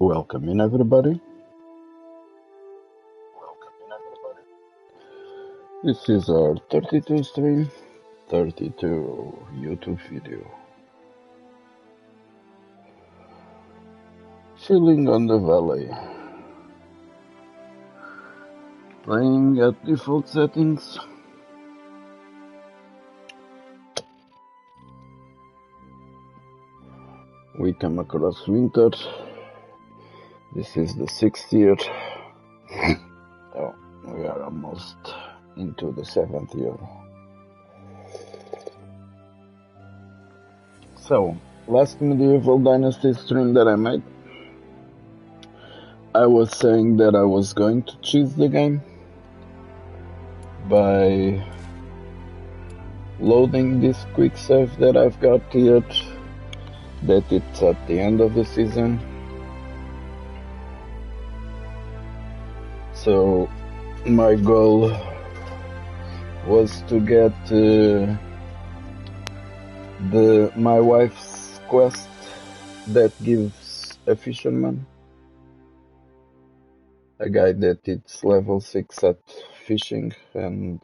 Welcome in, everybody. This is our 32 stream, 32 YouTube video. Chilling on the valley. Playing at default settings. We come across winter. This is the 6th year. Oh, we are almost into the 7th year. So, last medieval Dynasty stream that I made, I was saying that I was going to choose the game by loading this quick save that I've got here, that it's at the end of the season. So my goal was to get my wife's quest that gives a fisherman, a guy that it's level 6 at fishing and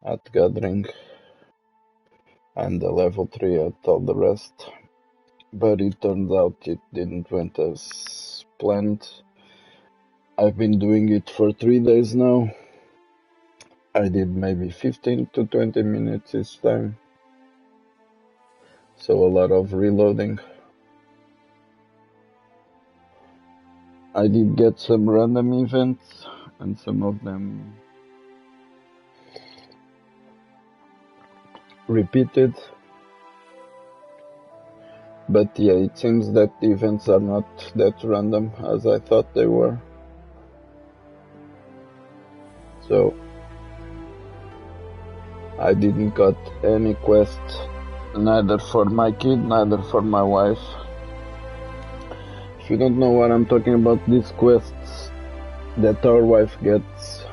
at gathering, and a level 3 at all the rest. But it turns out it didn't went as planned. I've been doing it for 3 days now. I did maybe 15 to 20 minutes each time. So a lot of reloading. I did get some random events, and some of them repeated. But yeah, it seems that the events are not that random as I thought they were. So I didn't got any quest, neither for my kid, neither for my wife. If you don't know what I'm talking about, these quests that our wife gets,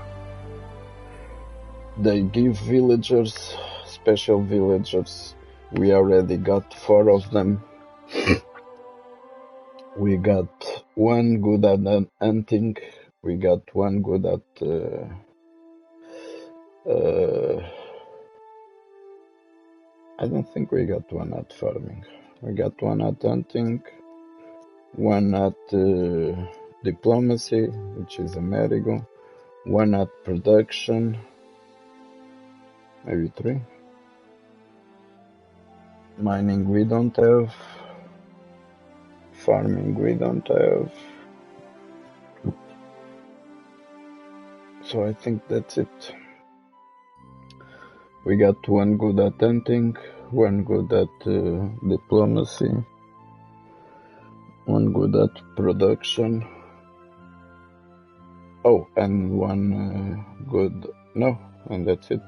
they give villagers, special villagers. We already got 4 of them. We got 1 good at hunting. We got 1 good at I don't think we got 1 at farming. We got 1 at hunting, 1 at diplomacy, which is a marigold, 1 at production, maybe 3. Mining we don't have, farming we don't have. So I think that's it. We got 1 good at hunting, 1 good at diplomacy, 1 good at production. Oh, and 1 good... No, and that's it.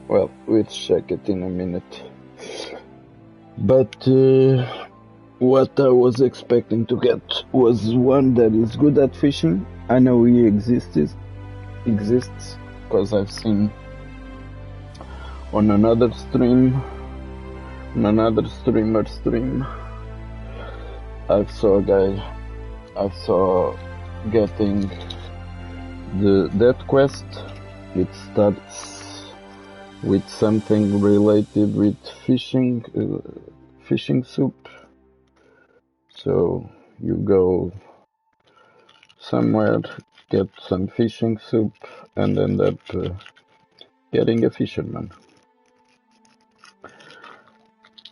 Well, we'll check it in a minute. But what I was expecting to get was 1 that is good at fishing. I know he exists because I've seen on another stream, on another streamer's stream, I saw getting that quest. It starts with something related with fishing soup. So you go somewhere, get some fishing soup, and end up getting a fisherman.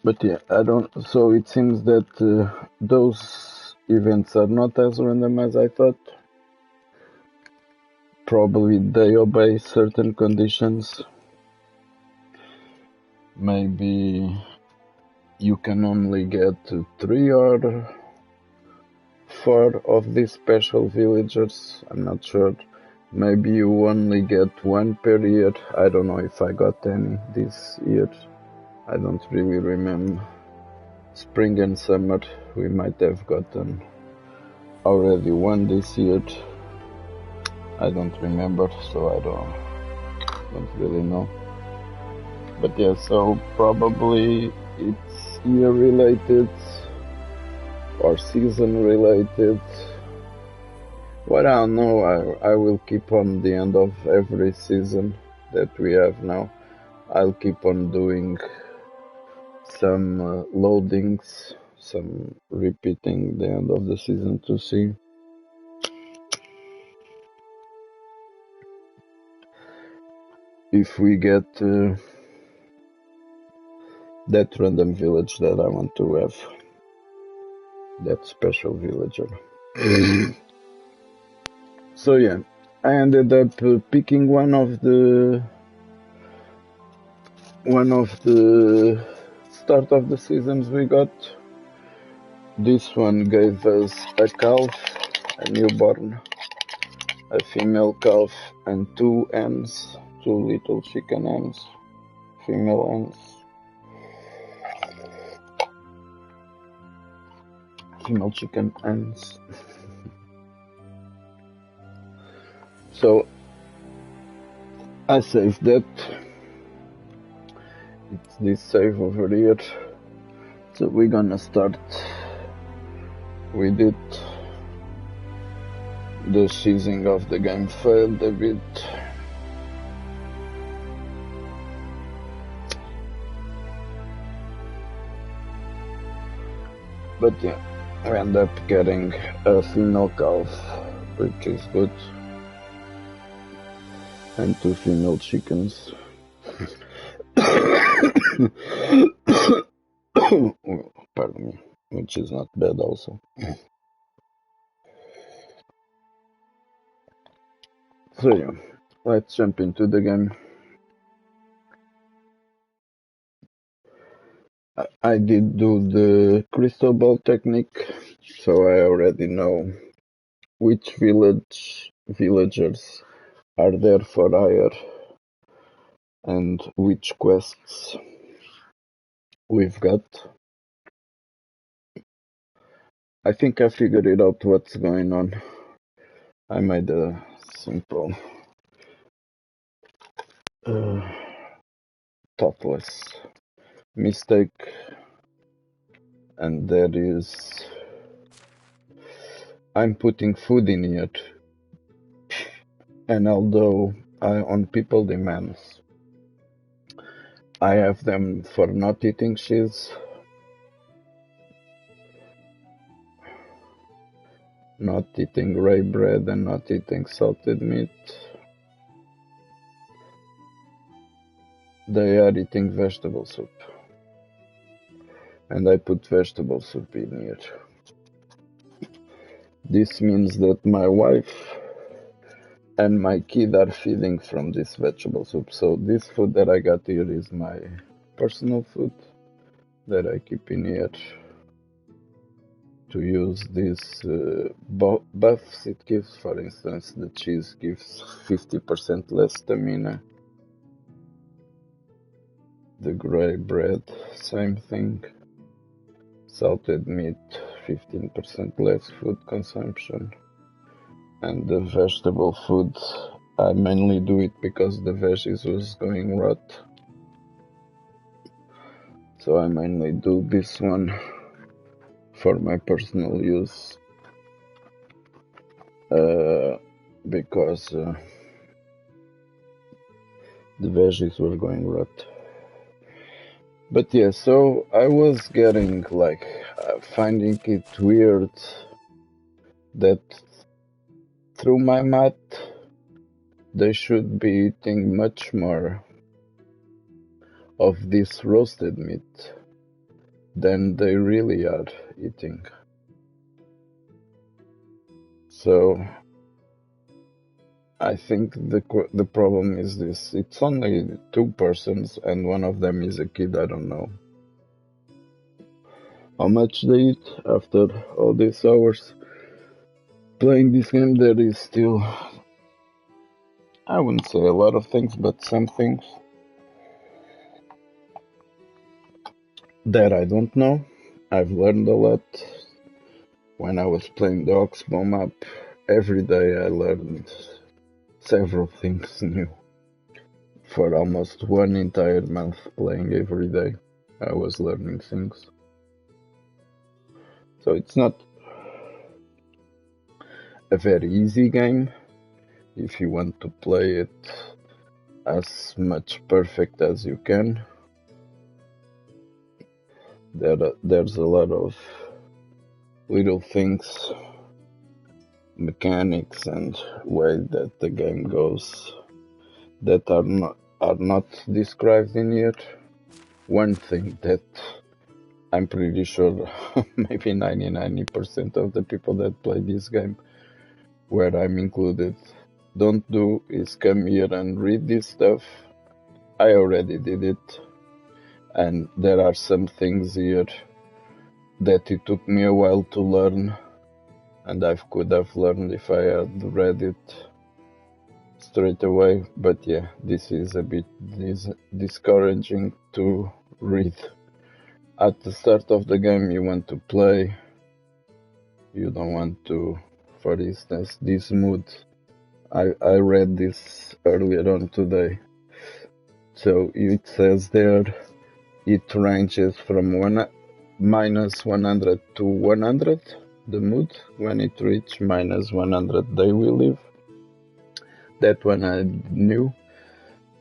But yeah, so it seems that those events are not as random as I thought. Probably they obey certain conditions. Maybe you can only get 3 or 4 of these special villagers. I'm not sure. Maybe you only get 1 per year. I don't know if I got any this year. I don't really remember. Spring and summer, we might have gotten already 1 this year. I don't remember, so I don't really know. But yeah, so probably it's year related. or season related. Well, I don't know, I will keep on the end of every season that we have now. I'll keep on doing some loadings, some repeating the end of the season to see if we get that random village that I want to have, that special villager. So yeah, I ended up picking one of the start of the seasons we got. This one gave us a calf, a newborn, a female calf, and two hens, two little chicken hens, female hens, female chicken hens. So I saved that. It's this save over here. So we're gonna start with it. The seizing of the game failed a bit. But yeah, we end up getting a female calf, which is good. And two female chickens. Pardon me, which is not bad also. So yeah, let's jump into the game. I did do the crystal ball technique, so I already know which villagers are there for hire and which quests we've got. I think I figured it out what's going on. I made a simple thoughtless mistake, and that is I'm putting food in here, and although on people demands I have them for not eating cheese, not eating rye bread, and not eating salted meat. They are eating vegetable soup, and I put vegetable soup in here. This means that my wife and my kid are feeding from this vegetable soup. So this food that I got here is my personal food that I keep in here to use these buffs it gives. For instance, the cheese gives 50% less stamina. The grey bread, same thing. Salted meat, 15% less food consumption. And the vegetable food, I mainly do it because the veggies was going rot. So I mainly do this one for my personal use. Because the veggies were going rot. But yeah, so I was getting like finding it weird that through my math they should be eating much more of this roasted meat than they really are eating. So I think the problem is this: it's only two persons, and one of them is a kid. I don't know how much they eat after all these hours playing this game. There is still, I wouldn't say a lot of things, but some things that I don't know. I've learned a lot when I was playing the Oxbow map. Every day I learned several things new. For almost one entire month playing every day, I was learning things. So it's not a very easy game if you want to play it as much perfect as you can. There's a lot of little things, mechanics and way that the game goes that are not described in here. One thing that I'm pretty sure maybe 90% of the people that play this game, where I'm included, don't do is come here and read this stuff. I already did it, and there are some things here that it took me a while to learn, and I could have learned if I had read it straight away. But yeah, this is a bit discouraging to read. At the start of the game, you want to play. You don't want to, for instance, this mood. I read this earlier on today. So it says there it ranges from minus 100 to 100, the mood. When it reaches minus 100, they will leave. That one I knew.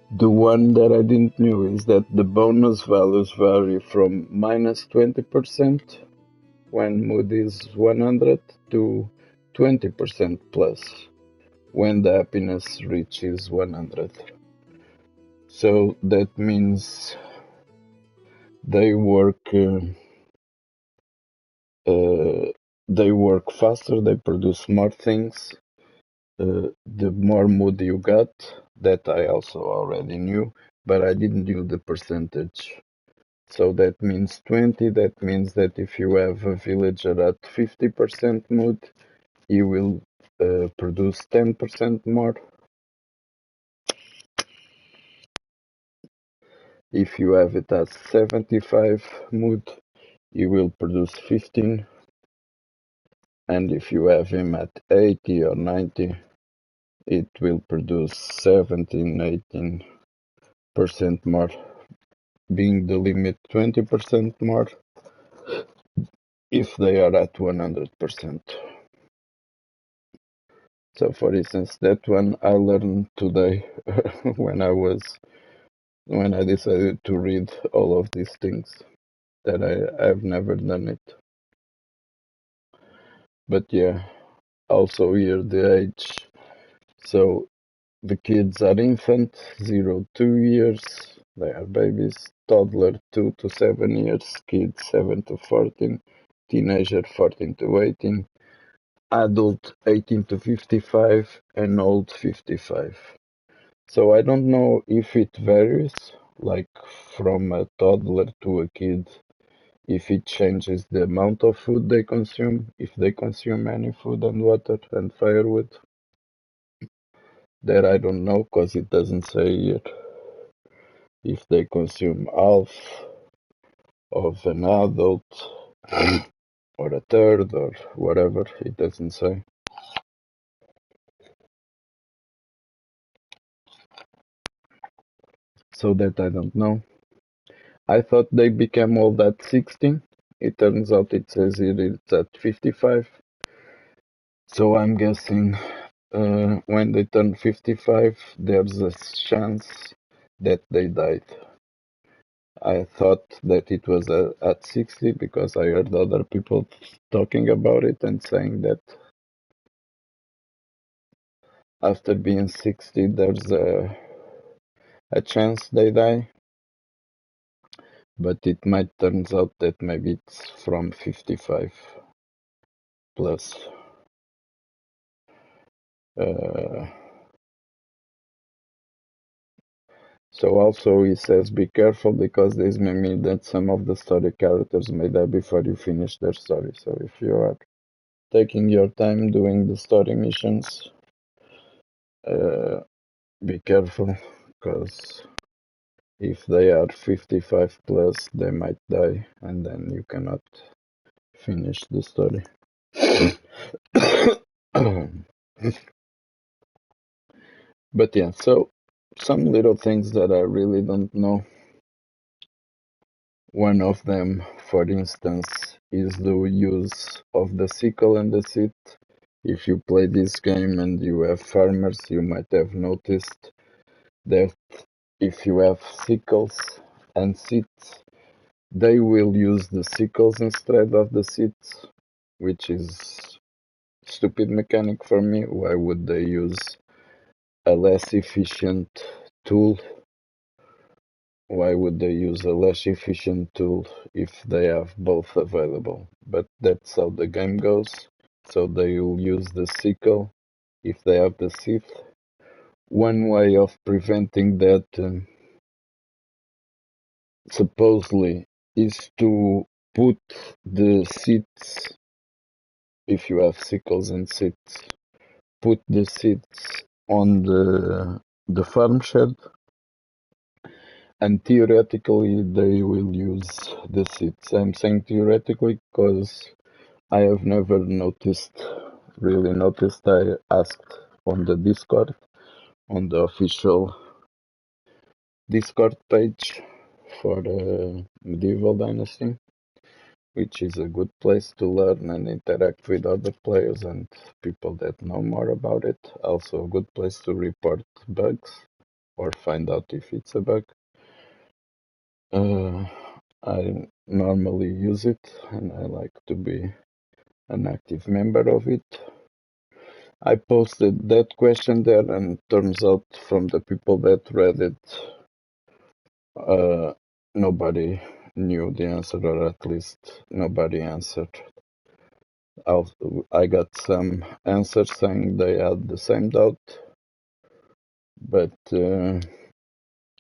The one that I didn't know is that the bonus values vary from minus 20% when mood is 100 to 20% plus when the happiness reaches 100. So that means they work faster, they produce more things. The more mood you got, that I also already knew, but I didn't know the percentage. So that means 20, that means that if you have a villager at 50% mood, you will produce 10% more. If you have it at 75 mood, you will produce 15. And if you have him at 80 or 90, it will produce 17, 18% more, being the limit 20% more if they are at 100%. So for instance, that one I learned today when I decided to read all of these things that I've never done it. But yeah, also here the age. So the kids are infant, 0 to 2 years, they are babies, toddler 2 to 7 years, kids 7 to 14, teenager 14 to 18, adult 18 to 55, and old 55. So I don't know if it varies, like from a toddler to a kid, if it changes the amount of food they consume, if they consume any food and water and firewood. That I don't know, because it doesn't say here if they consume half of an adult or a third or whatever. It doesn't say. So that I don't know. I thought they became old at 16. It turns out it says here it's at 55. So I'm guessing when they turn 55, there's a chance that they died. I thought that it was at 60 because I heard other people talking about it and saying that after being 60, there's a chance they die. But it might turns out that maybe it's from 55 plus. So also he says be careful because this may mean that some of the story characters may die before you finish their story. So if you are taking your time doing the story missions, be careful because if they are 55 plus, they might die and then you cannot finish the story. But yeah, so some little things that I really don't know One of them, for instance, is the use of the sickle and the seed. If you play this game and you have farmers, you might have noticed that if you have sickles and seeds, they will use the sickles instead of the seeds, which is stupid mechanic for me. Why would they use a less efficient tool? Why would they use a less efficient tool if they have both available? But that's how the game goes. So they will use the sickle if they have the seed. One way of preventing that, supposedly, is to put the seeds, if you have sickles and seeds, put the seeds on the farm shed, and theoretically they will use the seeds. I'm saying theoretically because I have never really noticed. I asked on the Discord, on the official Discord page for the Medieval Dynasty, which is a good place to learn and interact with other players and people that know more about it. Also a good place to report bugs or find out if it's a bug. I normally use it and I like to be an active member of it. I posted that question there, and turns out from the people that read it, nobody knew the answer, or at least nobody answered. I got some answers saying they had the same doubt, but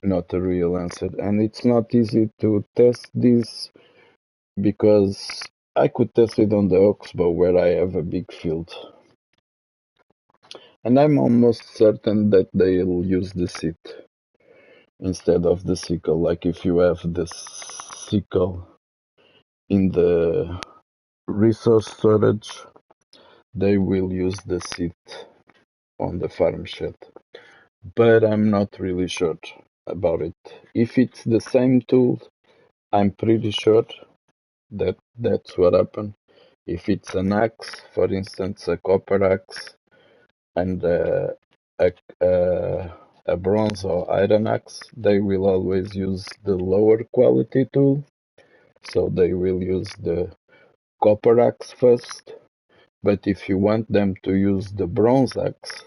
not a real answer. And it's not easy to test this because I could test it on the Oxbow where I have a big field. And I'm almost certain that they'll use the seed instead of the sickle. Like if you have the sickle in the resource storage, they will use the seed on the farm shed. But I'm not really sure about it. If it's the same tool, I'm pretty sure that that's what happened. If it's an axe, for instance, a copper axe, and a, a bronze or iron axe, they will always use the lower quality tool. So they will use the copper axe first. But if you want them to use the bronze axe,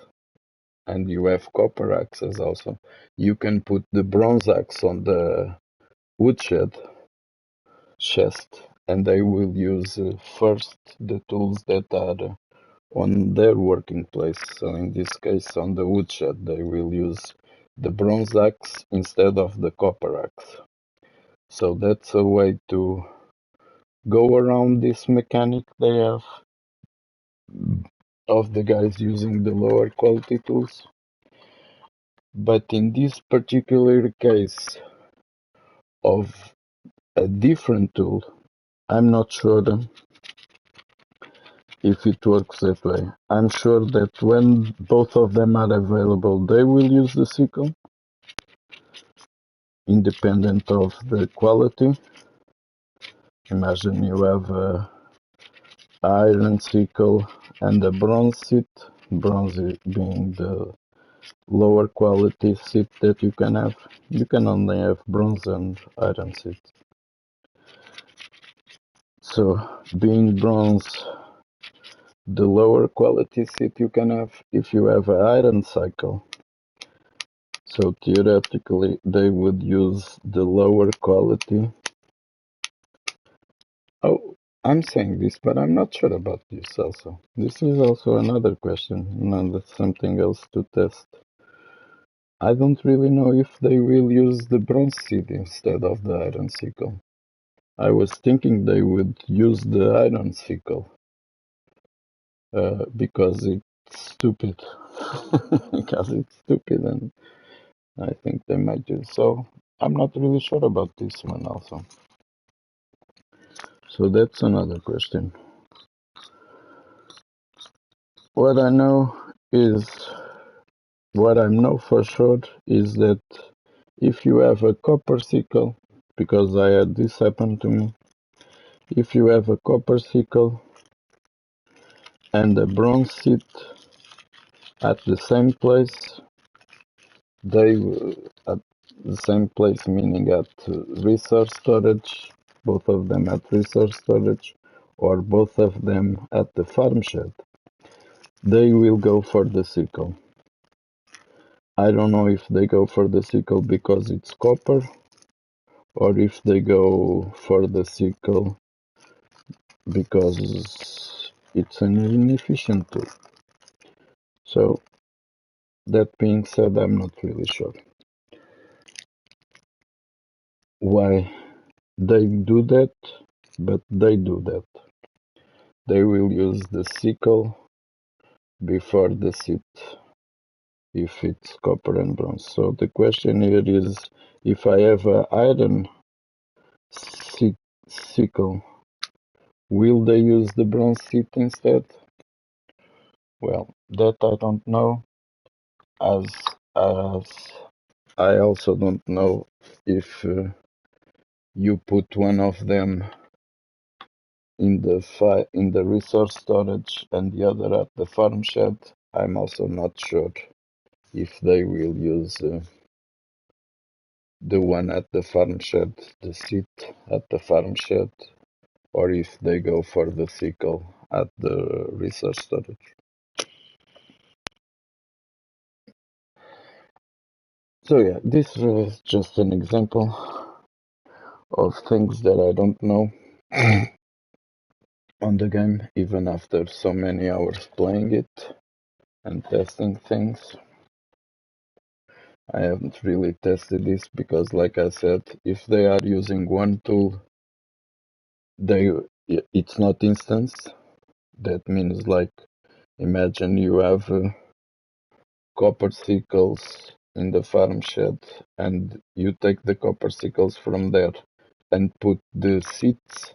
and you have copper axes also, you can put the bronze axe on the woodshed chest, and they will use first the tools that are on their working place. So in this case, on the woodshed, they will use the bronze axe instead of the copper axe. So that's a way to go around this mechanic they have of the guys using the lower quality tools. But in this particular case of a different tool, I'm not sure if it works that way. I'm sure that when both of them are available, they will use the sickle, independent of the quality. Imagine you have a iron sickle and a bronze seat, bronze being the lower quality seat that you can have. You can only have bronze and iron seat. So being bronze, the lower quality seat you can have if you have an iron cycle. So theoretically they would use the lower quality. Oh, I'm saying this, but I'm not sure about this also. This is also another question, and that's something else to test. I don't really know if they will use the bronze seed instead of the iron sickle. I was thinking they would use the iron sickle because it's stupid. Because it's stupid, and I think they might do. So I'm not really sure about this one also. So that's another question. What I know for sure is that if you have a copper sickle, because I had this happen to me. If you have a copper sickle and a bronze seed at the same place, they will, at the same place, meaning at resource storage, both of them at resource storage, or both of them at the farm shed, they will go for the sickle. I don't know if they go for the sickle because it's copper, or if they go for the sickle because it's an inefficient tool. So, that being said, I'm not really sure why they do that, but they do that. They will use the sickle before the seed if it's copper and bronze. So the question here is, if I have an iron sickle, will they use the bronze seed instead? Well, that I don't know, as I also don't know if you put one of them in the resource storage and the other at the farm shed. I'm also not sure if they will use the one at the farm shed, the seat at the farm shed, or if they go for the sickle at the resource storage. So yeah, this was just an example of things that I don't know on the game, even after so many hours playing it and testing things. I haven't really tested this because, like I said, if they are using one tool, it's not instance. That means, like, imagine you have copper sickles in the farm shed, and you take the copper sickles from there and put the seeds.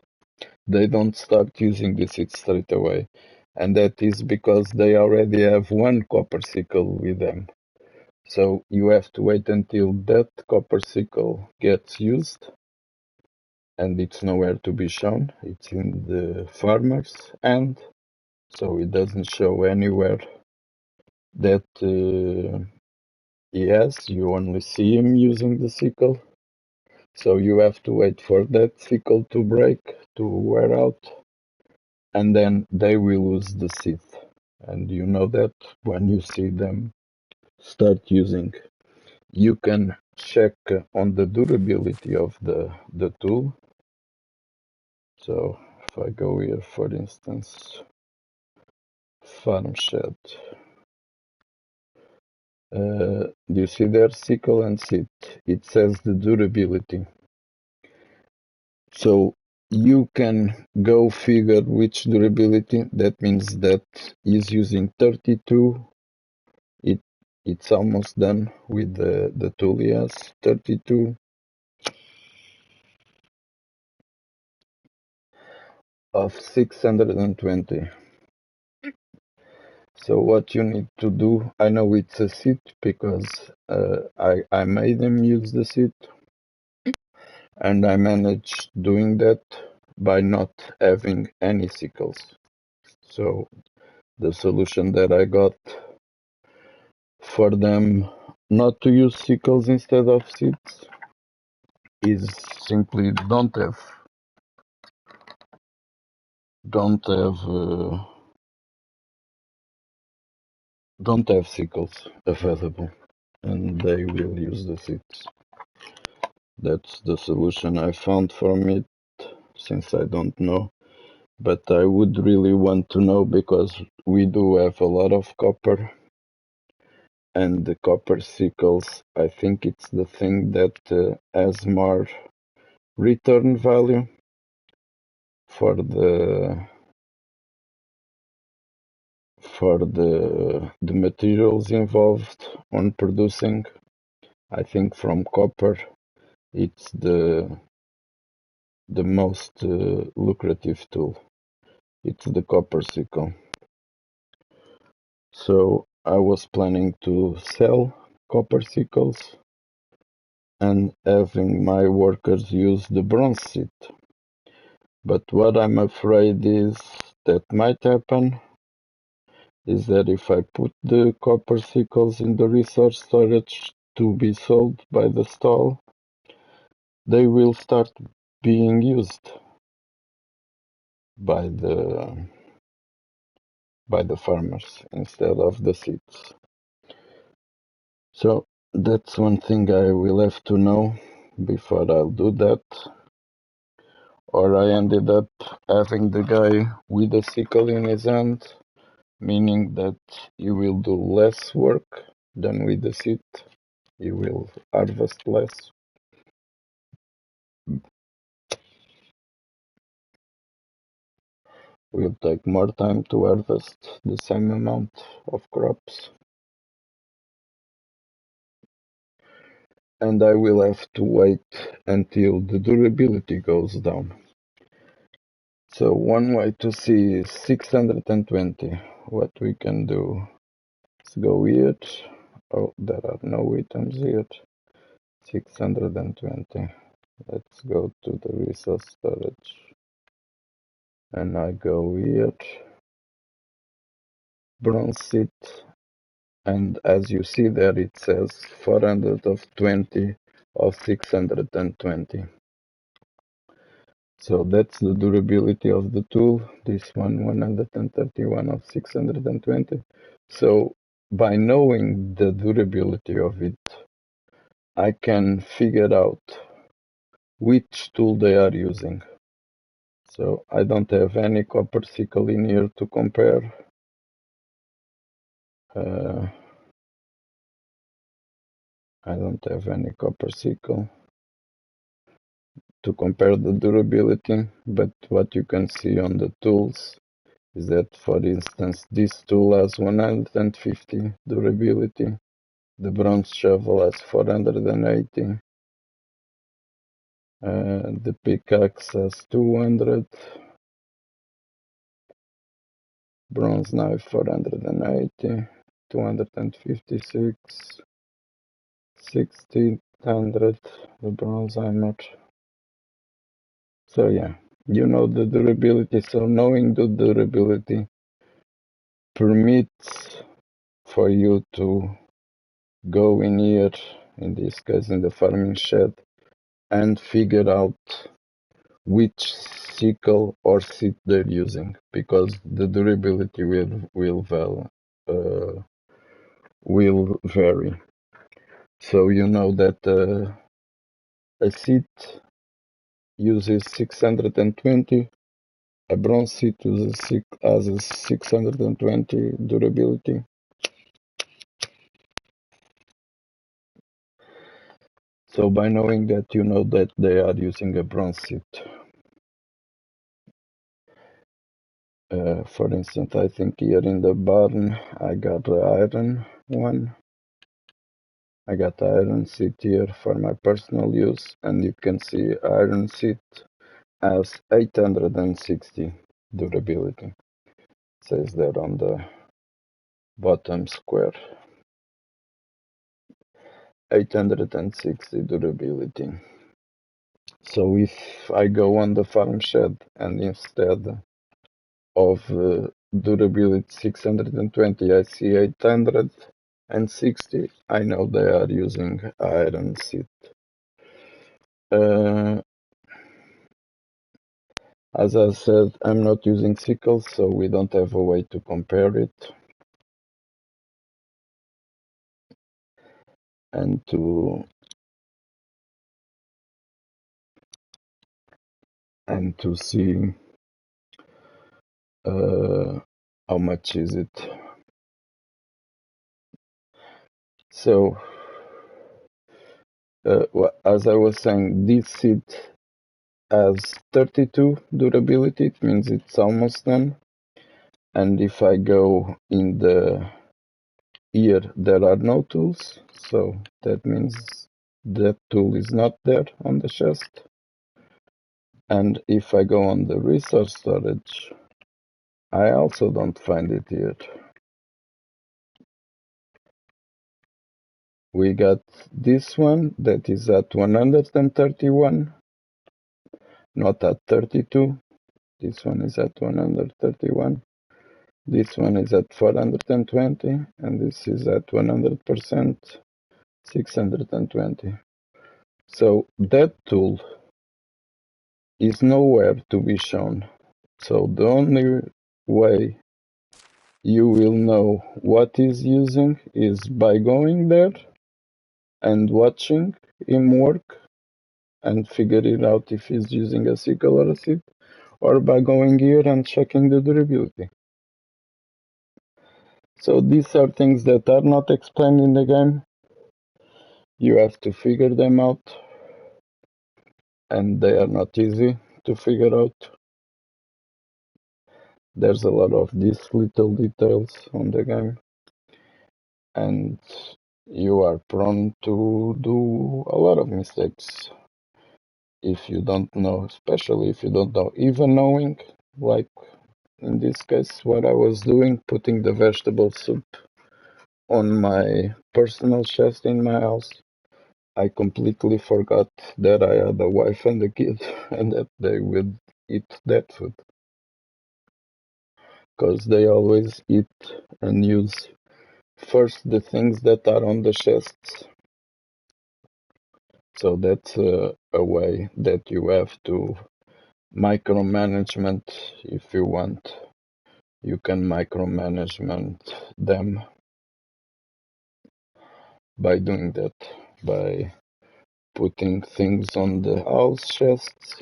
They don't start using the seeds straight away, and that is because they already have one copper sickle with them. So you have to wait until that copper sickle gets used, and it's nowhere to be shown. It's in the farmer's end, so it doesn't show anywhere that he has. You only see him using the sickle. So you have to wait for that sickle to break, to wear out, and then they will lose the seed. And you know that when you see them start using. You can check on the durability of the tool. So if I go here, for instance, farm shed, do you see there sickle and seed? It says the durability. So you can go figure which durability. That means that is using 32. It's almost done with the tool. Yes, 32 of 620. So what you need to do, I know it's a seat because I made them use the seat, and I managed doing that by not having any sickles. So the solution that I got for them not to use sickles instead of seats is simply don't have don't have sickles available, and they will use the seats. That's the solution I found from it, since I don't know. But I would really want to know because we do have a lot of copper, and the copper sickles, I think it's the thing that has more return value for the materials involved on producing. I think from copper, it's the most lucrative tool. It's the copper sickle. So I was planning to sell copper sickles and having my workers use the bronze seed. But what I'm afraid is that might happen is that if I put the copper sickles in the resource storage to be sold by the stall, they will start being used by the farmers instead of the seeds. So that's one thing I will have to know before I'll do that. Or I ended up having the guy with a sickle in his hand, meaning that he will do less work than with the seed. He will harvest less. Will take more time to harvest the same amount of crops. And I will have to wait until the durability goes down. So one way to see is 620. What we can do is go here. Oh, there are no items here. 620. Let's go to the resource storage. And I go here. Bronze seed. And as you see there, it says 420 of 620. So that's the durability of the tool. This one, 131 of 620. So by knowing the durability of it, I can figure out which tool they are using. So I don't have any copper sickle in here to compare. I don't have any copper sickle to compare the durability, but what you can see on the tools is that, for instance, this tool has 150 durability, the bronze shovel has 480, the pickaxe has 200, bronze knife 480, 256, 1600, the bronze hammer. So yeah, you know the durability, so knowing the durability permits for you to go in here, in this case in the farming shed, and figure out which sickle or seed they're using, because the durability will vary. So you know that a seed uses 620, a bronze seed has a 620 durability. So by knowing that, you know that they are using a bronze seed. For instance, I think here in the barn I got the iron one. I got iron seed here for my personal use, and you can see iron seed has 860 durability. It says that on the bottom square. 860 durability. So if I go on the farm shed and instead of durability 620, I see 860, I know they are using iron seed. As I said, I'm not using sickles, so we don't have a way to compare it. And to see how much is it. So as I was saying, this seed has 32 durability. It means it's almost done. And if I go in the here, there are no tools, so that means that tool is not there on the chest. And if I go on the resource storage, I also don't find it here. we got this one that is at 131, not at 32. This one is at 131. This one is at 420, and this is at 100%, 620. So that tool is nowhere to be shown. So the only way you will know what he's using is by going there and watching him work and figuring out if he's using a sickle or a seed, or by going here and checking the durability. So these are things that are not explained in the game. You have to figure them out, and they are not easy to figure out. There's a lot of these little details on the game, and you are prone to do a lot of mistakes if you don't know, especially if you don't know. Even knowing, like in this case, what I was doing, putting the vegetable soup on my personal chest in my house, I completely forgot that I had a wife and a kid and that they would eat that food. Because they always eat and use first the things that are on the chests. So that's a way that you have to micromanagement if you want. You can micromanagement them by doing that, by putting things on the house chests,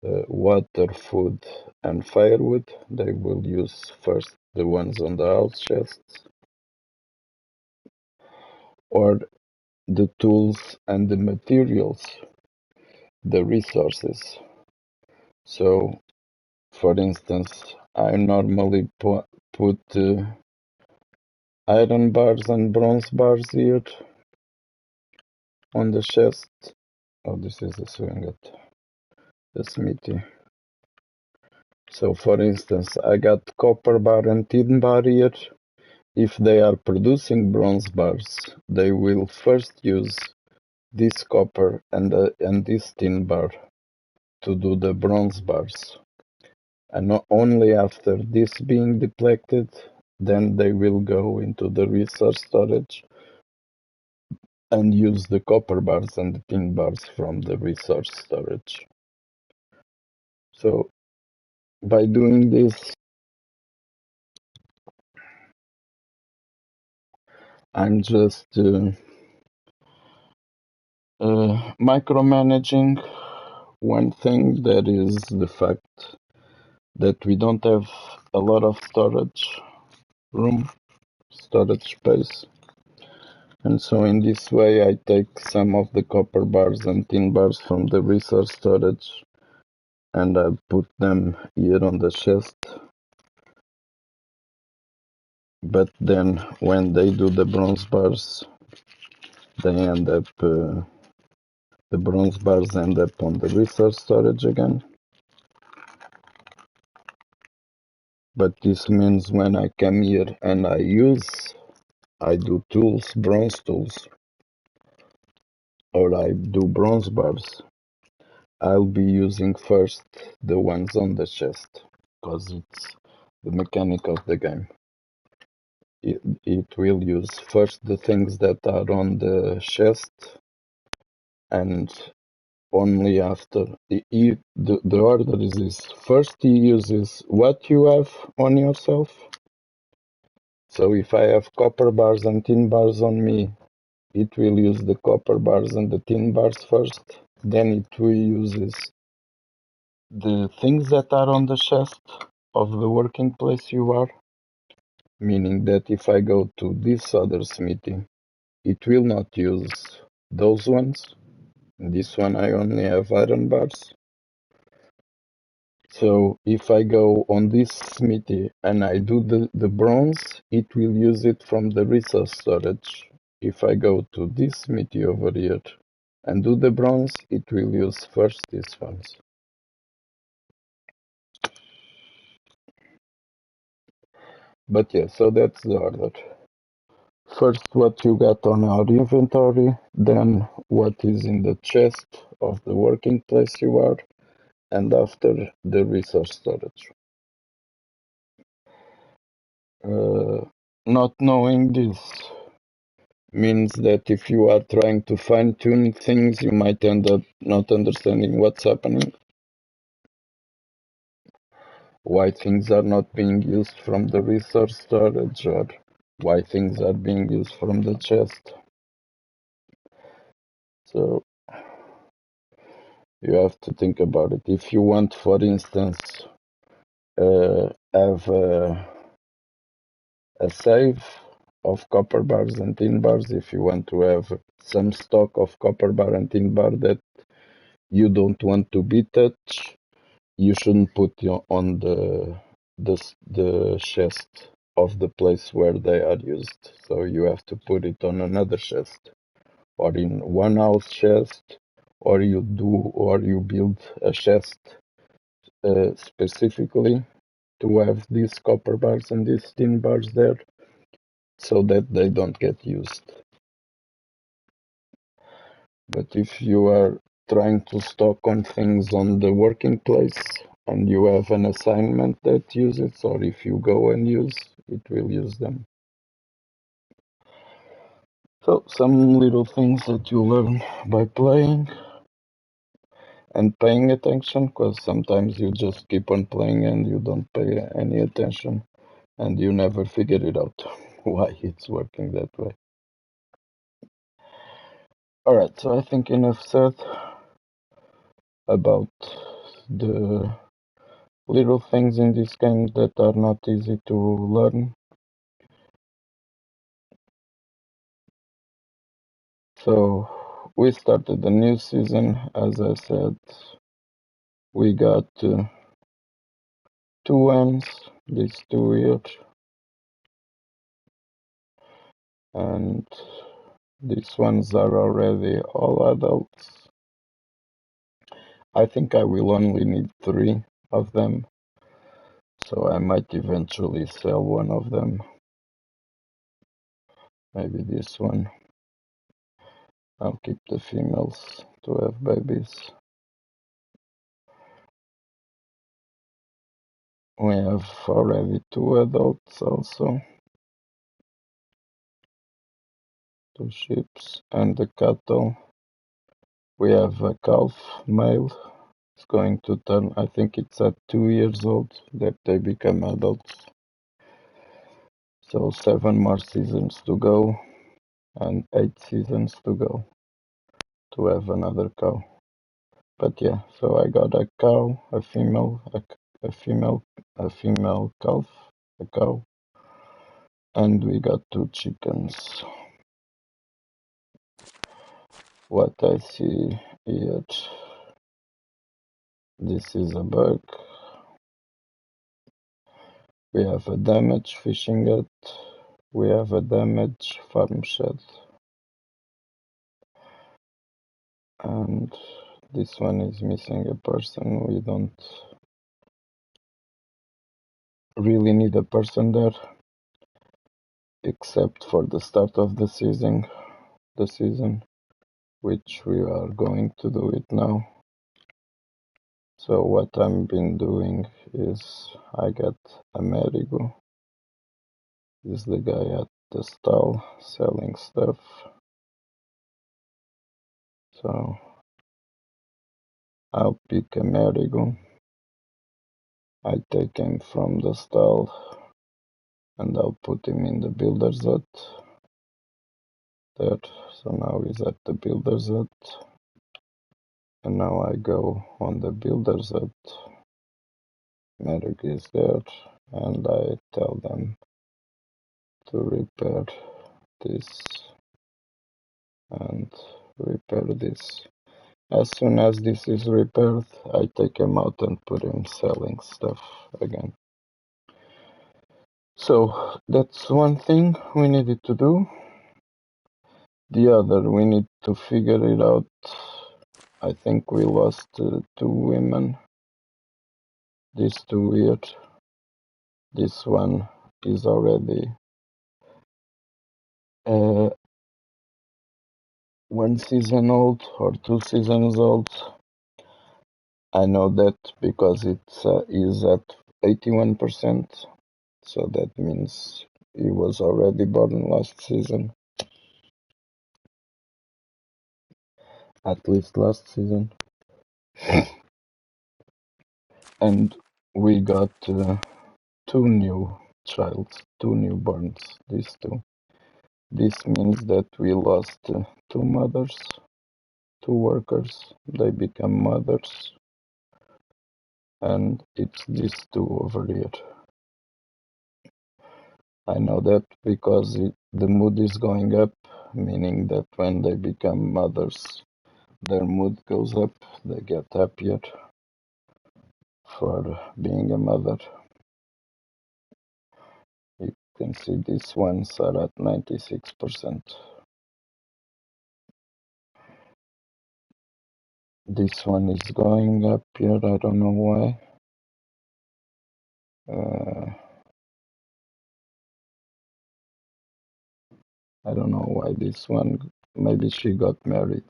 water, food, and firewood. They will use first the ones on the house chests, or the tools and the materials, the resources. So, for instance, I normally put iron bars and bronze bars here on the chest. Oh, this is the swing at the smithy. So, for instance, I got copper bar and tin bar here. If they are producing bronze bars, they will first use this copper and this tin bar to do the bronze bars. And not only after this being depleted, then they will go into the resource storage and use the copper bars and the tin bars from the resource storage. So by doing this, I'm just micromanaging one thing, that is the fact that we don't have a lot of storage room, storage space. And so in this way I take some of the copper bars and tin bars from the resource storage and I put them here on the chest. But then when they do the bronze bars, they end up, the bronze bars end up on the resource storage again. But this means when I come here and I do tools, bronze tools, or I do bronze bars, I'll be using first the ones on the chest, because it's the mechanic of the game. It will use first the things that are on the chest, and only after the order is this. First he uses what you have on yourself. So if I have copper bars and tin bars on me, it will use the copper bars and the tin bars first. Then it will uses the things that are on the chest of the working place you are. Meaning that if I go to this other smithy, it will not use those ones. In this one I only have iron bars. So if I go on this smithy and I do the bronze, it will use it from the resource storage. If I go to this smithy over here and do the bronze, it will use first these ones. But yeah, so that's the order. first what you got on our inventory, then what is in the chest of the working place you are, and after the resource storage. Not knowing this means that if you are trying to fine-tune things, you might end up not understanding what's happening, why things are not being used from the resource storage, or why things are being used from the chest. So you have to think about it. If you want, for instance, have a save of copper bars and tin bars, if you want to have some stock of copper bar and tin bar that you don't want to be touched, you shouldn't put on the chest of the place where they are used. So you have to put it on another chest, or in one house chest, or you build a chest specifically to have these copper bars and these tin bars there, so that they don't get used. But if you are trying to stock on things on the working place and you have an assignment that uses, or if you go and use, it will use them. So some little things that you learn by playing and paying attention, because sometimes you just keep on playing and you don't pay any attention and you never figure it out why it's working that way. Alright, so I think enough said about the little things in this game that are not easy to learn. So we started the new season. As I said, we got 2 wins these 2 years, and these ones are already all adults. I think I will only need 3 of them, so I might eventually sell one of them. Maybe this one. I'll keep the females to have babies. We have already 2 adults also. 2 sheep and the cattle. We have a calf male. It's going to turn, I think it's at 2 years old that they become adults. So 7 more seasons to go and 8 seasons to go to have another cow. But yeah, so I got a cow, a female calf, a cow, and we got 2 chickens. What I see here, this is a bug. We have a damaged fishing hut. We have a damaged farm shed. And this one is missing a person. We don't really need a person there, except for the start of the season, which we are going to do it now. So what I've been doing is I got Amerigo. He's the guy at the stall selling stuff. So I'll pick Amerigo. I take him from the stall and I'll put him in the builder's hut. There, so now he's at the builder's hut. And now I go on the builder's hut. Merrick is there and I tell them to repair this and repair this. As soon as this is repaired, I take him out and put him selling stuff again. So that's one thing we needed to do. The other, we need to figure it out. I think we lost 2 women this 2 years. This one is already uh, 1 season old or 2 seasons old. I know that because it is at 81%, so that means he was already born last season, at least last season. And we got two new childs, two newborns, these two. This means that we lost two mothers, two workers. They become mothers, and it's these two over here. I know that because the mood is going up, meaning that when they become mothers, their mood goes up, they get happier for being a mother. You can see these ones are at 96%. This one is going up here, I don't know why. I don't know why this one, maybe she got married.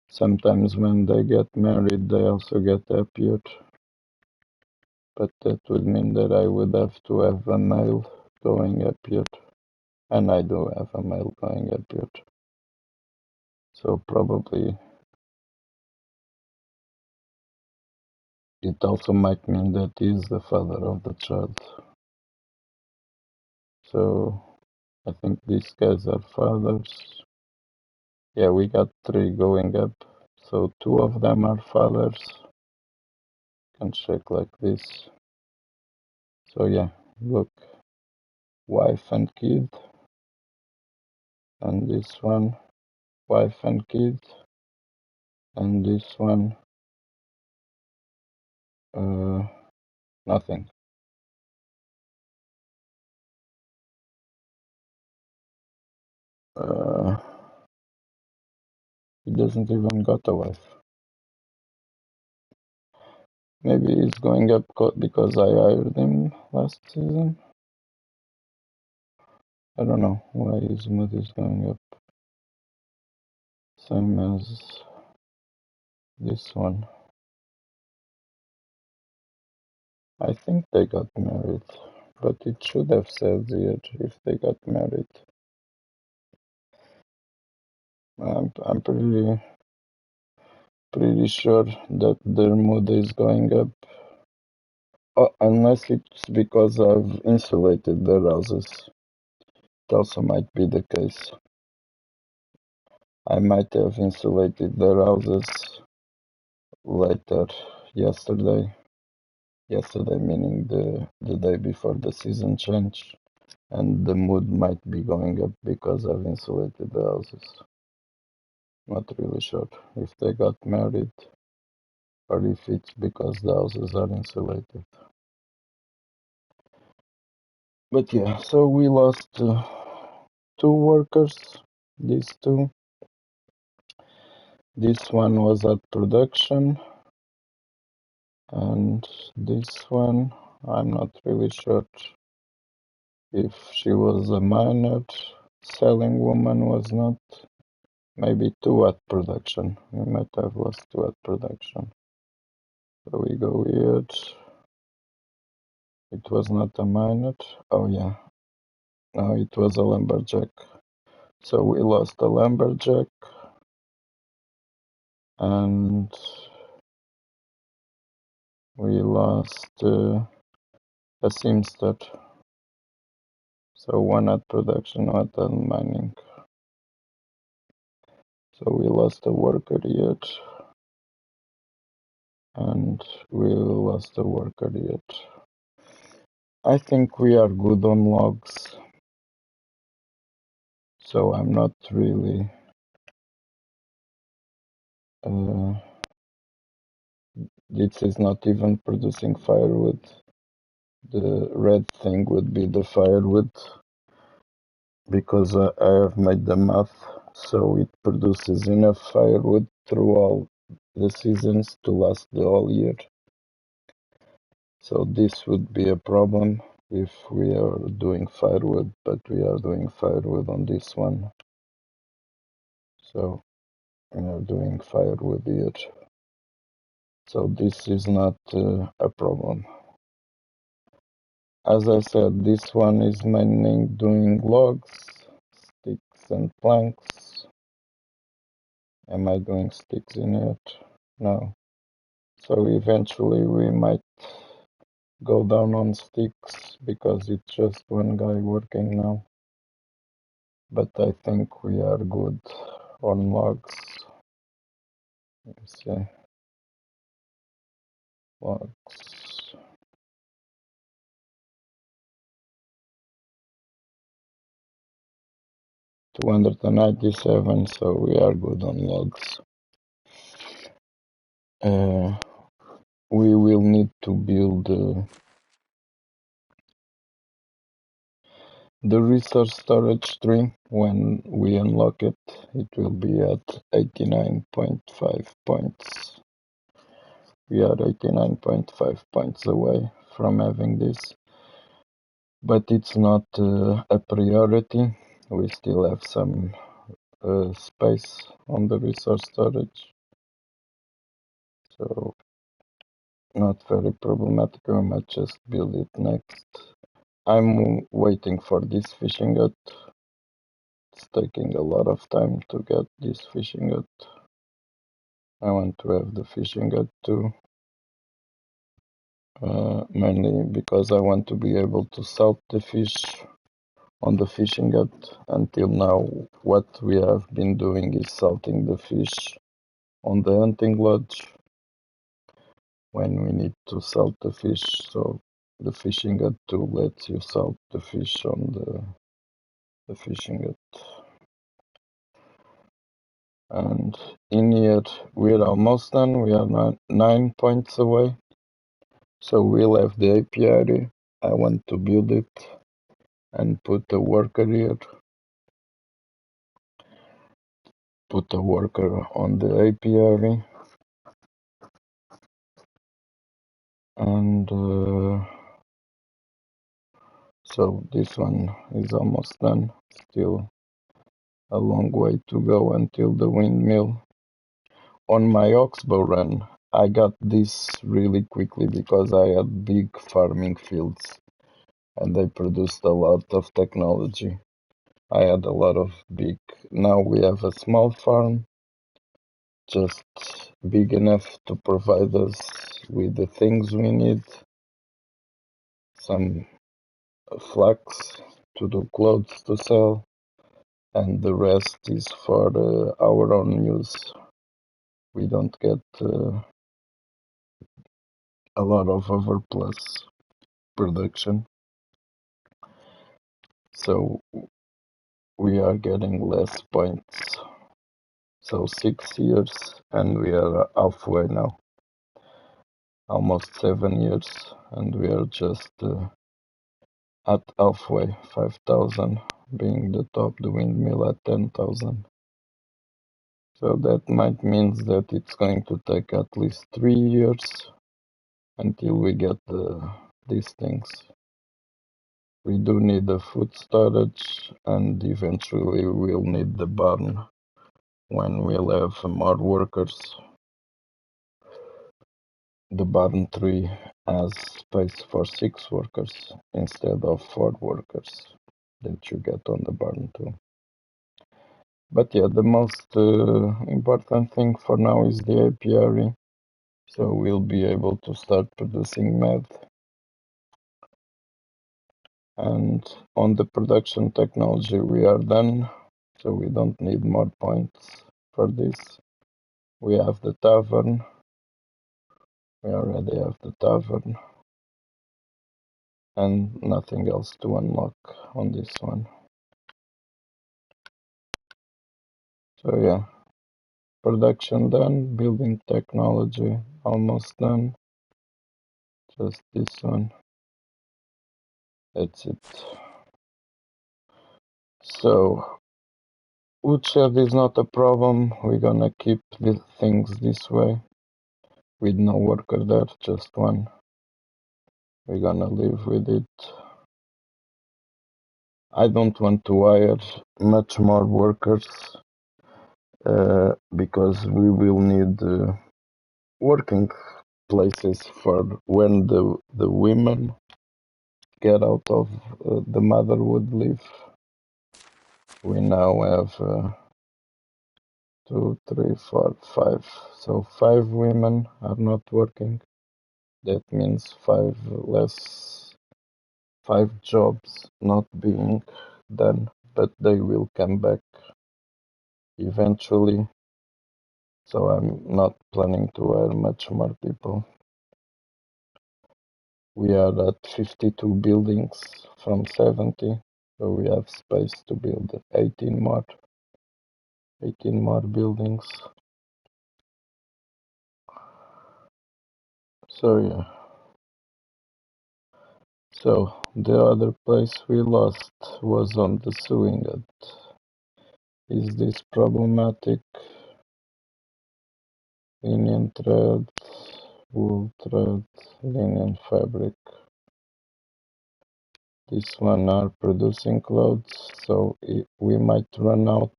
Sometimes when they get married, they also get happier. But that would mean that I would have to have a male going happier. And I do have a male going happier. So probably it also might mean that he is the father of the child. So I think these guys are fathers. Yeah, we got three going up. So two of them are fathers. Can check like this. So yeah, look, wife and kid. And this one, wife and kid. And this one, nothing. He doesn't even got a wife. Maybe he's going up because I hired him last season. I don't know why his mood is going up. Same as this one. I think they got married, but it should have said here if they got married. I'm pretty sure that their mood is going up. Unless it's because I've insulated their houses. It also might be the case. I might have insulated their houses later yesterday. Yesterday meaning the day before the season change. And the mood might be going up because I've insulated the houses. Not really sure if they got married or if it's because the houses are insulated. But yeah, so we lost two workers, these two. This one was at production, and this one, I'm not really sure if she was a minor. Selling woman was not. Maybe two at production. We might have lost two at production. So we go here. It was not a minor. Oh yeah. No, it was a lumberjack. So we lost a lumberjack and we lost a seamster. So one at production, one at mining. So we lost a worker yet. And we lost a worker yet. I think we are good on logs. So I'm not really this is not even producing firewood. The red thing would be the firewood because I have made the math, so it produces enough firewood through all the seasons to last the whole year. So this would be a problem. if we are doing firewood, but we are doing firewood on this one. So we are doing firewood here. So this is not a problem. As I said, this one is mainly doing logs, sticks and planks. Am I doing sticks in it? No. So eventually we might go down on sticks because it's just one guy working now. But I think we are good on logs. Let's see. Logs. 297, so we are good on logs. We will need to build the resource storage tree. When we unlock it, it will be at 89.5 points. We are 89.5 points away from having this, but it's not a priority. We still have some space on the resource storage, so not very problematic. We might just build it next. I'm waiting for this fishing hut. It's taking a lot of time to get this fishing hut. I want to have the fishing hut too, mainly because I want to be able to salt the fish on the fishing hut. Until now, what we have been doing is salting the fish on the hunting lodge when we need to salt the fish. So the fishing hut too lets you salt the fish on the fishing hut. And in here, we're almost done. We are 9 points away. So we'll have the apiary. I want to build it and put a worker here. Put a worker on the apiary. And so this one is almost done. Still a long way to go until the windmill. On my oxbow run, I got this really quickly because I had big farming fields and they produced a lot of technology. I had a lot of big. Now we have a small farm, just big enough to provide us with the things we need. Some flax to do clothes to sell, and the rest is for our own use. We don't get a lot of overplus production, so we are getting less points. So 6 years, and we are halfway now. Almost 7 years, and we are just at halfway. 5,000 being the top, the windmill at 10,000. So that might mean that it's going to take at least 3 years until we get these things. We do need the food storage, and eventually we'll need the barn when we'll have more workers. The barn 3 has space for 6 workers instead of 4 workers that you get on the barn 2. But yeah, the most important thing for now is the apiary. So we'll be able to start producing meth. And on the production technology, we are done. So we don't need more points for this. We have the tavern. We already have the tavern. And nothing else to unlock on this one. So yeah, production done, building technology almost done. Just this one. That's it. So woodshed is not a problem. We're gonna keep the things this way. With no worker there, just one. We're gonna live with it. I don't want to hire much more workers because we will need working places for when the women get out of the motherhood leave. We now have 2, 3, 4, 5. So 5 women are not working. That means 5 jobs not being done, but they will come back eventually. So I'm not planning to hire much more people. We are at 52 buildings from 70, so we have space to build 18 more buildings. So yeah. So the other place we lost was on the sewing head. Is this problematic? Linen thread, wool thread, linen fabric. This one are producing clothes, so we might run out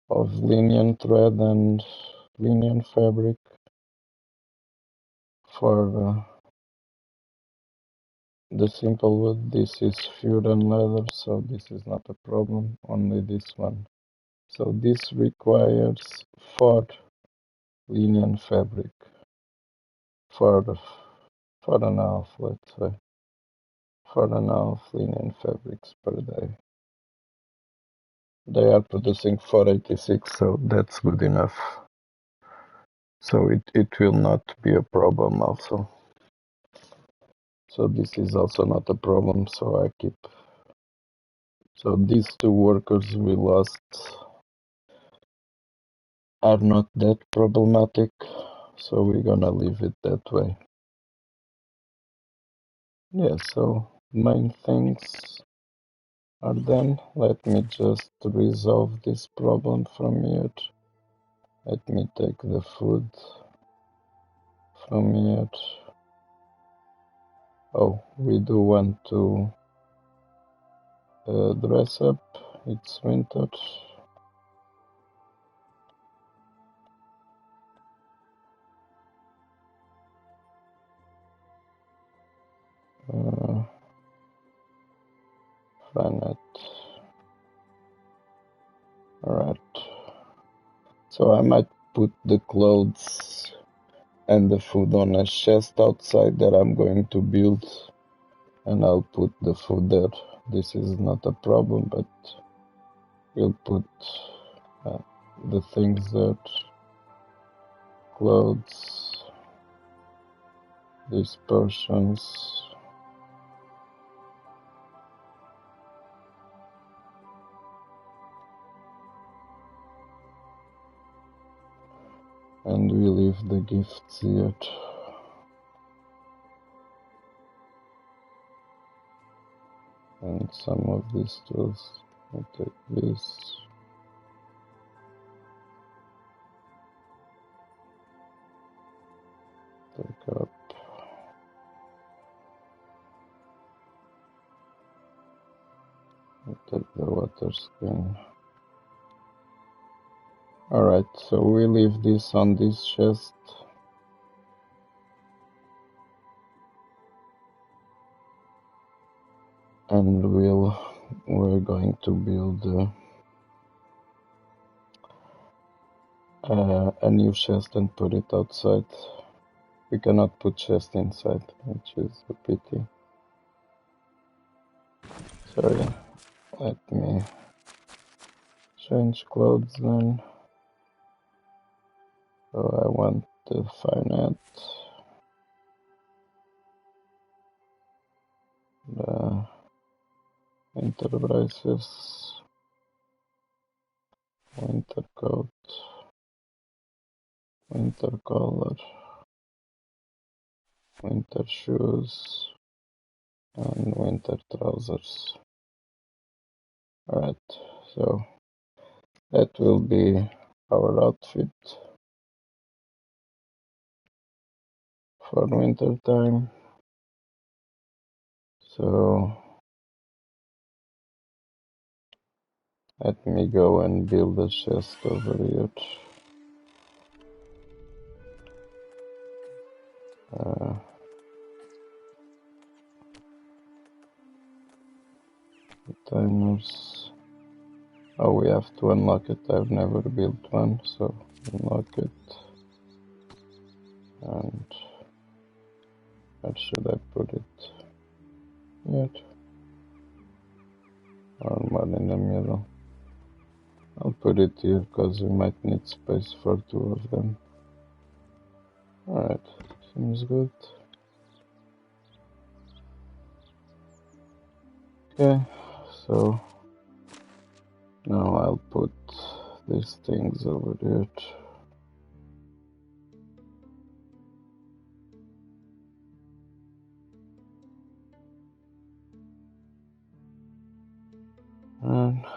of linen thread and linen fabric for the simple wood. This is furan leather, so this is not a problem, only this one. So this requires 4 linen fabric, 4.5, let's say. 4.5 linen fabrics per day. They are producing 486, so that's good enough. So it will not be a problem also. So this is also not a problem, so I keep. So these 2 workers we lost are not that problematic, so we're gonna leave it that way. Yeah, so main things are done. Let me just resolve this problem from here. Let me take the food from here. Oh, we do want to dress up. It's winter. Find it. Alright. So I might put the clothes and the food on a chest outside that I'm going to build, and I'll put the food there. This is not a problem, but we'll put the things there. Clothes, these portions. And we leave the gifts here. And some of these tools. I'll take this. Take up. I'll take the water skin. Alright, so we leave this on this chest. And we're going to build a new chest and put it outside. We cannot put chest inside, which is a pity. Sorry, let me change clothes then. So I want the finite, the winter braces, winter coat, winter collar, winter shoes, and winter trousers. Alright, so that will be our outfit for winter time. So Let me go and build a chest over here. Timers. Oh, we have to unlock it. I've never built one, so unlock it. And where should I put it? Here. Or one in the middle. I'll put it here because we might need space for two of them. Alright, seems good. Okay, so now I'll put these things over here.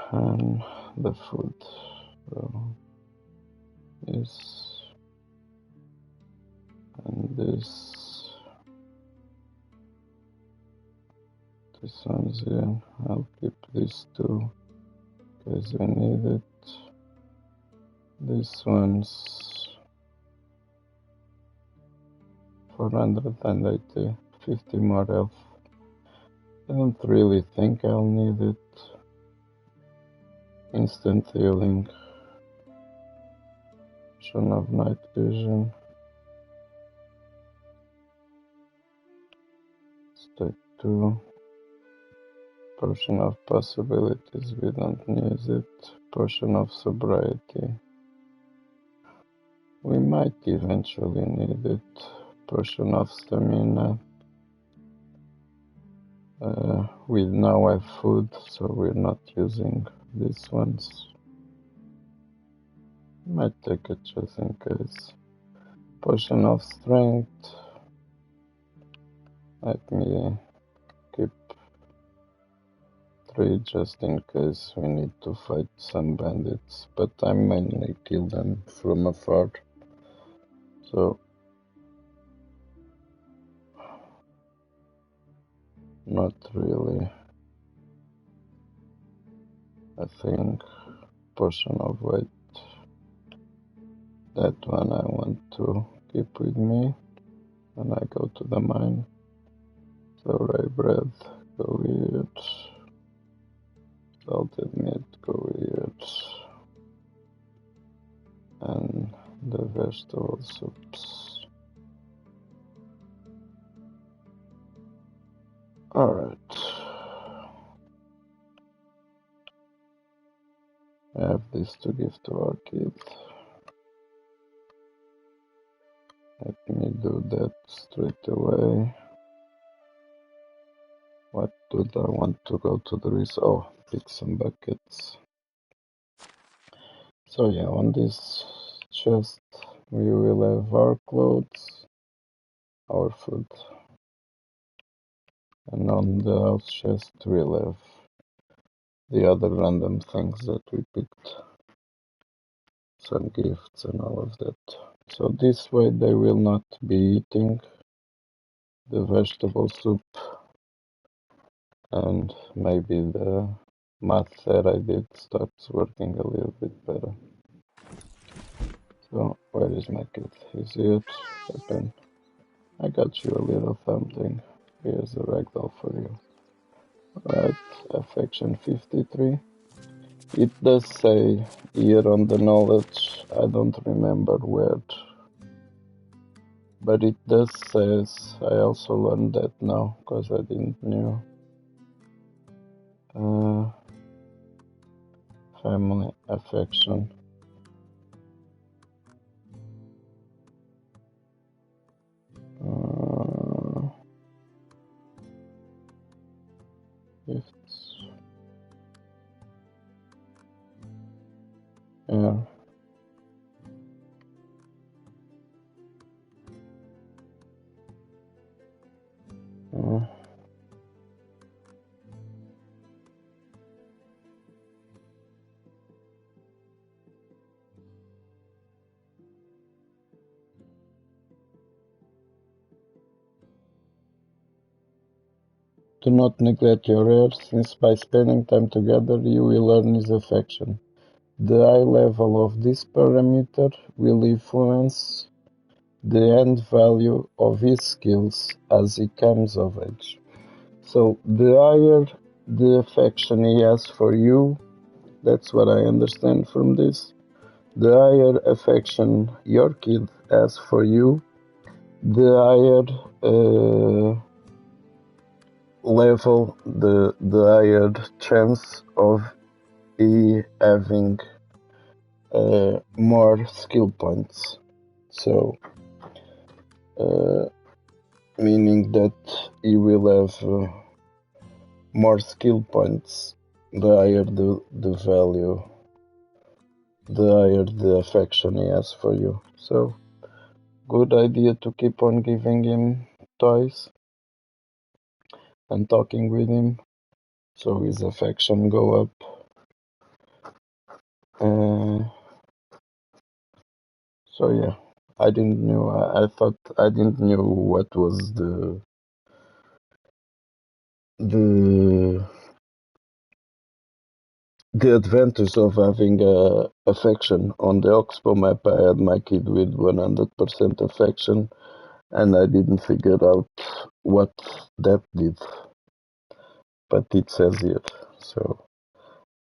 And the food. So this and this. This one's here. I'll keep these two because we need it. This one's 480, 50 more health. I don't really think I'll need it. Instant healing. Potion of night vision. Step 2. Potion of possibilities, we don't need it. Potion of sobriety. We might eventually need it. Potion of stamina. We now have food, so we're not using these ones. Might take it just in case. Potion of strength. Let me keep 3 just in case we need to fight some bandits, but I mainly kill them from afar. So not really. I think potion of weight. That one I want to keep with me when I go to the mine. So rye bread, go eat. Salted meat, go eat. And the vegetable soups. Alright. I have this to give to our kid. Let me do that straight away. What do I want to go to the risk? Oh, pick some buckets. So yeah, on this chest we will have our clothes, our food. And on the house chest we'll have the other random things that we picked. Some gifts and all of that. So this way they will not be eating the vegetable soup, and maybe the math that I did starts working a little bit better. So where is my kid? Is it open? I got you a little something. Here's a ragdoll for you. Alright, affection 53. It does say here on the knowledge, I don't remember where, but it does says, I also learned that now, because I didn't know. Family affection. Gifts. Yeah. Do not neglect your heir, since by spending time together you will earn his affection. The high level of this parameter will influence the end value of his skills as he comes of age. So the higher the affection he has for you, that's what I understand from this. The higher affection your kid has for you, the higher level, the higher chance of he having more skill points. So, meaning that he will have more skill points, the higher the value, the higher the affection he has for you. So, good idea to keep on giving him toys and talking with him, so his affection go up. So yeah, I didn't know. I thought I didn't know what was the the advantage of having affection. On the Oxbow map, I had my kid with 100% affection, and I didn't figure out what that did, but it says here. So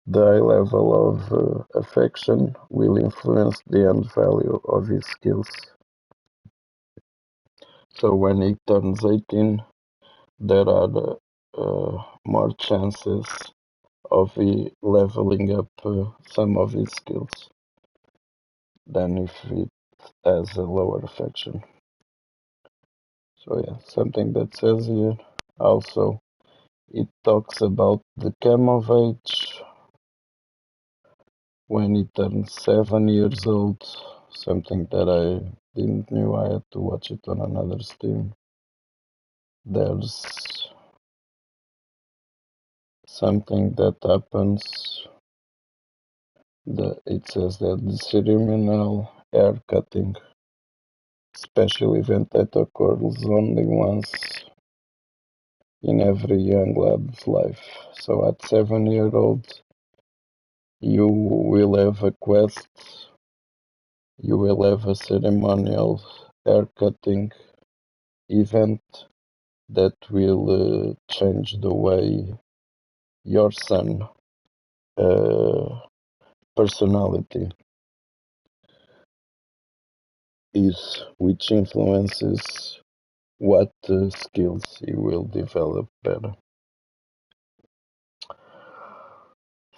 the high level of affection will influence the end value of his skills. So when he turns 18, there are more chances of he leveling up some of his skills than if it has a lower affection. So yeah, something that says here. Also, it talks about the come of age when he turns 7 years old, something that I didn't know. I had to watch it on another stream. There's something that happens. It says that the ceremonial hair cutting special event that occurs only once in every young lad's life. So at 7 years old, you will have a quest, you will have a ceremonial hair cutting event that will change the way your son personality is, which influences what skills he will develop better.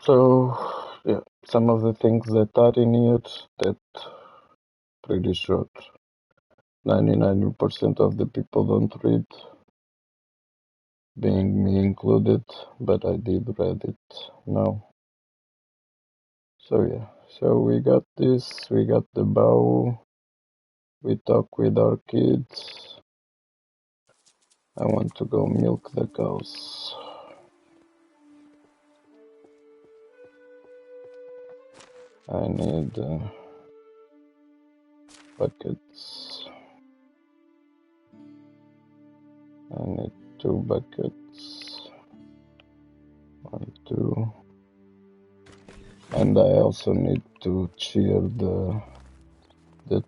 So, yeah, some of the things that are in here that pretty short. 99% of the people don't read, being me included, but I did read it now. So yeah, so we got this, we got the bow, we talk with our kids. I want to go milk the cows. I need buckets. I need 2 buckets. 1, 2. And I also need to cheer the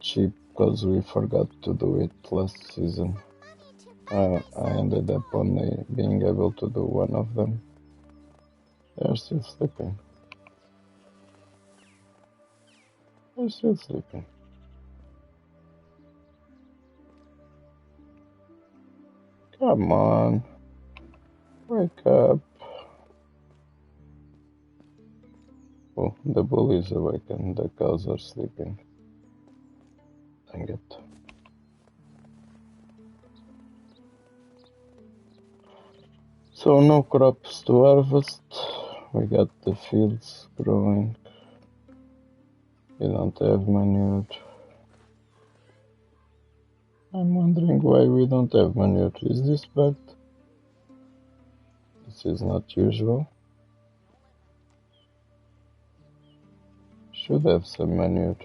sheep because we forgot to do it last season. I ended up only being able to do one of them. They're still sleeping. They're still sleeping. Come on. Wake up. Oh, the bull is awake and the cows are sleeping. Dang it. So no crops to harvest. We got the fields growing. We don't have manure. I'm wondering why we don't have manure. Is this bad? This is not usual. Should have some manure.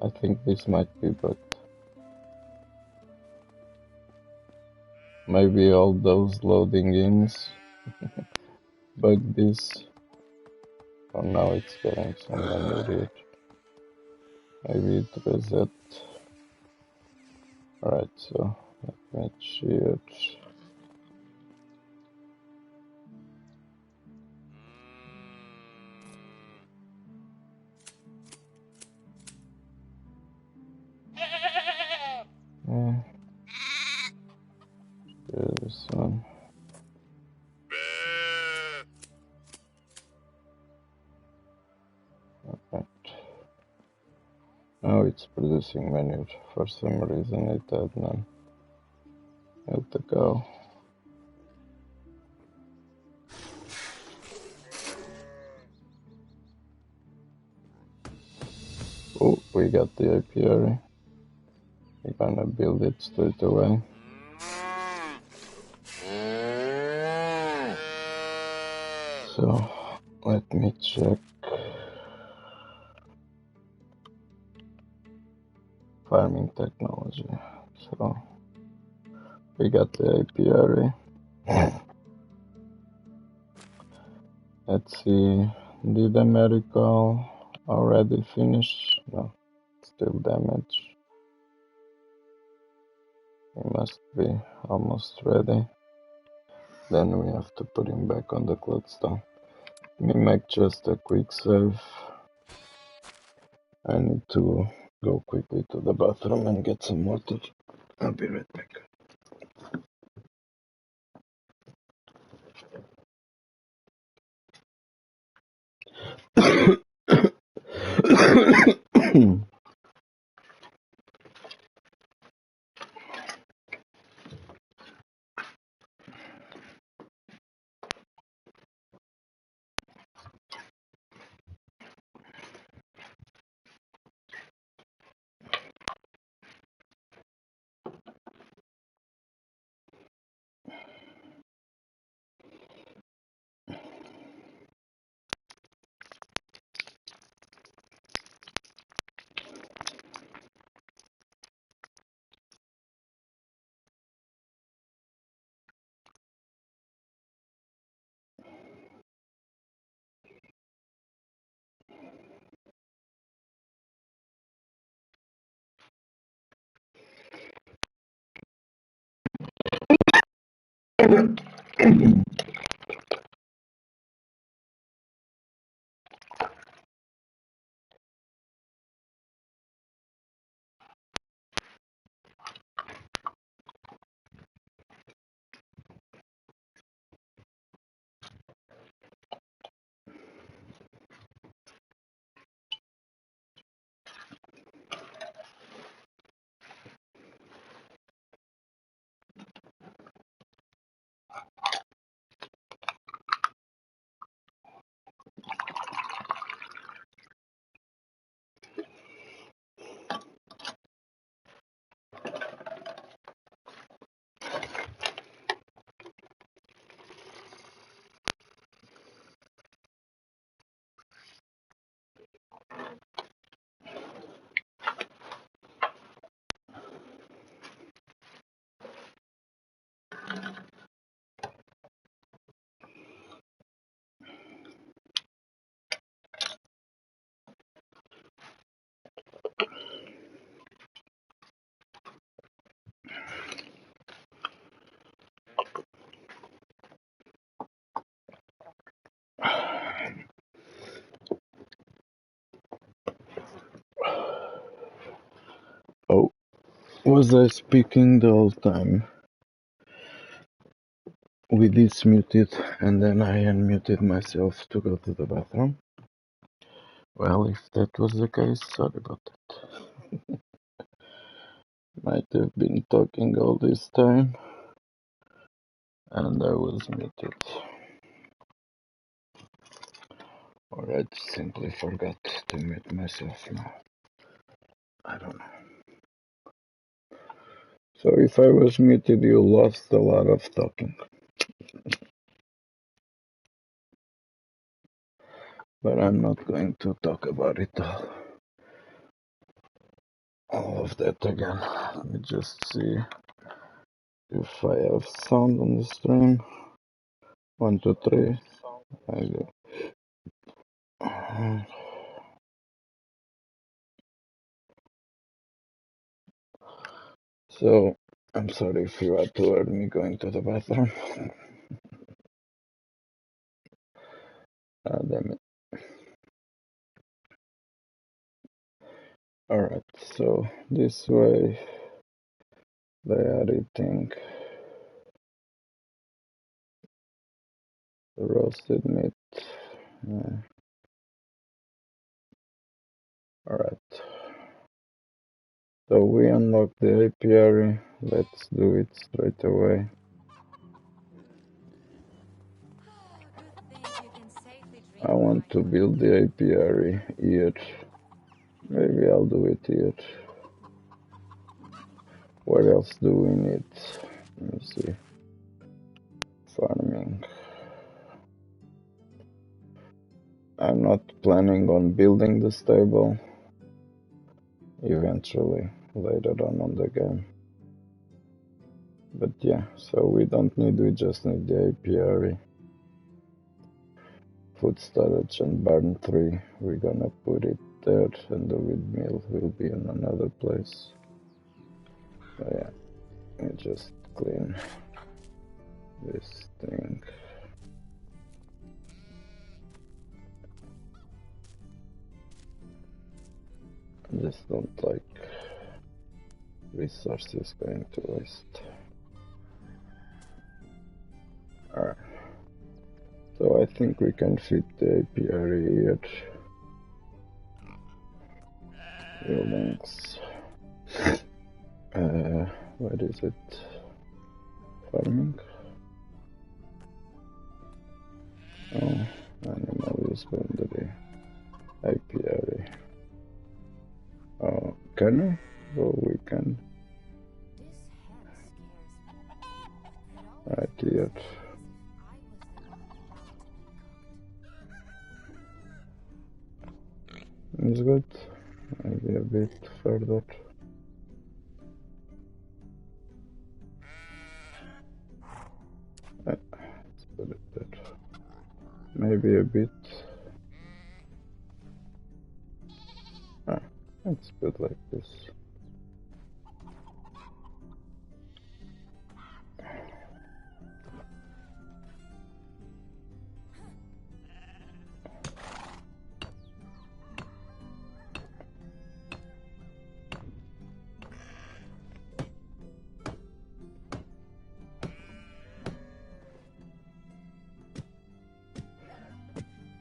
I think this might be bugged. Maybe all those loading ins bug this. Oh, now it's getting some menu read. Maybe it reset. Alright, so let me check. This one. Alright. Now it's producing menu. For some reason it had none. Let the go. Oh, we got the apiary. We're gonna build it straight away. So, let me check. Farming technology. So, we got the apiary. Let's see. Did the medical already finish? No, still damaged. He must be almost ready. Then we have to put him back on the clothestone. Let me make just a quick save. I need to go quickly to the bathroom and get some water. I'll be right back. Oh, was I speaking the whole time with this muted and then I unmuted myself to go to the bathroom? Well, if that was the case, sorry about that. Might have been talking all this time and I was muted. Or I simply forgot to mute myself now. I don't know. So if I was muted, you lost a lot of talking. But I'm not going to talk about it all of that again. Let me just see if I have sound on the stream. 1, 2, 3. I do. So, I'm sorry if you had to hear me going to the bathroom. Damn it. Alright, so this way they are eating the roasted meat. Alright, so we unlock the apiary. Let's do it straight away. I want to build the apiary here. Maybe I'll do it here. What else do we need? Let me see. Farming. I'm not planning on building the stable. Eventually, later on the game. But yeah, so we don't need, we just need the apiary. Food storage and barn 3. We're gonna put it there, and the windmill will be in another place. So yeah, let me just clean this thing. I just don't like resources going to waste. Alright. So I think we can fit the apiary here. Buildings. What is it? Farming? Oh, animal use boundary. Apiary. Oh, can we? Oh, we can. Right here. It's good. Maybe a bit further. Let's put it there. Maybe a bit. Let's put like this.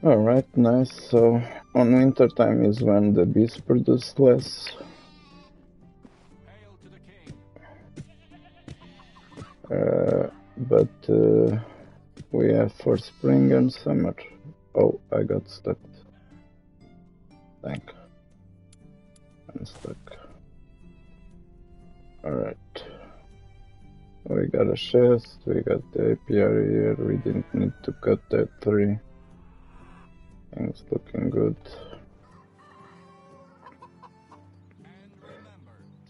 Alright, nice. So on winter time is when the bees produce less. But we have for spring and summer. Oh, I got stuck. Thank. I'm stuck. Alright. We got a chest, we got the apiary here, we didn't need to cut that 3. Things looking good.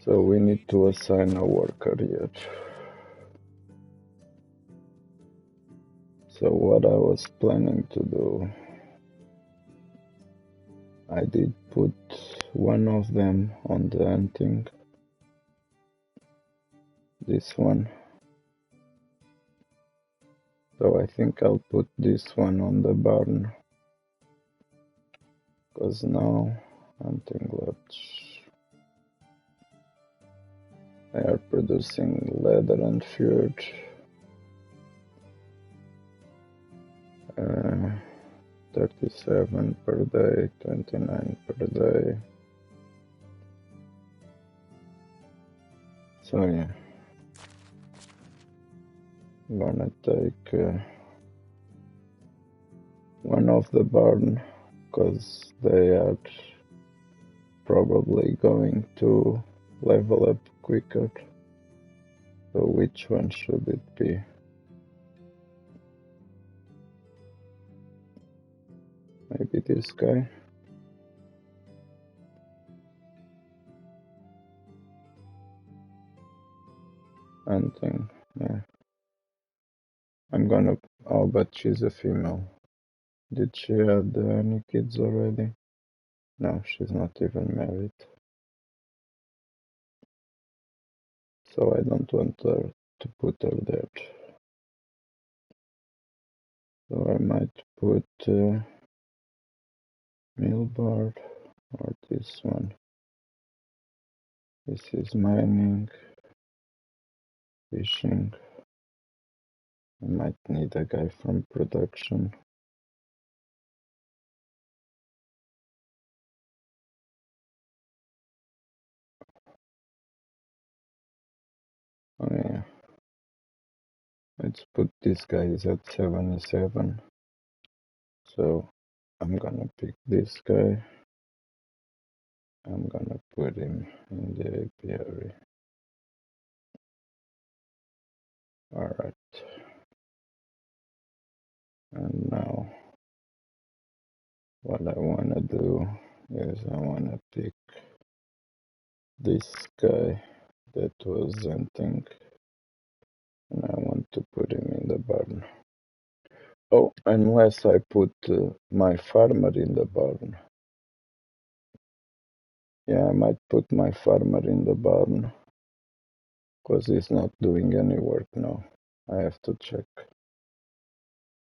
So we need to assign a worker here. So what I was planning to do, I did put one of them on the hunting. This one. So I think I'll put this one on the barn. Because now hunting lodge. They are producing leather and fjord. 37 per day, 29 per day. So yeah, I'm gonna take one of the barn because they are probably going to level up quicker. So which one should it be? Maybe this guy? Hunting. Yeah. I'm gonna. Oh, but she's a female. Did she have any kids already? No, she's not even married. So I don't want her to put her there. So I might put Milbard or this one. This is mining, fishing. I might need a guy from production. Oh yeah. Let's put this guy is at 77. So I'm gonna pick this guy. I'm gonna put him in the apiary. Alright. And now what I wanna do is I wanna pick this guy that was venting and I want to put him in the barn. Oh, unless I put my farmer in the barn. Yeah, I might put my farmer in the barn because he's not doing any work now. I have to check.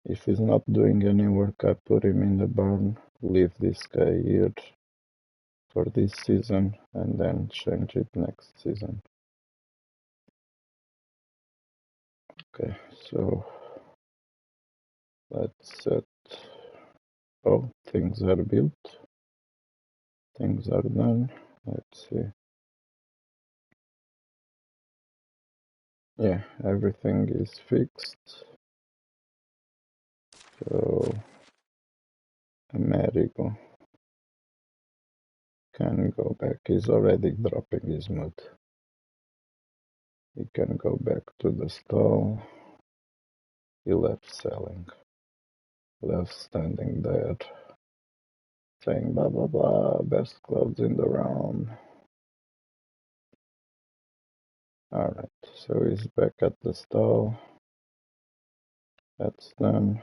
If he's not doing any work, I put him in the barn, leave this guy here for this season, and then change it next season. Okay, so let's set. Oh, things are built. Things are done. Let's see. Yeah, everything is fixed. So Amerigo can go back. He's already dropping his mood. He can go back to the stall. He left selling. Left standing there. Saying blah blah blah, best clothes in the realm. Alright, so he's back at the stall. That's done.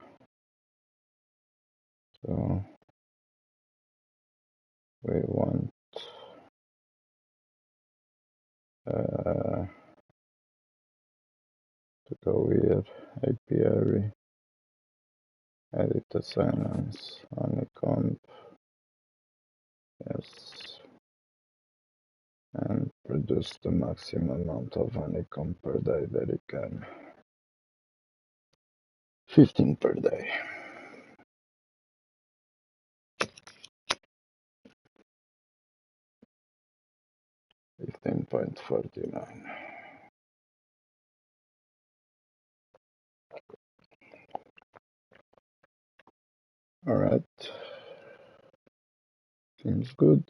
So we want to go here, apiary, edit assignments, honeycomb, yes, and produce the maximum amount of honeycomb per day that it can. 15 per day. $15.49. Alright. Seems good.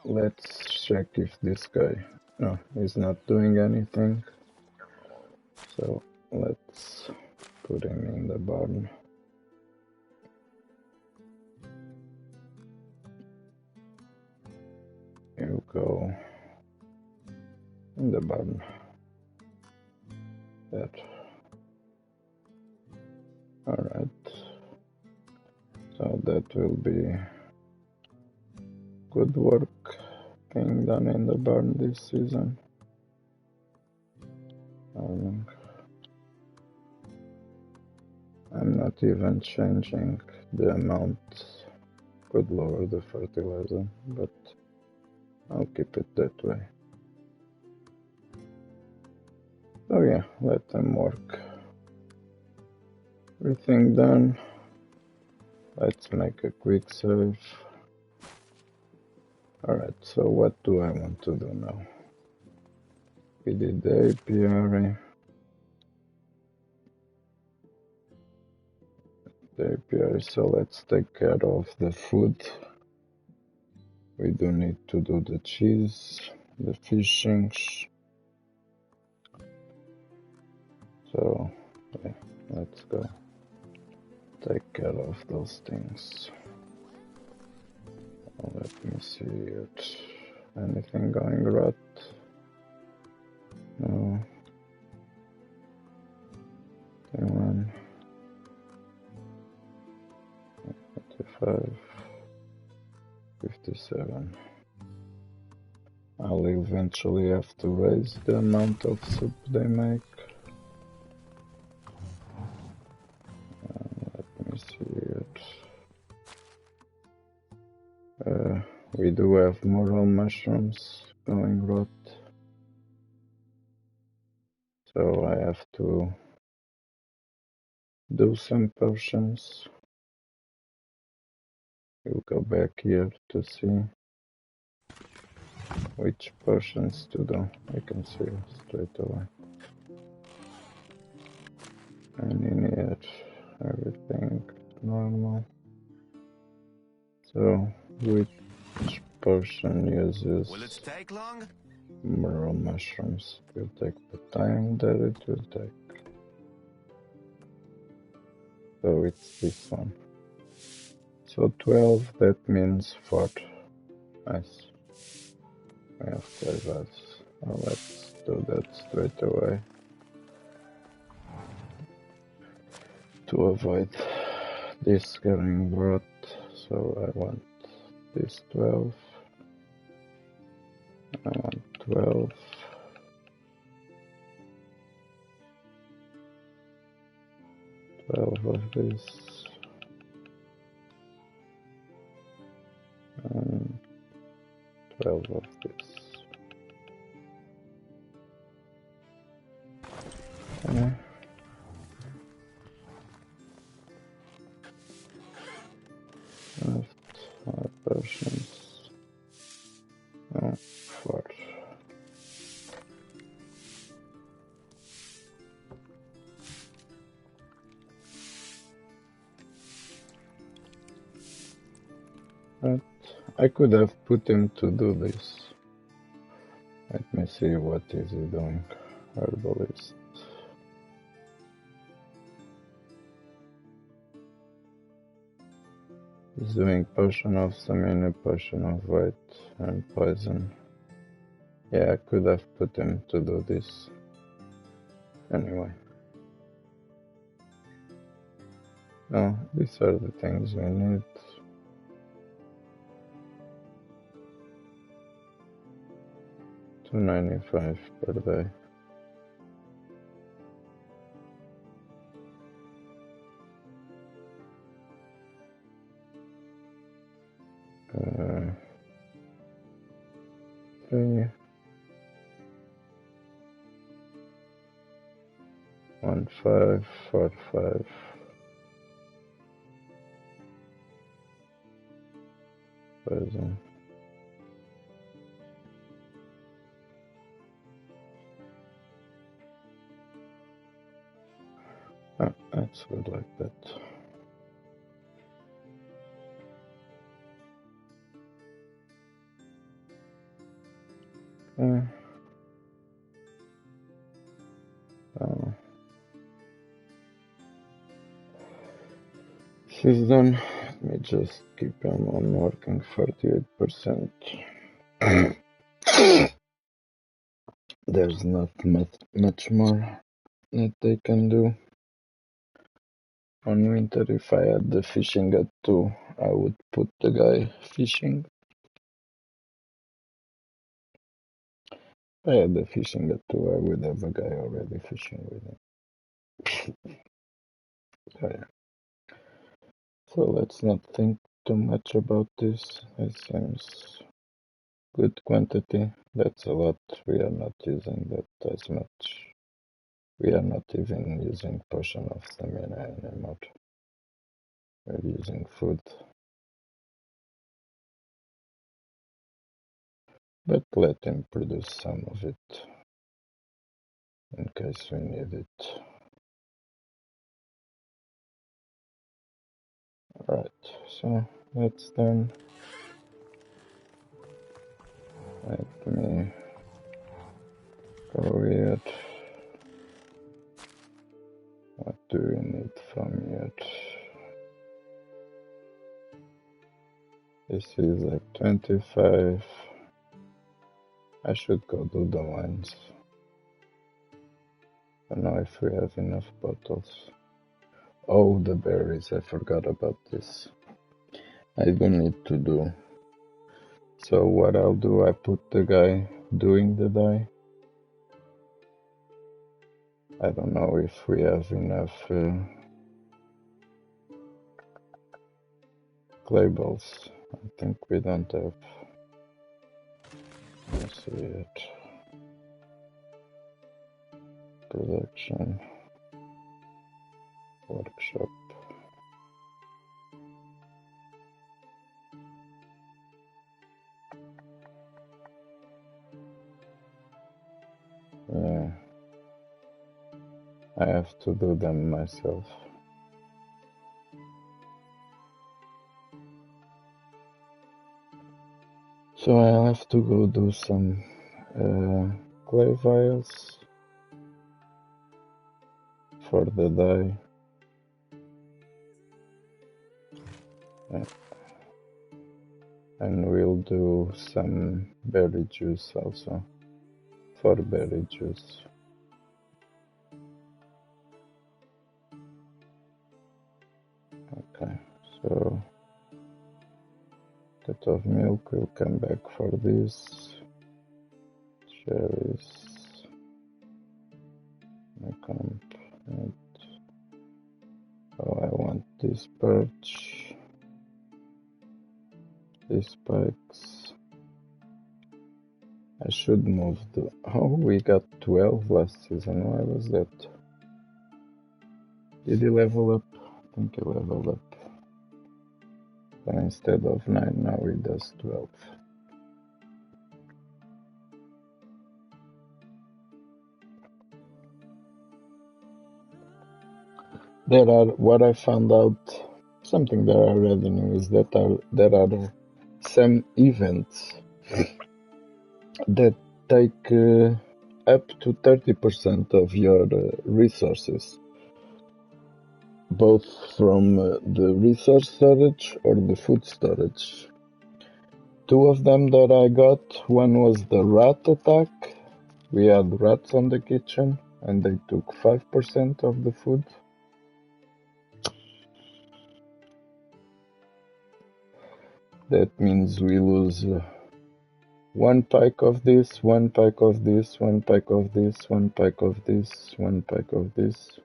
Let's check if this guy. No, he's not doing anything. So let's put him in the barn. You go in the barn. There. Alright. So that will be good work being done in the barn this season. I'm not even changing the amount. Could lower the fertilizer, but I'll keep it that way. Oh yeah, let them work. Everything done. Let's make a quick save. Alright, so what do I want to do now? We did the apiary. So let's take care of the food. We do need to do the cheese, the fishing. So yeah, let's go take care of those things. Let me see it. Anything going right? 37. I'll eventually have to raise the amount of soup they make. Let me see it. We do have morel mushrooms going rot. So I have to do some potions. We'll go back here to see which potions to do. I can see straight away. And in here, everything normal. So, which potion uses Will it take long? morel mushrooms? It will take the time that it will take. So it's this one. So 12, that means 4. Nice. We have clavats. Well, let's do that straight away. To avoid this getting rot, so I want this 12. I want 12. 12 of this. And 12 of this. Okay. Left 5 potions. No, 4. But I could have put him to do this. Let me see what is he doing. Herbalist. He's doing potion of stamina, potion of weight, and poison. Yeah, I could have put him to do this. Anyway. No, these are the things we need. $2.95 per day. Okay. 1545. Poison. Ah, that's good like that. Okay. So she's done. Let me just keep him on working 48%. There's not much more that they can do. On winter, if I had the fishing at 2, I would put the guy fishing. If I had the fishing at 2, I would have a guy already fishing with him. So, yeah. So let's not think too much about this. It seems good quantity. That's a lot. We are not using that as much. We are not even using potion of stamina anymore. We're using food. But let him produce some of it in case we need it. Right, so that's done. Let me go here. What do we need from here? This is like 25. I should go do the wines. I don't know if we have enough bottles. Oh, the berries, I forgot about this. I do need to do So what I'll do, I put the guy doing the die. I don't know if we have enough clay balls. I think we don't have. Let's see it. Production. Workshop. Yeah. I have to do them myself. So I'll have to go do some clay vials for the dye. And we'll do some berry juice also for berry juice. Okay, so that of milk will come back for this. Cherries. Oh, I want this birch. These spikes. I should move the... Oh, we got 12 last season. Why was that? Did he level up? I think he leveled up. But instead of 9, now he does 12. There are, what I found out, something that I already knew, is that there are some events that take up to 30% of your resources, both from the resource storage or the food storage. 2 of them that I got, one was the rat attack. We had rats on the kitchen and they took 5% of the food. That means we lose 1 pack of this, 1 pack of this, 1 pack of this, 1 pack of this, 1 pack of this,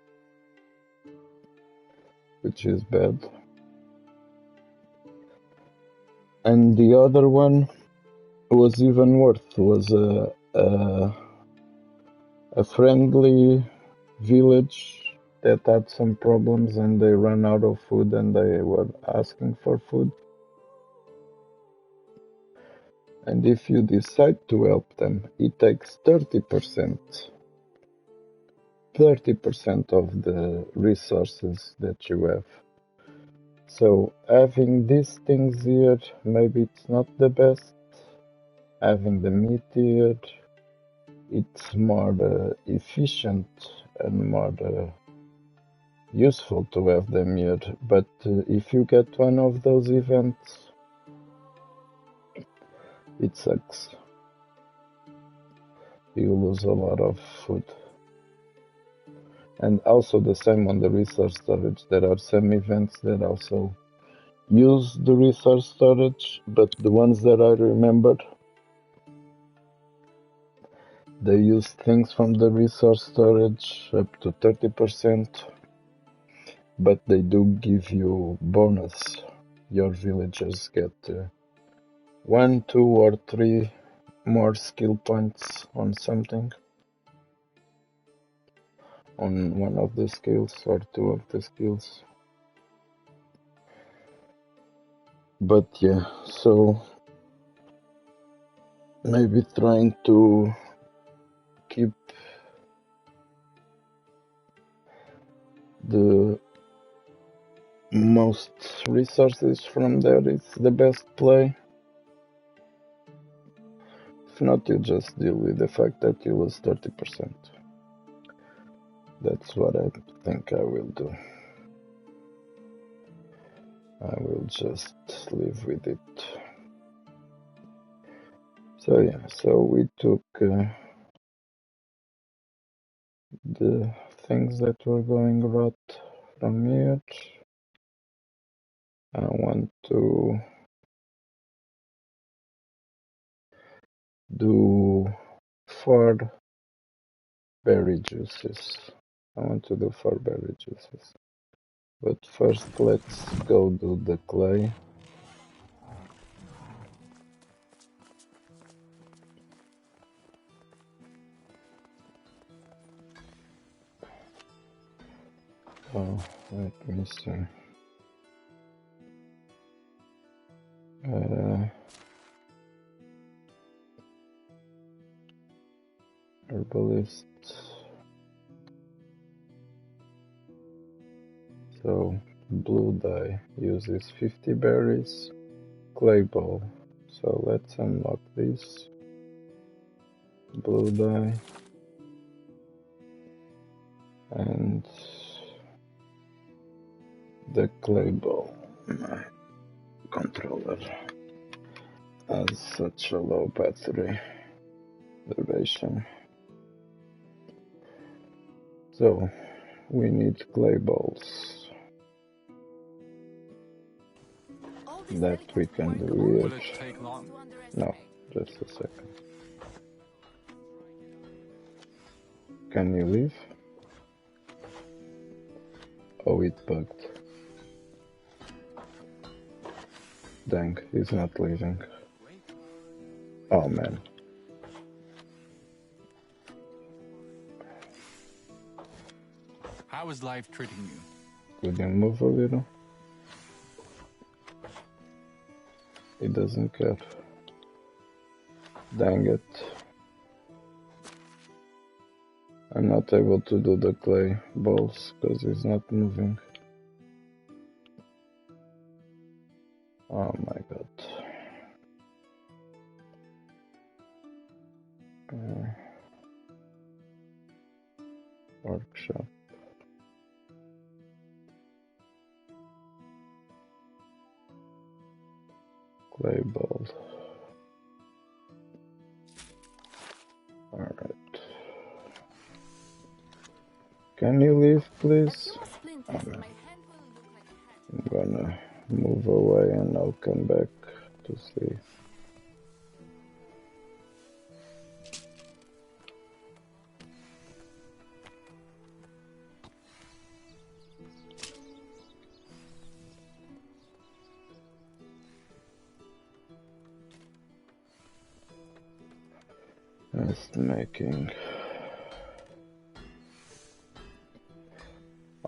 which is bad. And the other one was even worse. It was a friendly village that had some problems and they ran out of food and they were asking for food. And if you decide to help them, it takes 30% of the resources that you have. So having these things here, maybe it's not the best. Having the meat here, it's more efficient and more useful to have them here. But if you get one of those events, it sucks. You lose a lot of food. And also the same on the resource storage. There are some events that also use the resource storage, but the ones that I remember, they use things from the resource storage up to 30%, but they do give you bonus. Your villagers get 1, 2, or 3 more skill points on something. On one of the skills or 2 of the skills. But yeah, so maybe trying to keep the most resources from there is the best play. If not, you just deal with the fact that you lose 30%. That's what I think I will do. I will just live with it. So yeah, so we took the things that were going rot from here. I want to do 4 berry juices. I want to do 4 berry juices. But first let's go do the clay. Oh, let me see. Herbalist. So blue dye uses 50 berries. Clay ball. So let's unlock this. Blue dye. And the clay ball. My controller has such a low battery duration. So we need clay balls that we can do Will here. it take long? No, just a second. Can you leave? Oh, it bugged. Dang, he's not leaving. Oh man. How is life treating you? Could you move a little? He doesn't care. Dang it. I'm not able to do the clay balls because he's not moving. Oh my god. Workshop. Clay ball. Alright. Can you leave, please? Oh, man. I'm gonna move away and I'll come back to see. Just making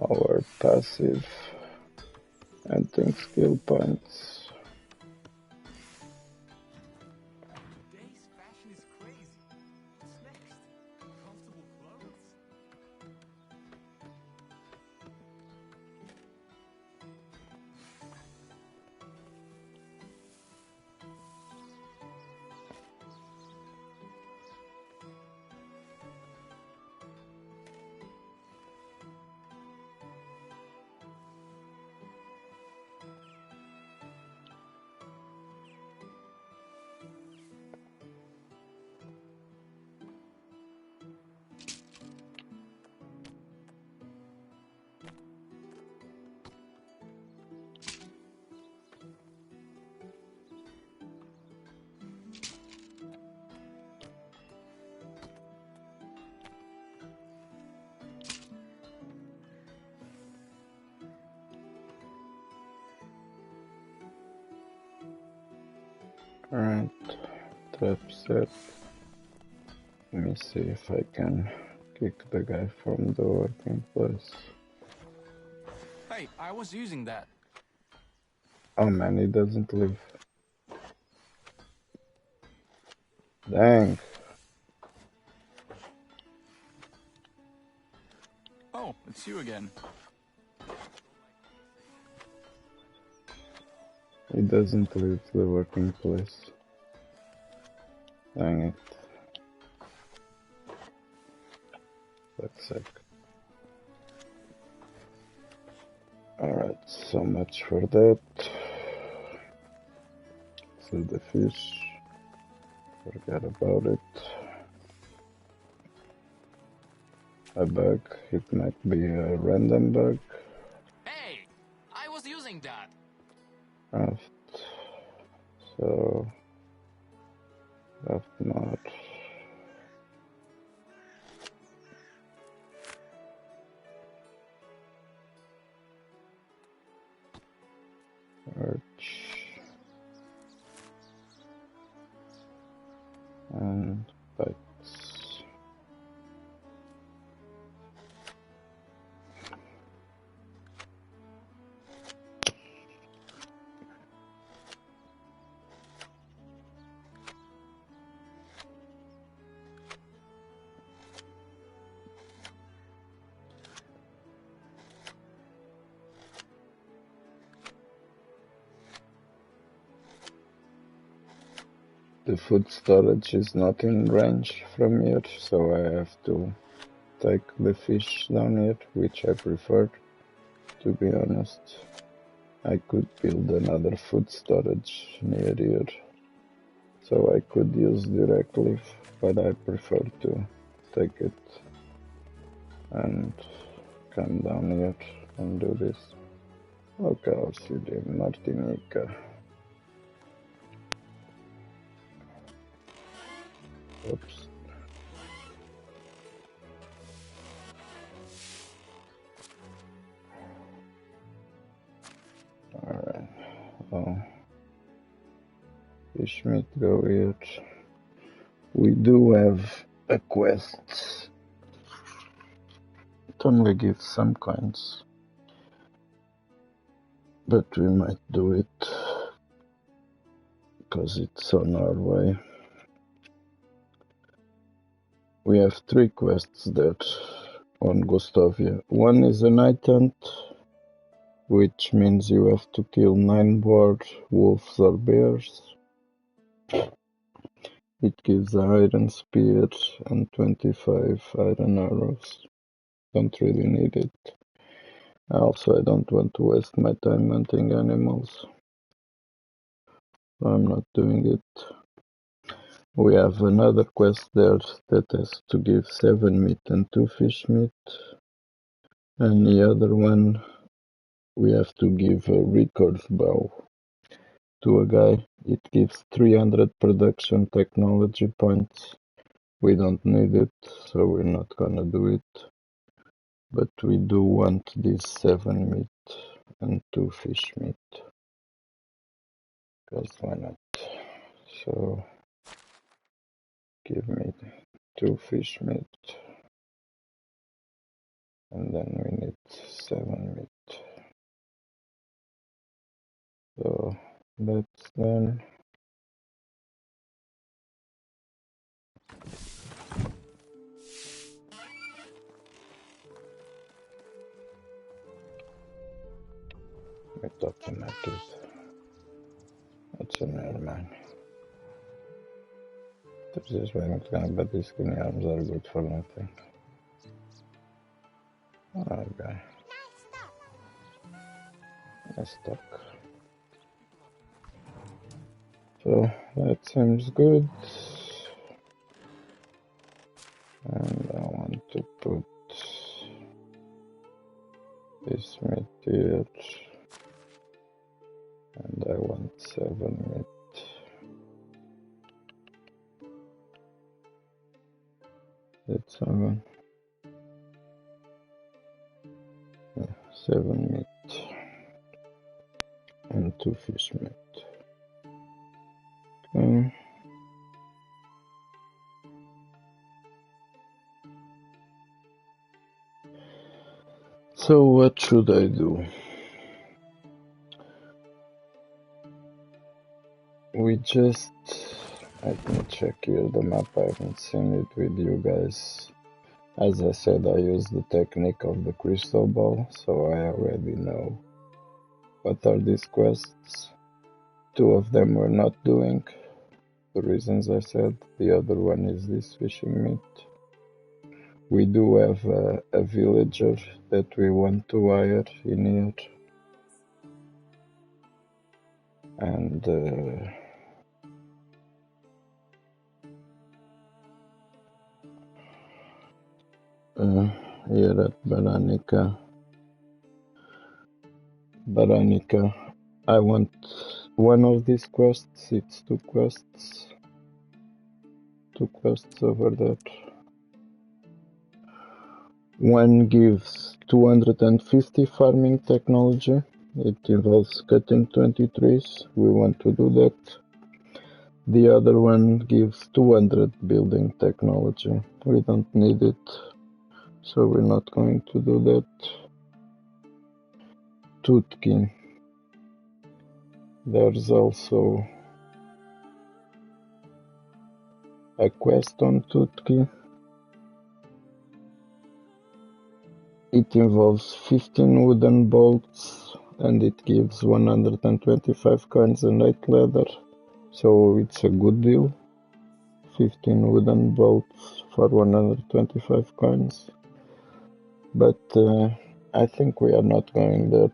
our passive hunting skill points. Today's fashion is crazy. What's next? Comfortable clothes? Alright, trap set. Let me see if I can kick the guy from the working place. Hey, I was using that. Oh man, he doesn't leave. Dang. Oh, it's you again. He doesn't leave the working place. Dang it. That's sick. Alright, so much for that. So the fish. Forget about it. A bug. It might be a random bug. Hey, I was using that. So Craft mod. Search. And bytes. The food storage is not in range from here, so I have to take the fish down here, which I prefer, to be honest. I could build another food storage near here, so I could use directly, but I prefer to take it and come down here and do this. Okay, I'll see you in Martinica. Oops. Alright. Oh. Fish meat go here. We do have a quest. It only gives some coins. But we might do it because it's on our way. We have 3 quests there on Gostovia. One is a night hunt, which means you have to kill 9 boar, wolves or bears. It gives an iron spear and 25 iron arrows. Don't really need it. Also, I don't want to waste my time hunting animals, so I'm not doing it. We have another quest there that has to give 7 meat and 2 fish meat. And the other one, we have to give a recurve bow to a guy. It gives 300 production technology points. We don't need it, so we're not gonna do it. But we do want this 7 meat and 2 fish meat. Because why not? So give me 2 fish meat. And then we need 7 meat. So that's done. Let me talk to my kid. That's a man. There's this way but these skinny arms are good for nothing. Okay. Nice talk. So that seems good. And I want to put this meat here. And I want 7 meat. That's 7. Yeah, 7 meat. And 2 fish meat. Okay. So what should I do? We just... Let me check here the map. I haven't seen it with you guys. As I said, I use the technique of the crystal ball, so I already know what are these quests. 2 of them we're not doing, the reasons I said. The other one is this fishing meat. We do have a villager that we want to hire in here. And here at Baranica, I want one of these quests. It's 2 quests. two quests over there. One gives 250 farming technology. It involves cutting 20 trees. We want to do that. The other one gives 200 building technology. We don't need it, so we're not going to do that. Tutki. There's also a quest on Tutki. It involves 15 wooden bolts and it gives 125 coins and 8 leather, so it's a good deal. 15 wooden bolts for 125 coins. But I think we are not going there.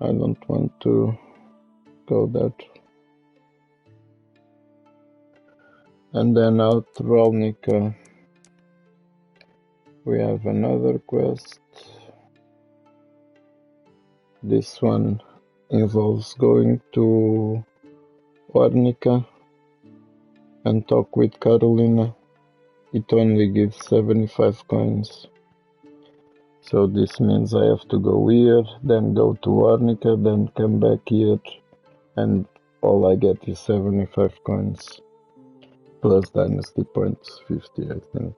I don't want to go there. And then out Rolnica. We have another quest. This one involves going to Ornica and talk with Carolina. It only gives 75 coins. So this means I have to go here, then go to Ornica, then come back here, and all I get is 75 coins. Plus Dynasty points, 50 I think.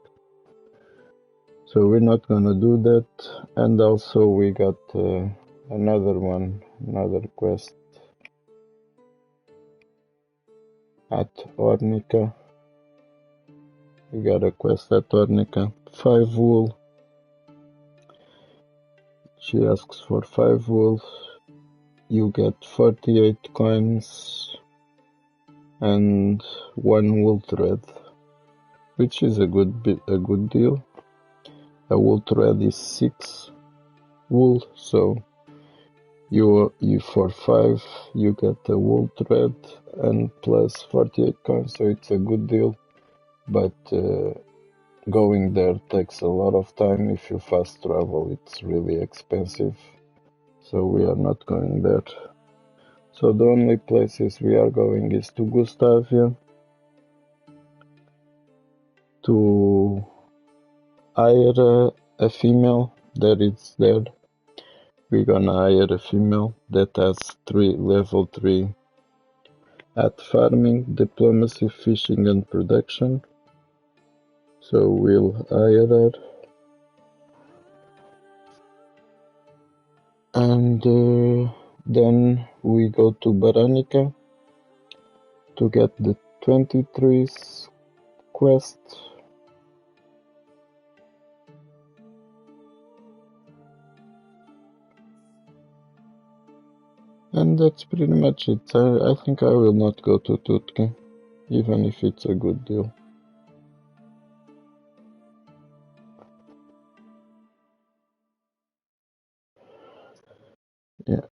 So we're not gonna do that. And also we got another quest at Ornica. We got a quest at Ornica. 5 wool. She asks for 5 wool. You get 48 coins and 1 wool thread, which is a good deal. A wool thread is 6 wool, so you for 5 you get a wool thread and plus 48 coins, so it's a good deal. But going there takes a lot of time. If you fast travel, it's really expensive, so we are not going there. So the only places we are going is to Gustavia, to hire a female that is there. We're gonna hire a female that has level 3 at farming, diplomacy, fishing and production. So we'll hire her. And then we go to Baranica to get the 23's quest. And that's pretty much it. I think I will not go to Tutki, even if it's a good deal. Yeah.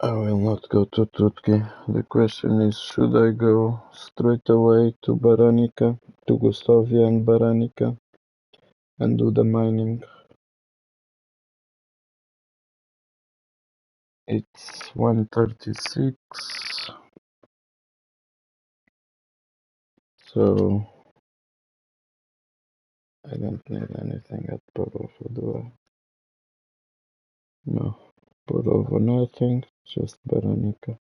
I will not go to Tutki. The question is, should I go straight away to Baranica, to Gustavia and Baranica, and do the mining? It's 1:36, so I don't need anything at Porova, do I? No, Porova nothing, just Baranica.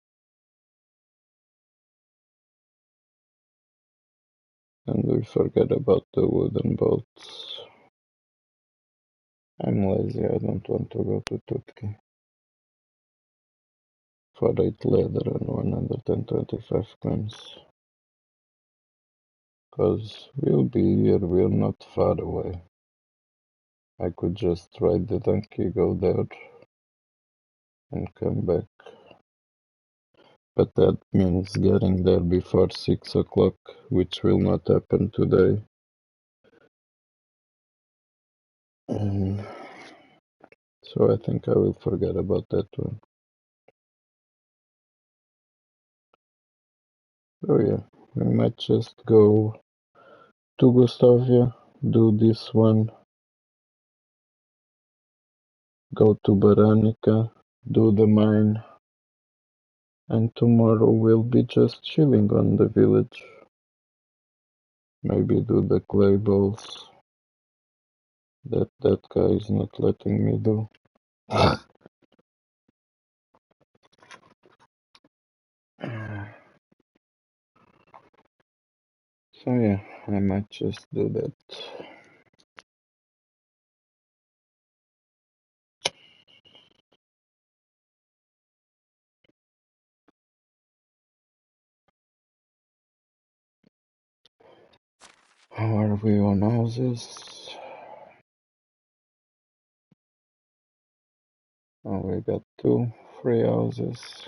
And we forget about the wooden bolts. I'm lazy, I don't want to go to Tutki. For 8 leather and 125 coins. Cause we'll be here, we're not far away. I could just ride the donkey, go there, and come back. But that means getting there before 6 o'clock, which will not happen today. So I think I will forget about that one. Oh yeah, we might just go to Gustavia, do this one, go to Baranica, do the mine, And tomorrow we'll be just chilling on the village. Maybe do the clay balls that guy is not letting me do. So yeah, I might just do that. How are we on houses? Oh, we got 2 free houses.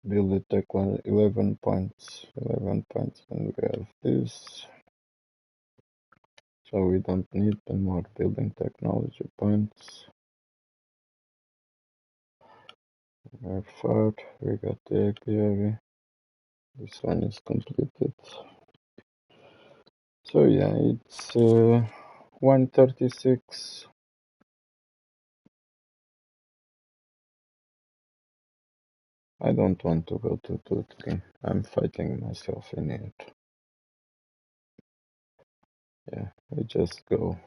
Build it take 11 points. 11 points, and we have this. So we don't need the more building technology points. We're far. We got the apiary. This one is completed. So yeah, it's 136. I don't want to go to Tutki. I'm fighting myself in it. Yeah, we just go.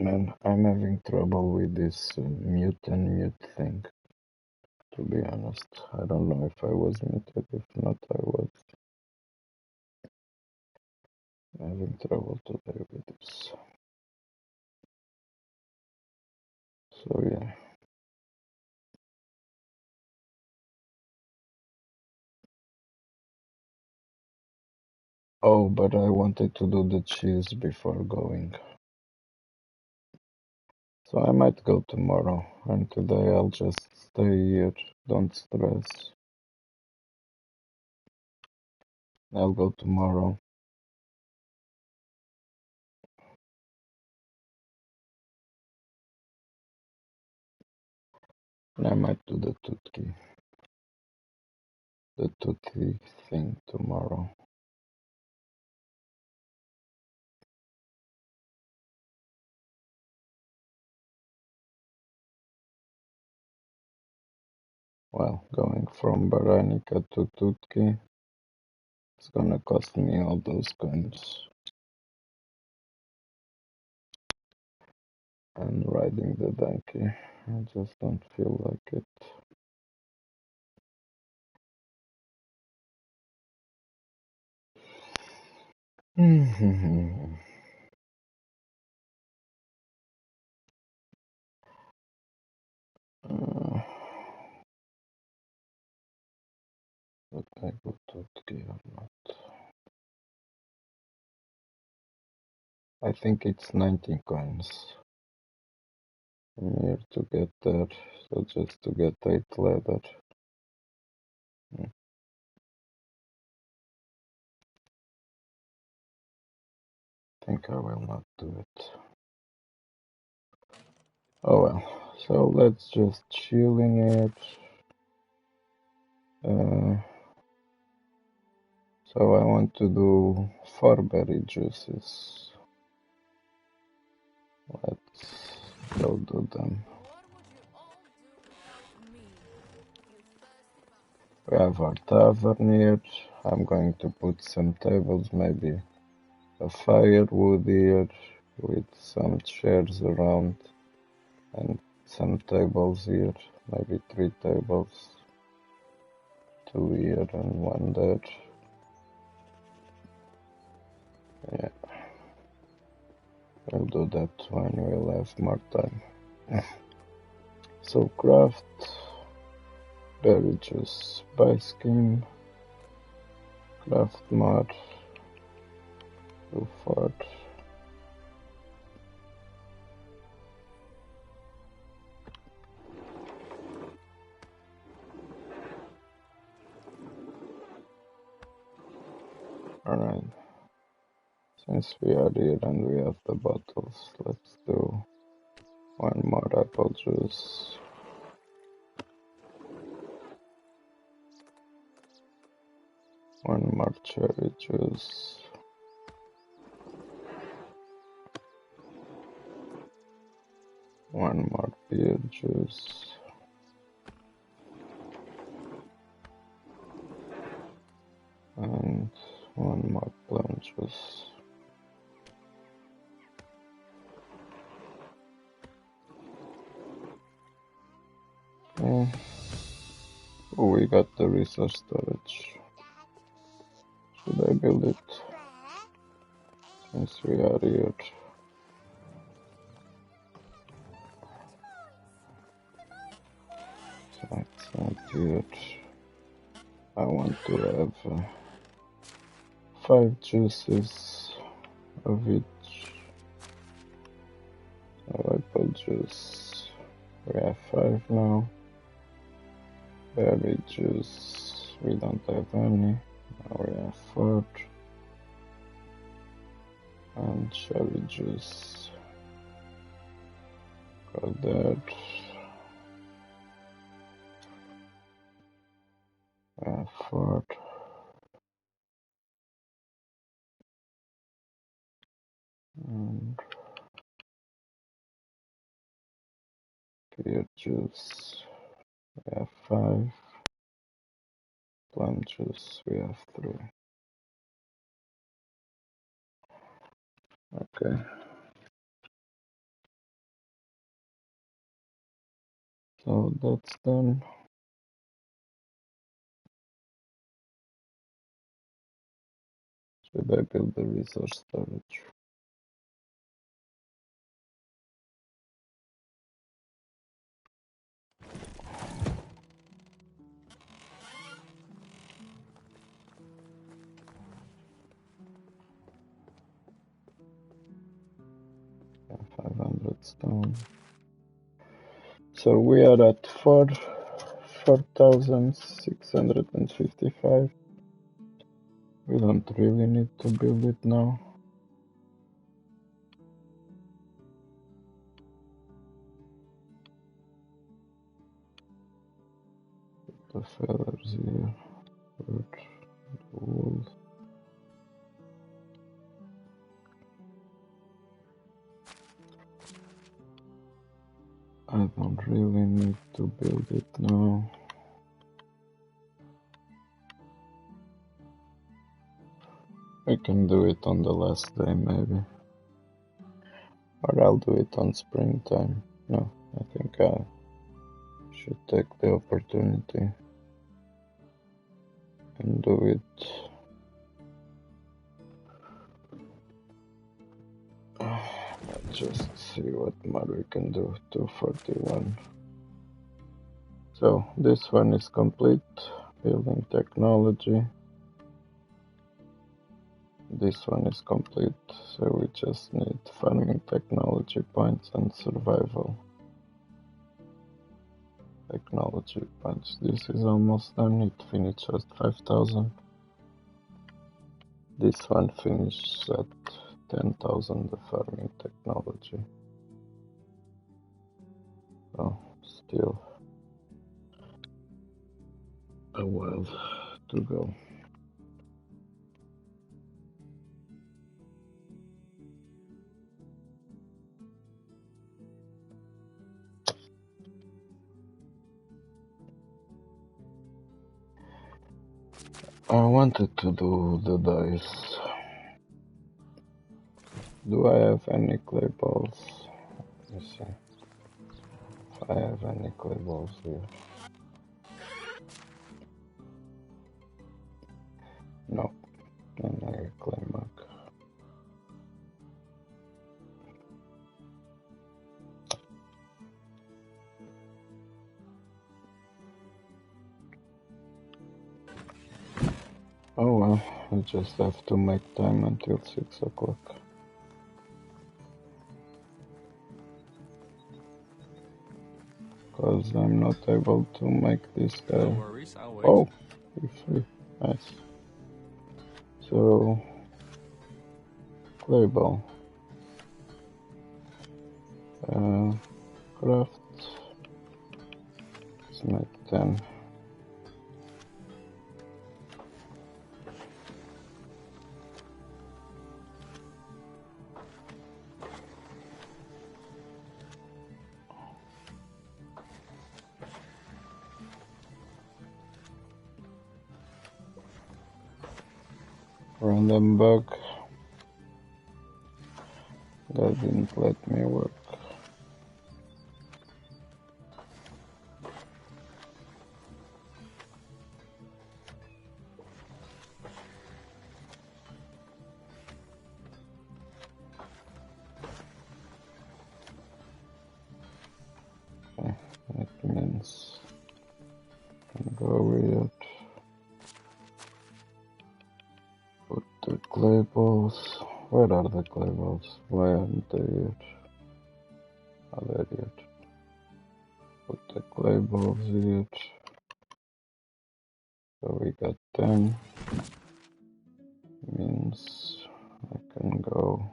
Man, I'm having trouble with this mute and mute thing. To be honest, I don't know if I was muted. If not, I was having trouble today with this. So yeah. Oh, but I wanted to do the cheese before going. So I might go tomorrow, and today I'll just stay here. Don't stress. I'll go tomorrow. And I might do the Tutki thing tomorrow. Well, going from Baranica to Tutki, it's gonna cost me all those coins. And riding the donkey, I just don't feel like it. But I go Tutki or not? I think it's 90 coins. I'm here to get there, so just to get 8 leather. I think I will not do it. Oh well, so let's just chill in it. So I want to do 4 berry juices. Let's go do them. We have our tavern here. I'm going to put some tables, maybe a firewood here with some chairs around and some tables here, maybe 3 tables, 2 here and 1 there. Yeah, we'll do that when we'll have more time. So craft, berry juice, buy skin, craft mod, do fart. Alright, since we are here and we have the bottles, let's do one more apple juice. One more cherry juice. One more beer juice. And one more plum juice. Okay. Oh, we got the resource storage. Should I build it? Since we are here. So it's not here. I want to have 5 juices of each. So apple juice. We have 5 now. Berry juice. We don't have any. Now we have 4. And cherry juice. Got that. We have 4. And beer juice. We have 5. Plum juice. We have 3. Okay. So that's done. Should I build the resource storage? Yeah, 500 stone. So we are at 4,655. We don't really need to build it now. The feathers here. Good. Wool. I don't really need to build it now. I can do it on the last day maybe. Or I'll do it on springtime. No, I think I should take the opportunity and do it. Let's just see what more we can do. 241. So this one is complete. Building technology. This one is complete. So we just need farming technology points and survival technology points. This is almost done. It finished at 5,000. This one finished at 10,000, the farming technology. So still a while to go. I wanted to do the dice. Do I have any clay balls? Let me see if I have any clay balls here. No, and I a clay mug. Oh well, I just have to make time until 6 o'clock. Because I'm not able to make this guy. No worries, I'll wait. Oh, he's free. Nice. So, clay ball. Craft. Let's make 10. Random bug. That didn't let me work. Okay, that means I can go with it. Put the clay balls. Where are the clay balls? Why aren't they yet? Oh, there yet. Put the clay balls yet. So we got 10. Means I can go.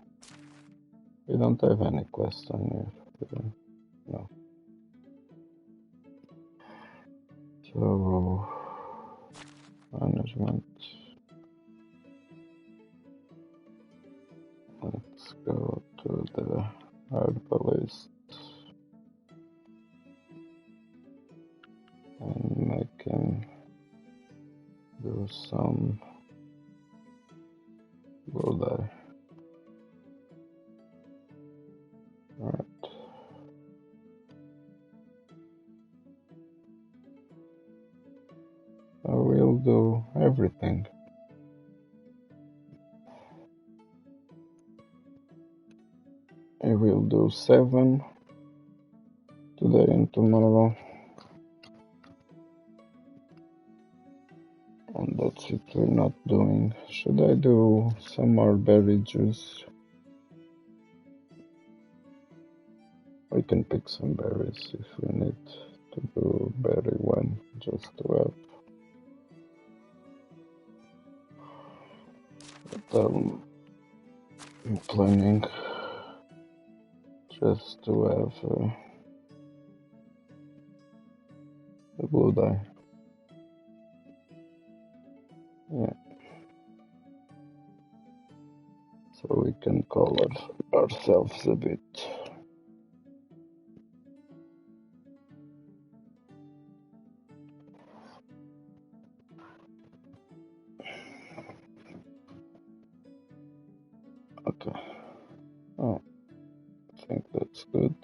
We don't have any quest on here. No. So management. Let's go to the herbalist and make him do some blue dye. Right. I will do everything. I will do 7 today and tomorrow. And that's it we're not doing. Should I do some more berry juice? We can pick some berries if we need to do berry one, just to have. But I'm planning just to have the blue dye. Yeah. So we can color ourselves a bit. Okay. Oh, I think that's good.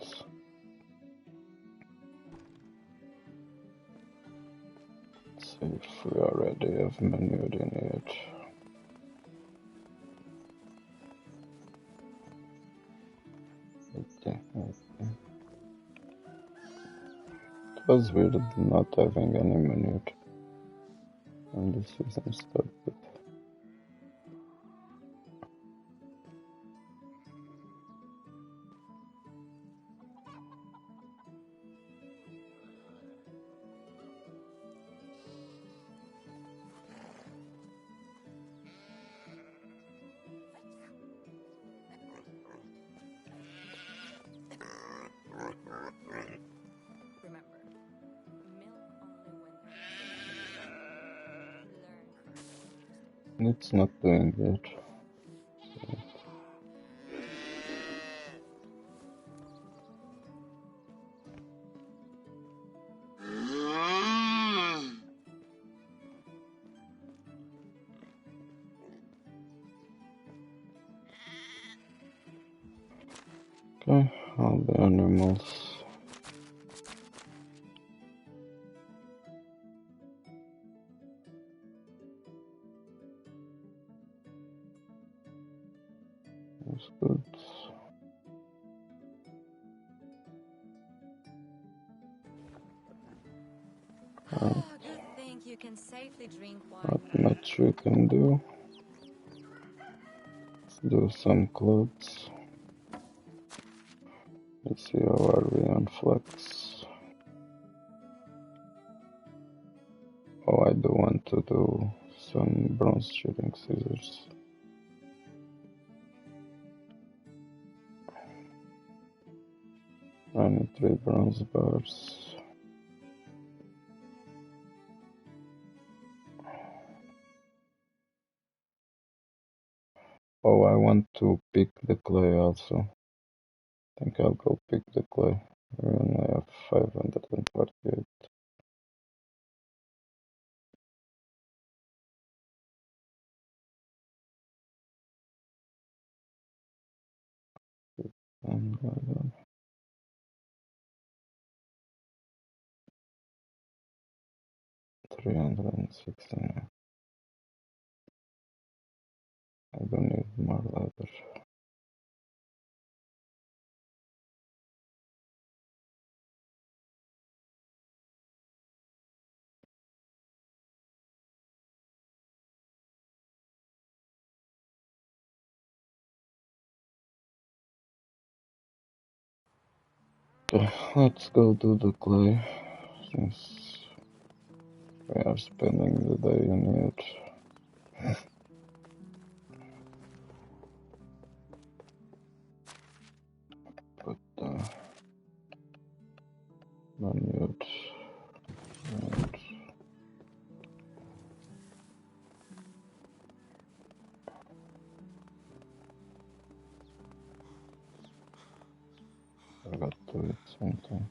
Let's see if we already have manured in it. Okay. It was weird not having any manure when the season started. It's not doing it. Okay, all the animals. That's good. Oh, good thing think you can safely drink wine? Not much we can do. Let's do some clothes. Let's see, how are we on flex? Oh, I do want to do some bronze shooting scissors. 93 bronze bars. Oh, I want to pick the clay also. I think I'll go pick the clay. We only have 548. And 369. I don't need more leather. Okay, let's go do the clay, since we are spending the day in here. Put the lanyard and I got to eat something.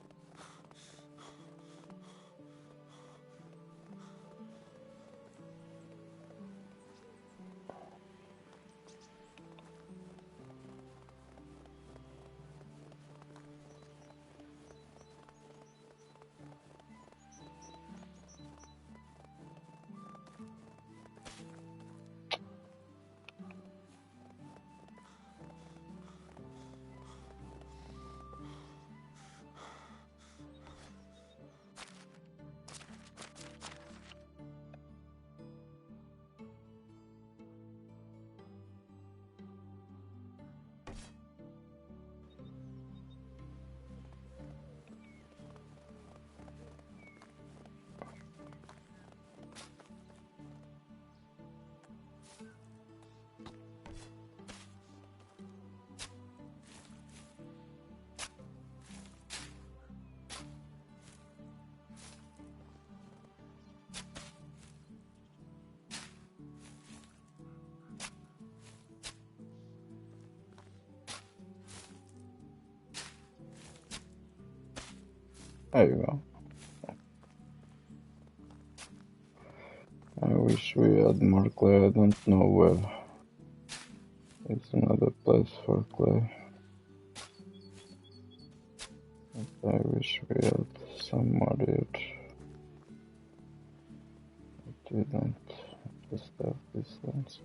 There you go. I wish we had more clay. I don't know where. It's another place for clay. But I wish we had some more here. But we don't. Just have these ones.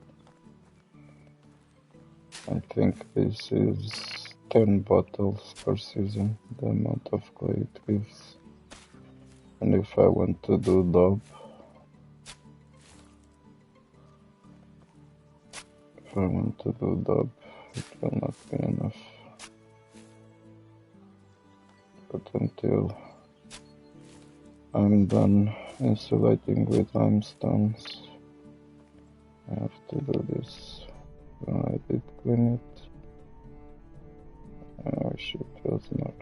I think this is 10 bottles per season, the amount of clay it gives. And if I want to do daub, it will not be enough. But until I'm done insulating with limestones, I have to do this. I did clean it. I wish it was not.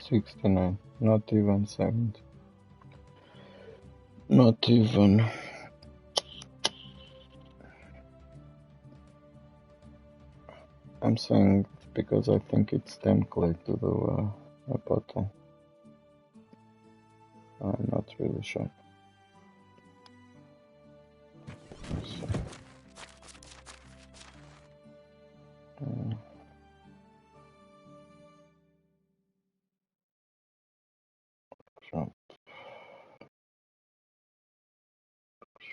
69, not even 70. Not even. I'm saying because I think it's 10 clay to do a bottle. I'm not really sure. So, shop,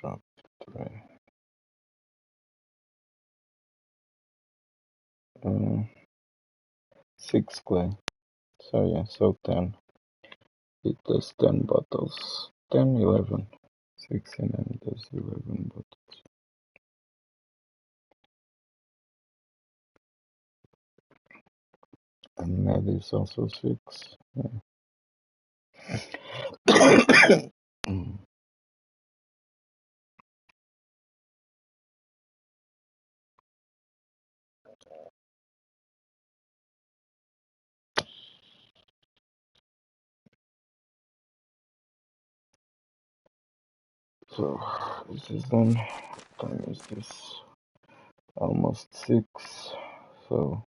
shop, tray. 6 clay. So yeah, so 10. It does 10 bottles. 10, 11. 16 and it does 11 bottles. And med is also 6. Yeah. So this is done. What time is this? Almost 6. So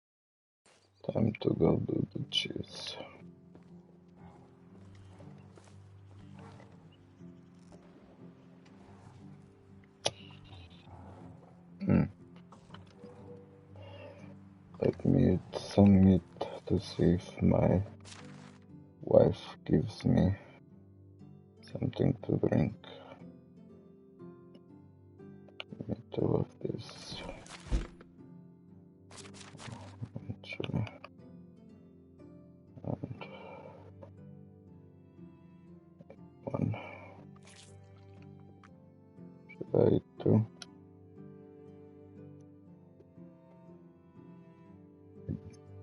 time to go do the cheese. Let me eat some meat to see if my wife gives me something to drink. Give me 2 of this. Actually. And 1. Should I eat 2?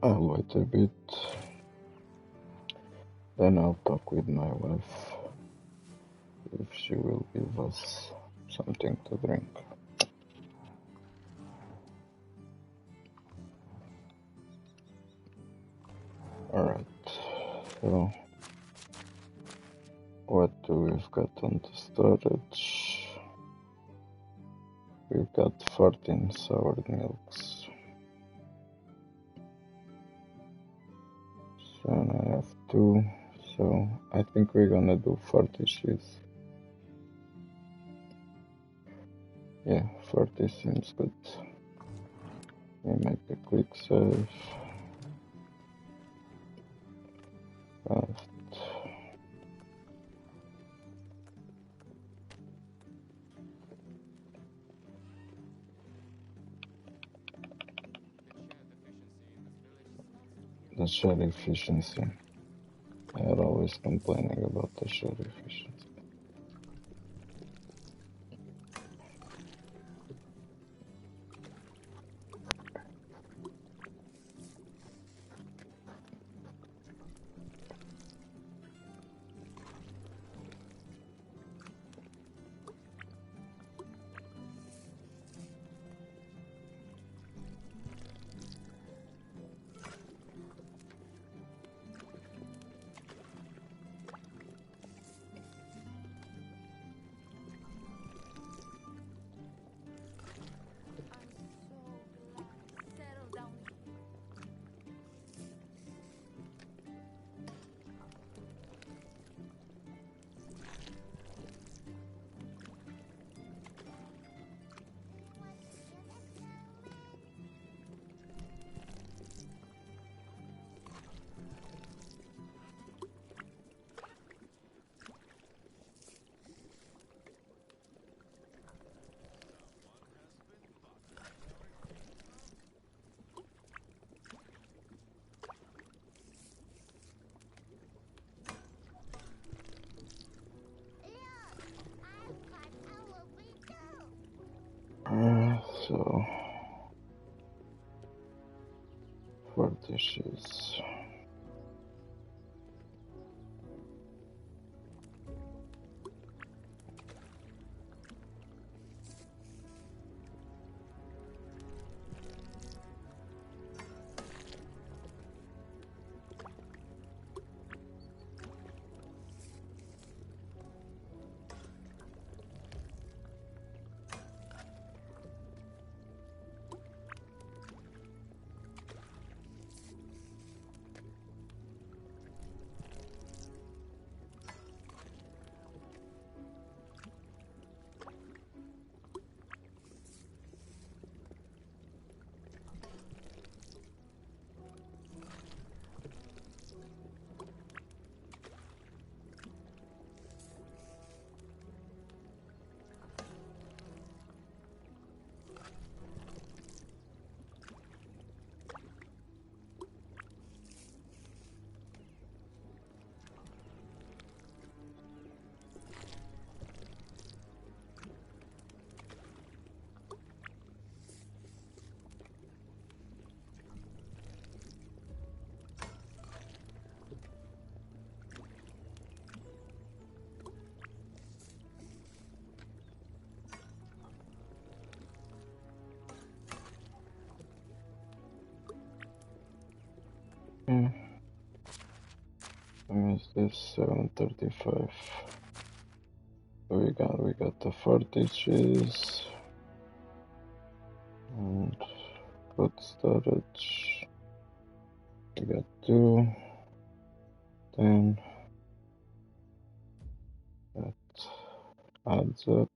I'll wait a bit. Then I'll talk with my wife if she will give us something to drink. Alright, so what do we've got on the storage? We've got 14 soured milks. So I have 2, so I think we're gonna do 40 cheese. Yeah, 40 seems good. We make a quick save. Fast. The share efficiency. I are always complaining about the share efficiency. Settle down. So 4 dishes. is this? 735. We got the 40 cheese and food storage. We got 2, 10. That adds up.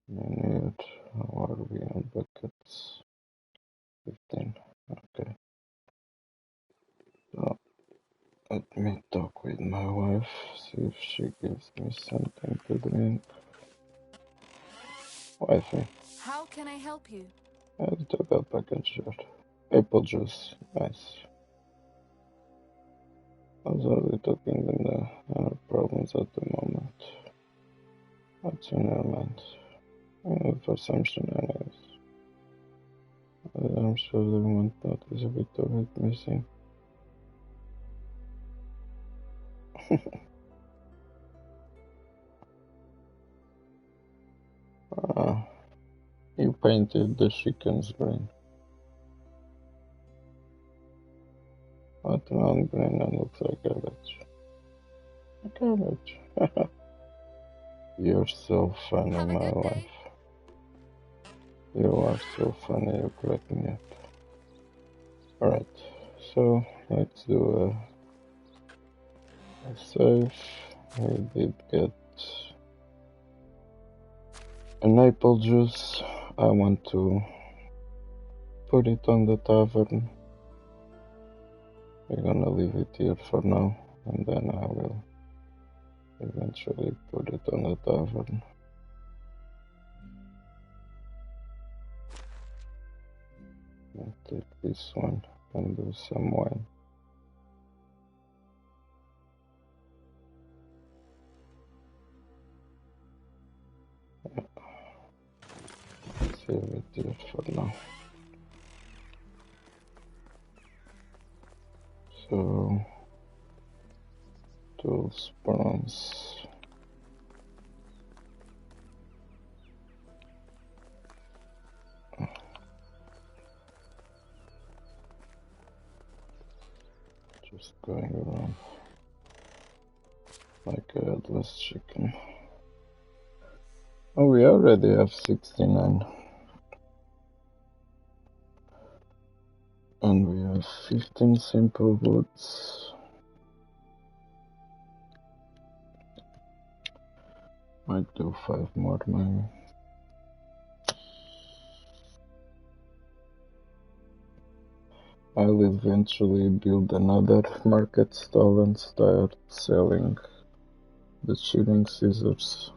Minute. How are we on buckets? 15. Okay. So let me talk with my wife, see if she gives me something to drink. Wifey, How can I help you? I took a package of apple juice. Nice. I was already talking in the problems at the moment. What's in your mind? For some shenanigans. I'm sure they won't notice a bit of it missing. You painted the chickens green. What around green and looks like cabbage. A cabbage. You're so funny, Have a my good day. wife. You are so funny, you crack me up. Alright, so let's do a save. We did get an apple juice. I want to put it on the tavern. We're gonna leave it here for now, and then I will eventually put it on the tavern. I'll take this one and do some wine. Save it here for now. So, tools, bronze. Just going around like a headless chicken. Oh, we already have 69. And we have 15 simple woods. Might do 5 more maybe. I'll eventually build another market stall and start selling the shooting scissors.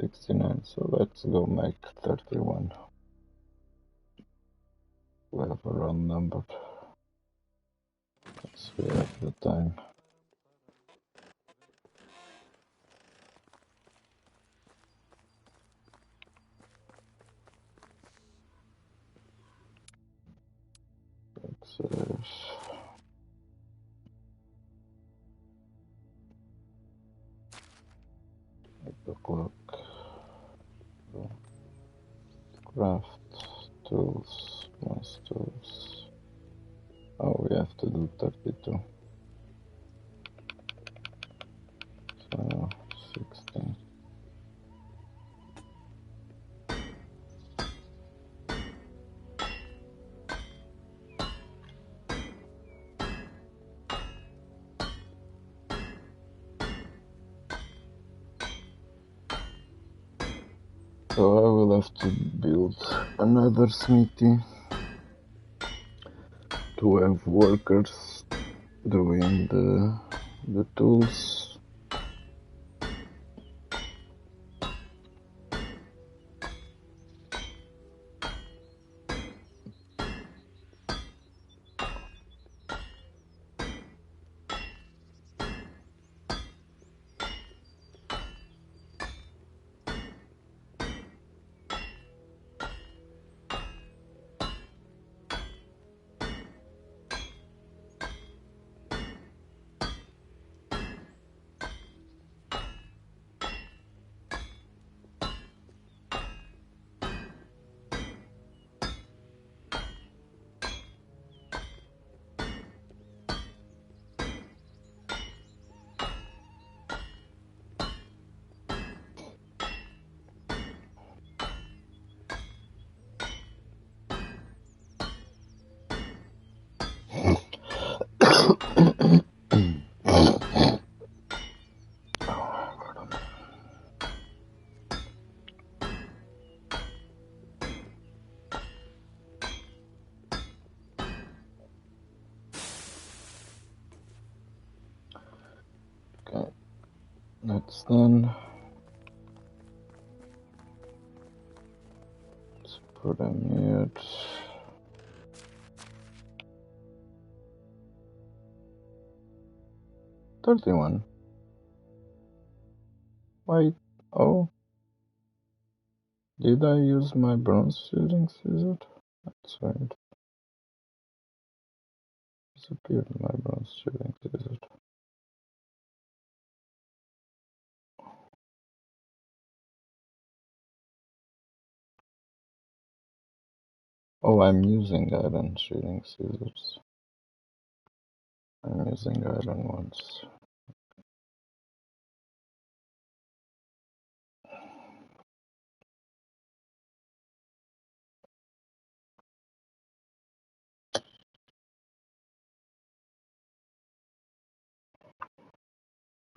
$69, so let's go make 31. We have a round number. Because we have the time. Let's 8 o'clock. Craft tools, mass tools. Oh, we have to do 32. So 16. So I will have to build another smithy to have workers doing the tools. That's done. Let's put a mute. $31. Wait, oh. Did I use my bronze shooting scissors? That's right. Disappeared my bronze shooting scissors. Oh, I'm using iron shooting scissors. I'm using iron ones.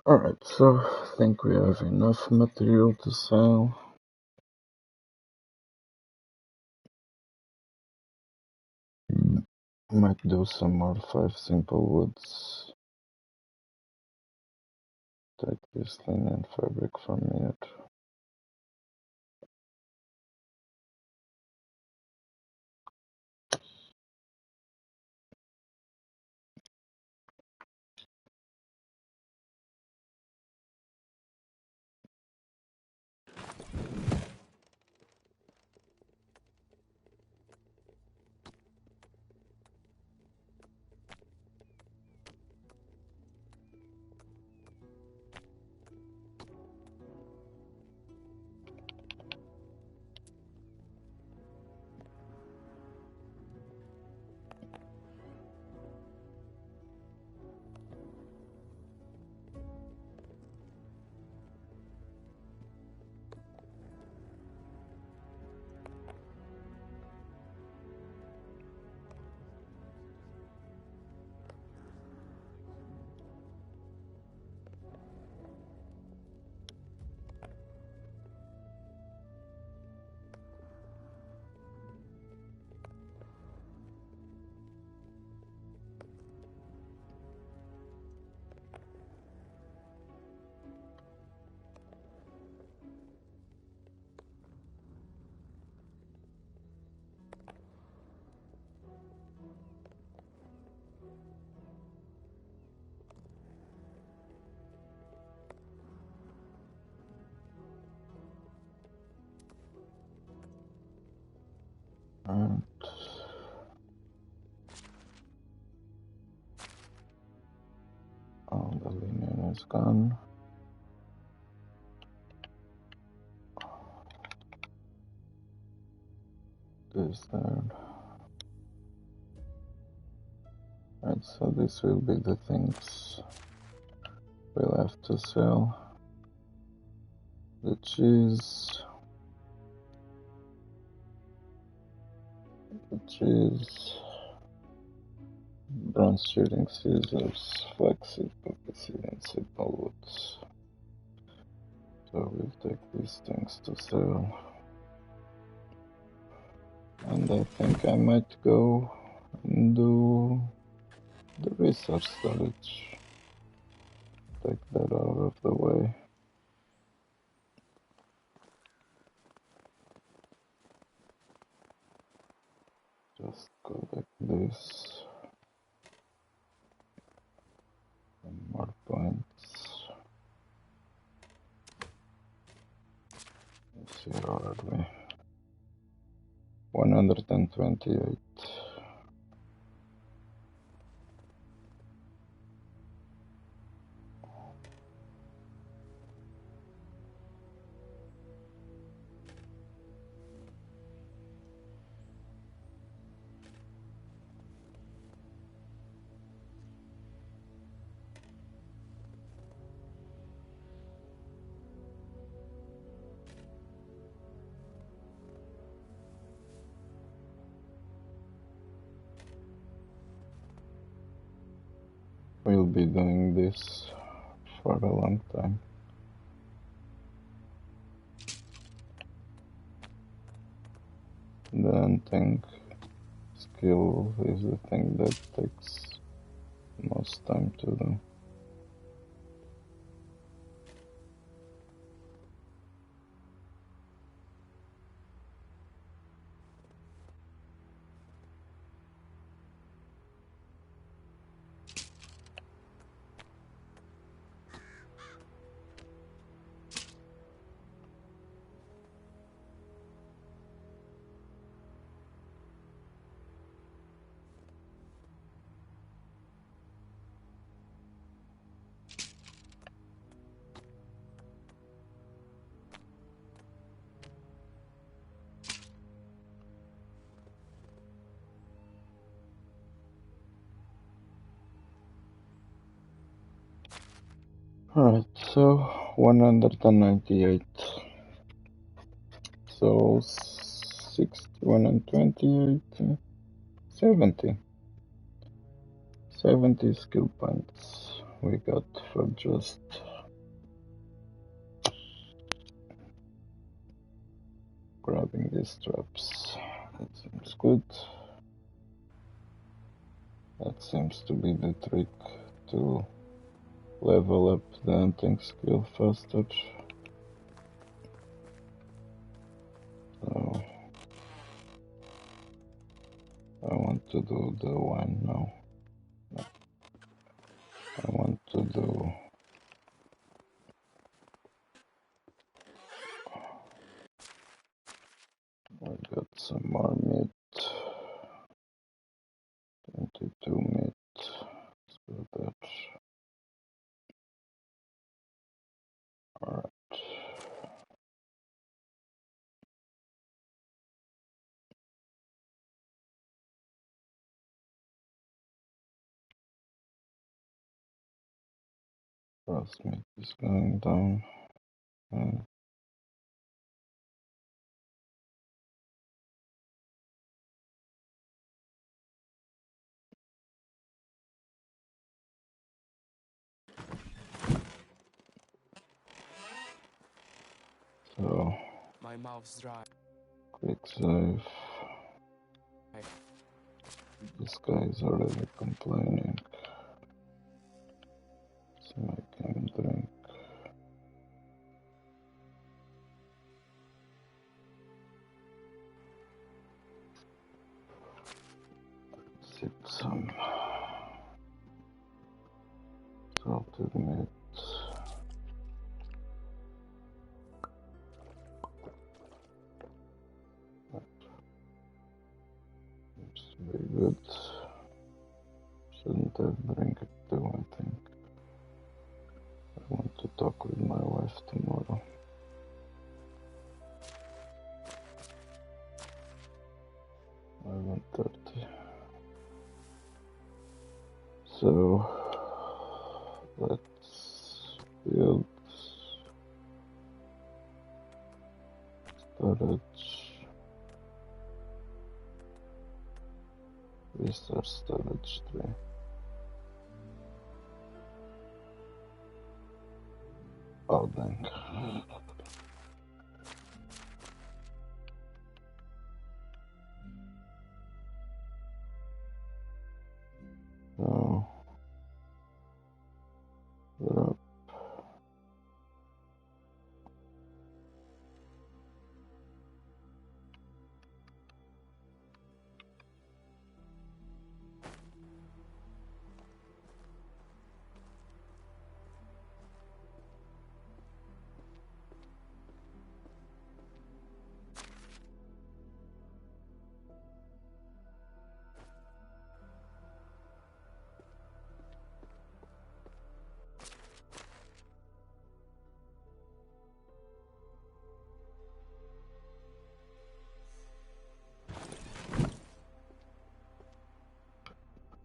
Alright, so I think we have enough material to sell. Might do some more 5 simple woods. Take this linen fabric from it. And all the linen is gone. This there. Right, so this will be the things we'll have to sell. The cheese. Bronze shooting scissors, flaxseed, poppy seed, and simple woods. So we'll take these things to sell. And I think I might go and do the resource storage. Take that out of the way. Just collect this. Some more points. Let's see, how are we? 128. We'll be doing this for a long time. The hunting skill is the thing that takes most time to do. Alright, so 198. So 61 and 28, 70. 70 skill points we got for just grabbing these traps. That seems good. That seems to be the trick to level up the hunting skill faster. So I want to do the wine now. I want to do I got some more meat. 22 meat. Let's go there. Alright. Roast meat is going down. And so My mouth's dry. quick save. This guy is already complaining. Let's make him drink. Sip some salted meat. Seems to be good. Shouldn't have drink it too, I think. I want to talk with my wife tomorrow. 11:30. So let's build storage. Resource storage 3. Oh dang. So drop.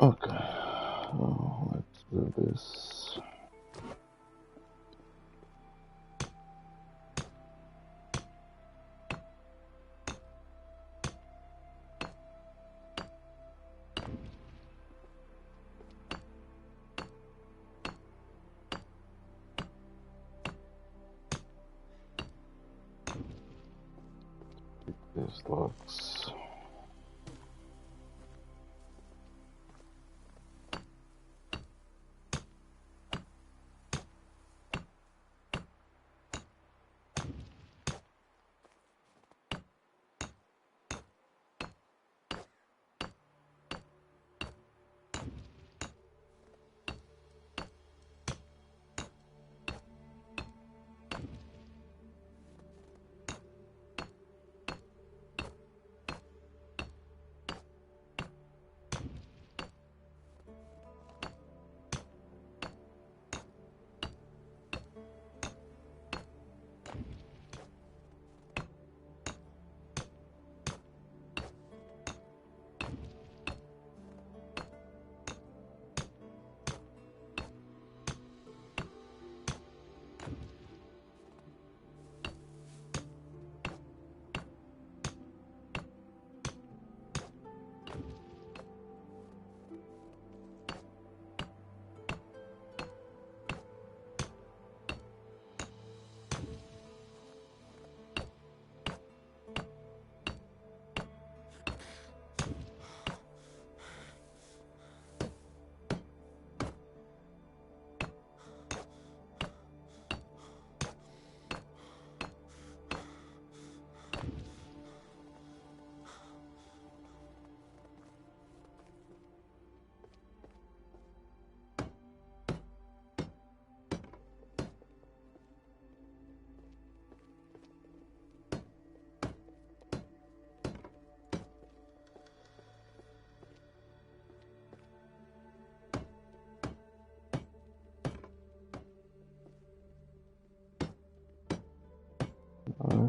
Okay, so let's do this. These logs.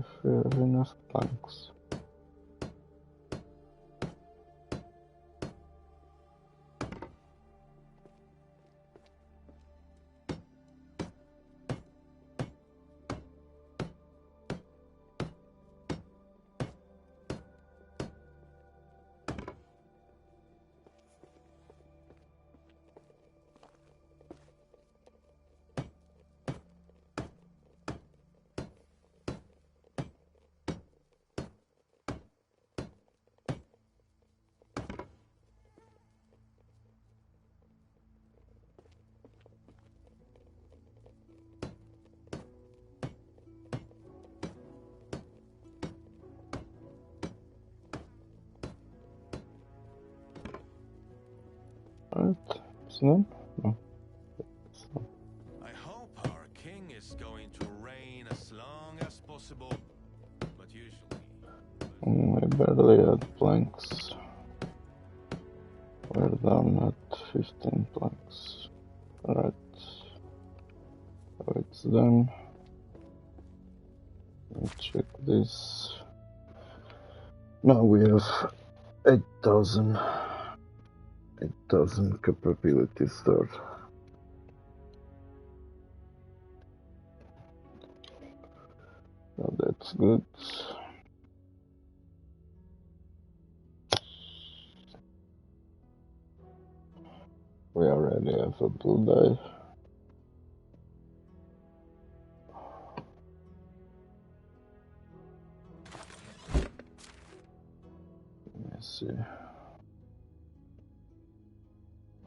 if we have enough planks. Right, it's done? No. It's done. I hope our king is going to reign as long as possible, but usually... I barely had planks. We're down at 15 planks. Alright. So it's done. Let me check this. Now we have 8,000 capability stored. So that's good. We already have a blue die. Let me see.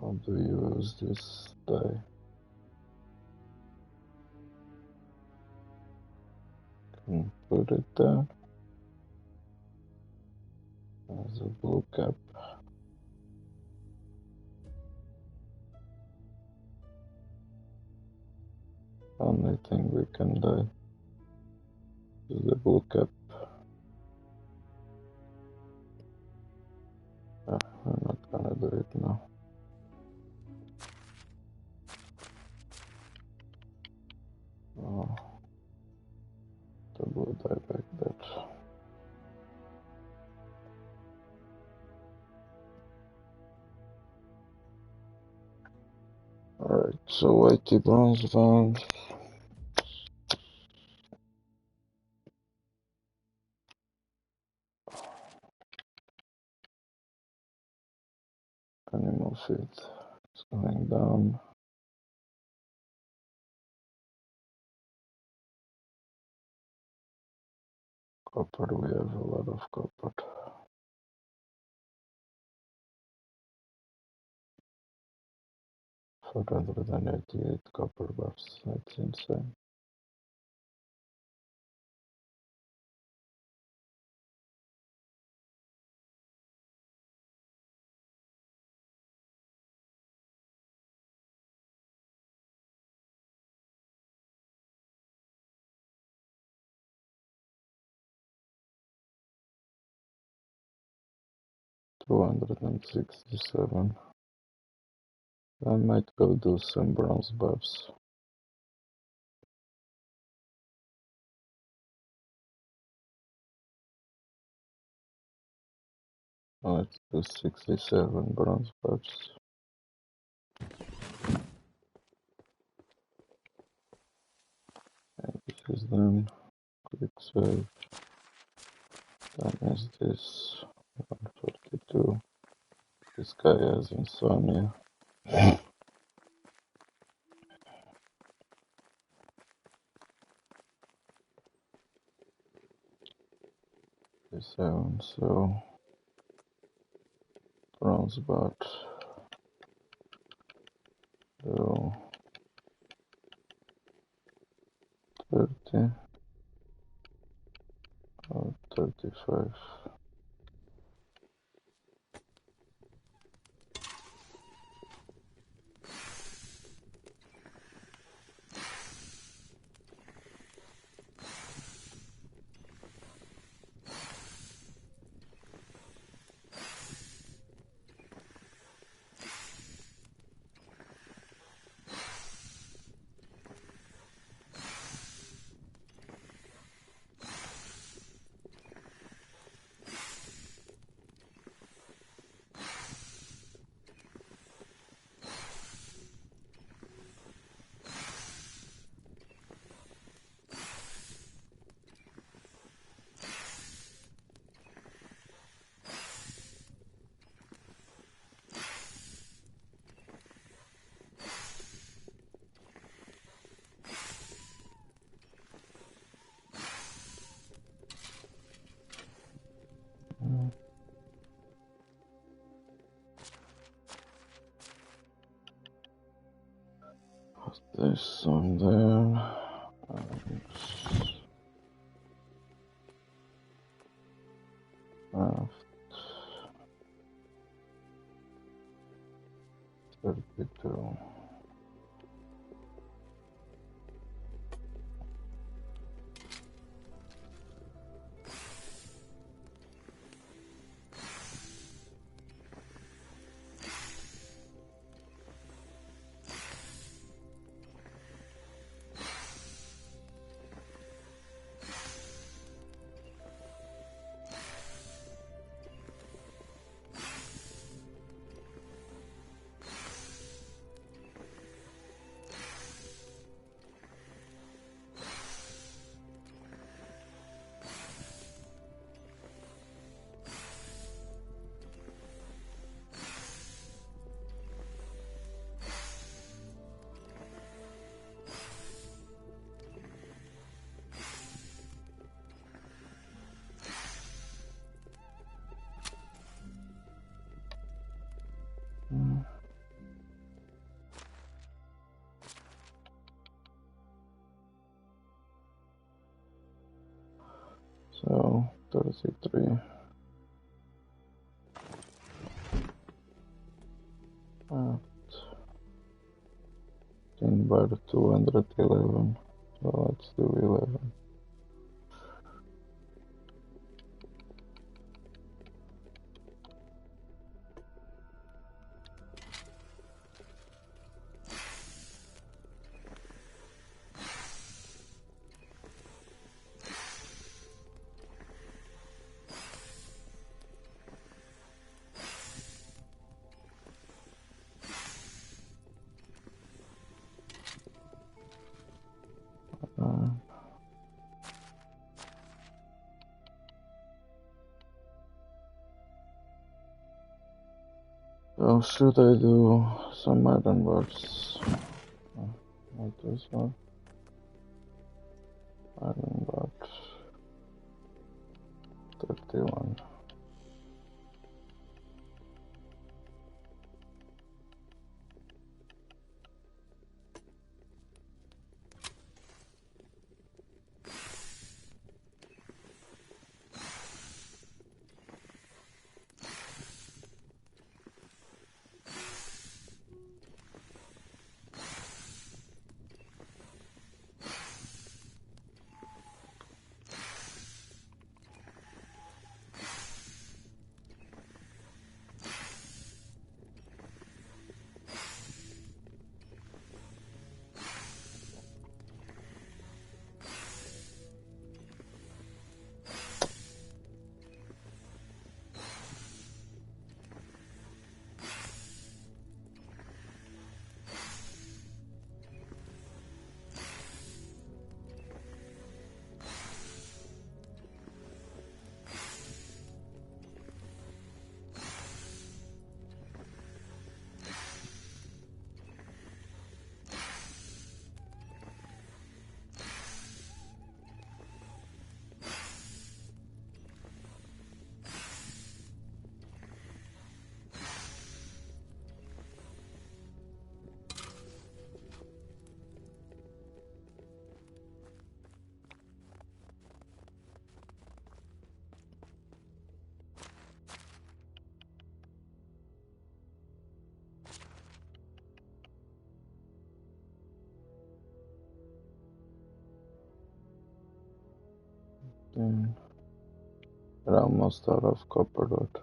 How do you use this die? Can put it down as a blue cap. Only thing we can die is the blue cap. I'm not gonna do it now. Oh, the blue die back there. Alright, so whitey bronze found. Animal feed. It's going down. Copper, we have a lot of copper. 488 copper bars. That's insane. $267. I might go do some bronze bars. Let's do 67 bronze bars. And this is done. Quick save. Done is this. 142. This guy has insomnia. Seven, so bronze bar. So 30 or 35. this on there. And 32. So 33. At 10 by 211. So let's do 11. So should I do some iron bars? Not this one. Iron bars. 31. Then we're almost out of copper dot.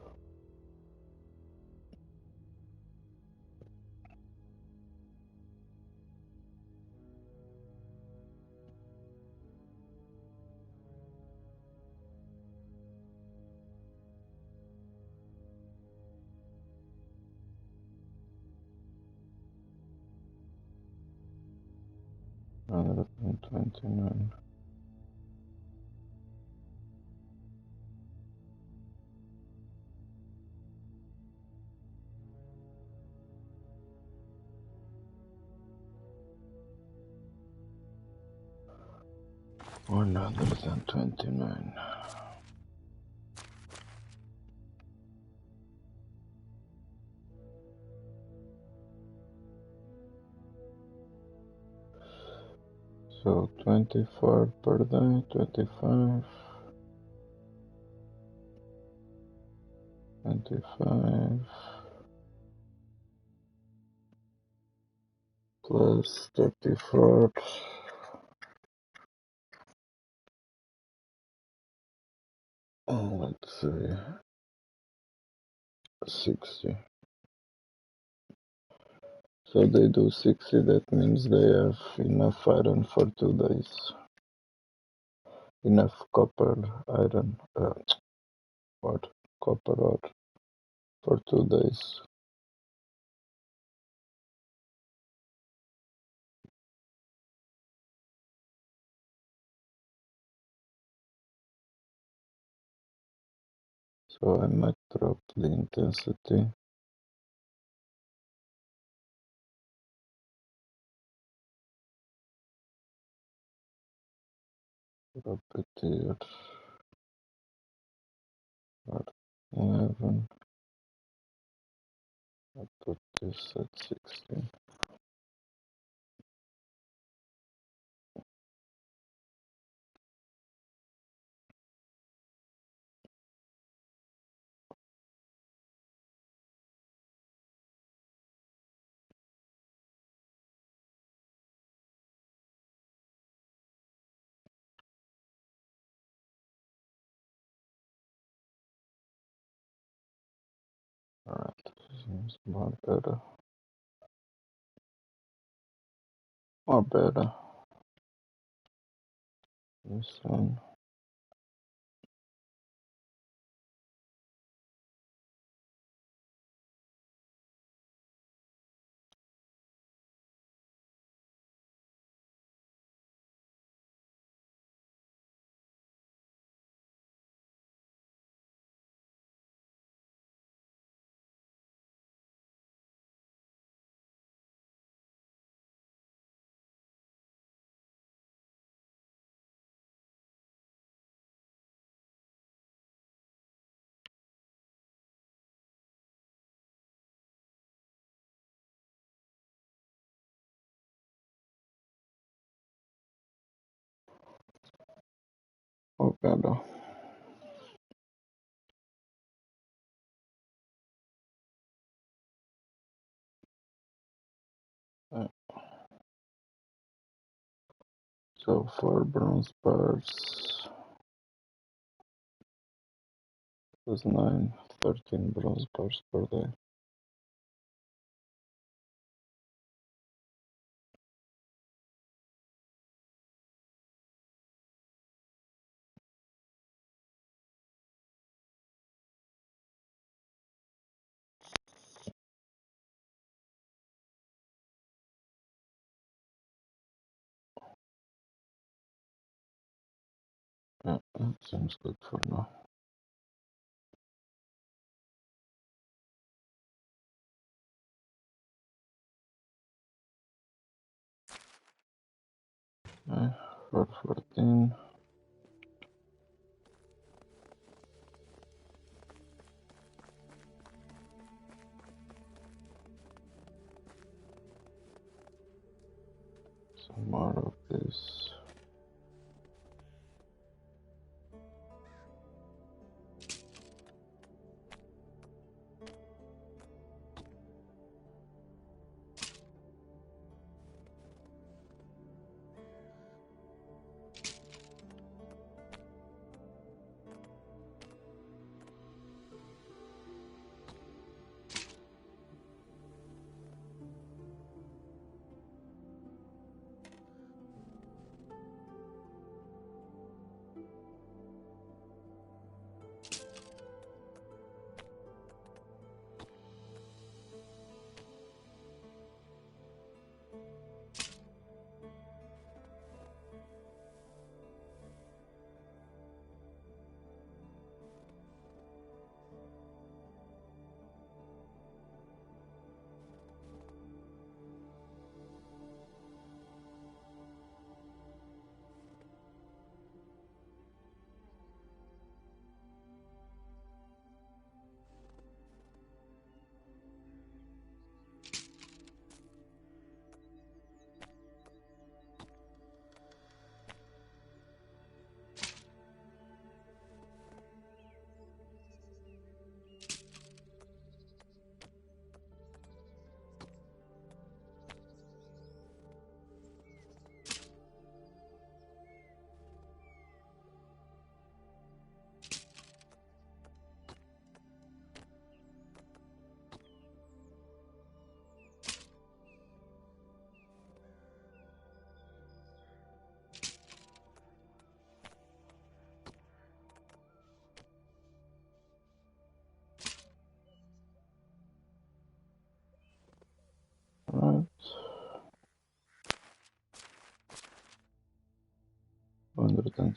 Another 29. $129. So 24 per day, 25, 25 plus 34. Let's see, 60. So they do 60, that means they have enough iron for 2 days. Enough copper, iron, or copper ore for 2 days. So I might drop the intensity. Drop it here. Or 11. I put this at 16. Alright, seems more better. More better. This one. More better. Uh, So 4 bronze bars plus 9, 13 bronze bars per day. Yeah, that seems good for now. Okay, 414. Some more of this.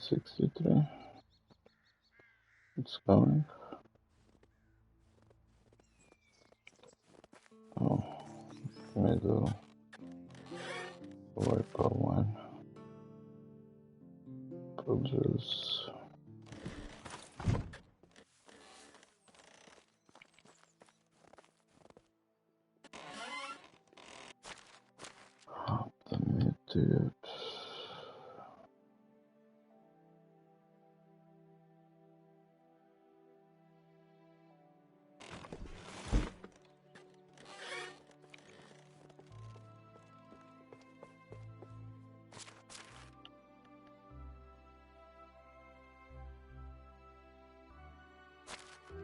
63. It's going. Oh, middle. Wiper one. Produce. Immediate.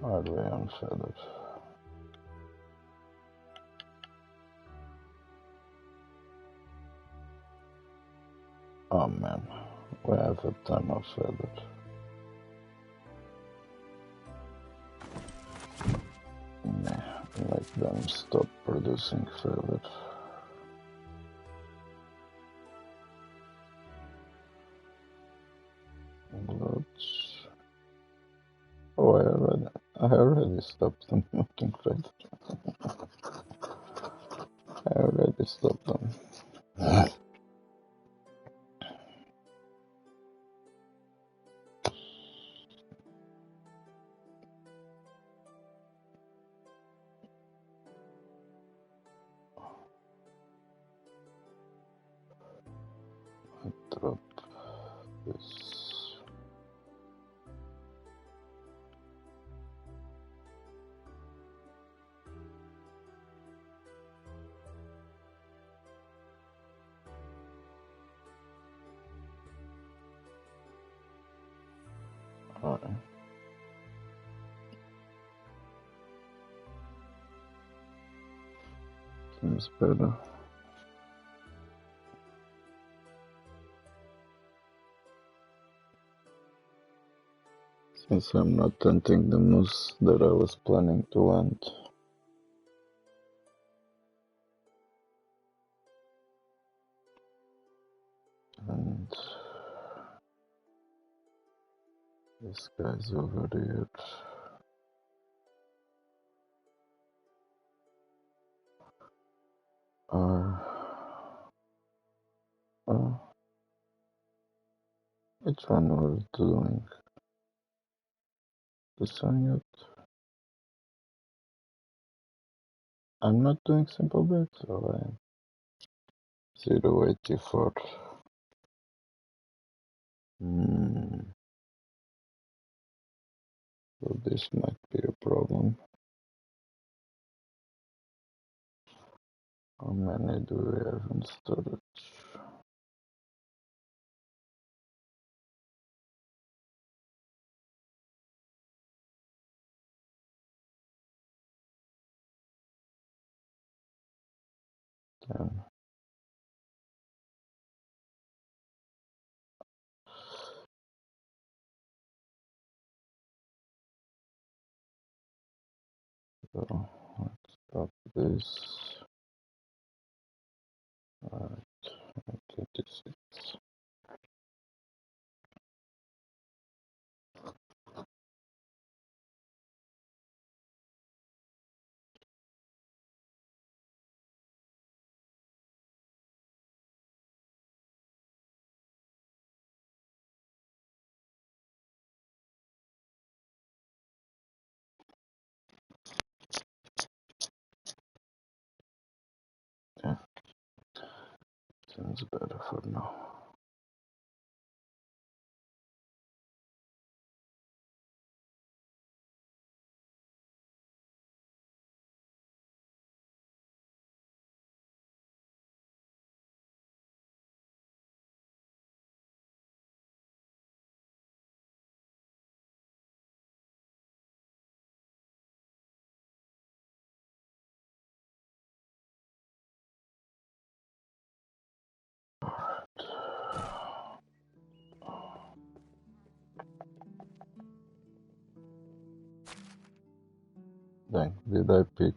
Are we unfeathered? Oh man, we have a ton of feathered. Nah, let them stop producing feathered. Bloods. Oh, I already stopped them making feathered. I already stopped them. I drop this. Alright. Seems better. Since I'm not hunting the moose that I was planning to hunt. And this guy's over here. Which one was doing the sun yet? I'm not doing simple bets, so I am 084. So this might be a problem. How many do we have in storage? Ten. So let's stop this. Alright, 36. Yeah, seems better for now. Dang, did I pick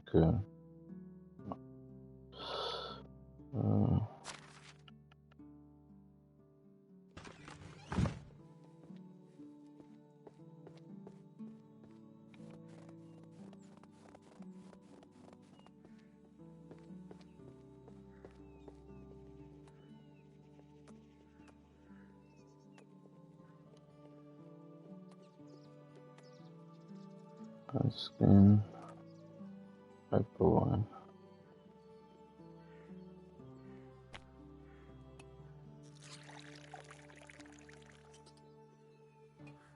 Ice cream, apple wine.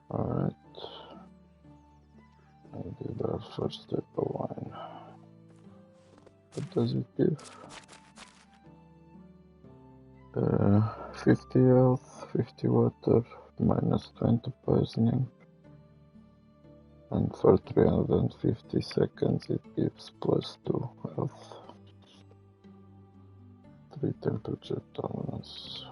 Alright, I did our first apple wine. What does it give? 50 health, 50 water, minus 20 poisoning. And for 350 seconds it gives plus 2 health. 3 temperature tolerance.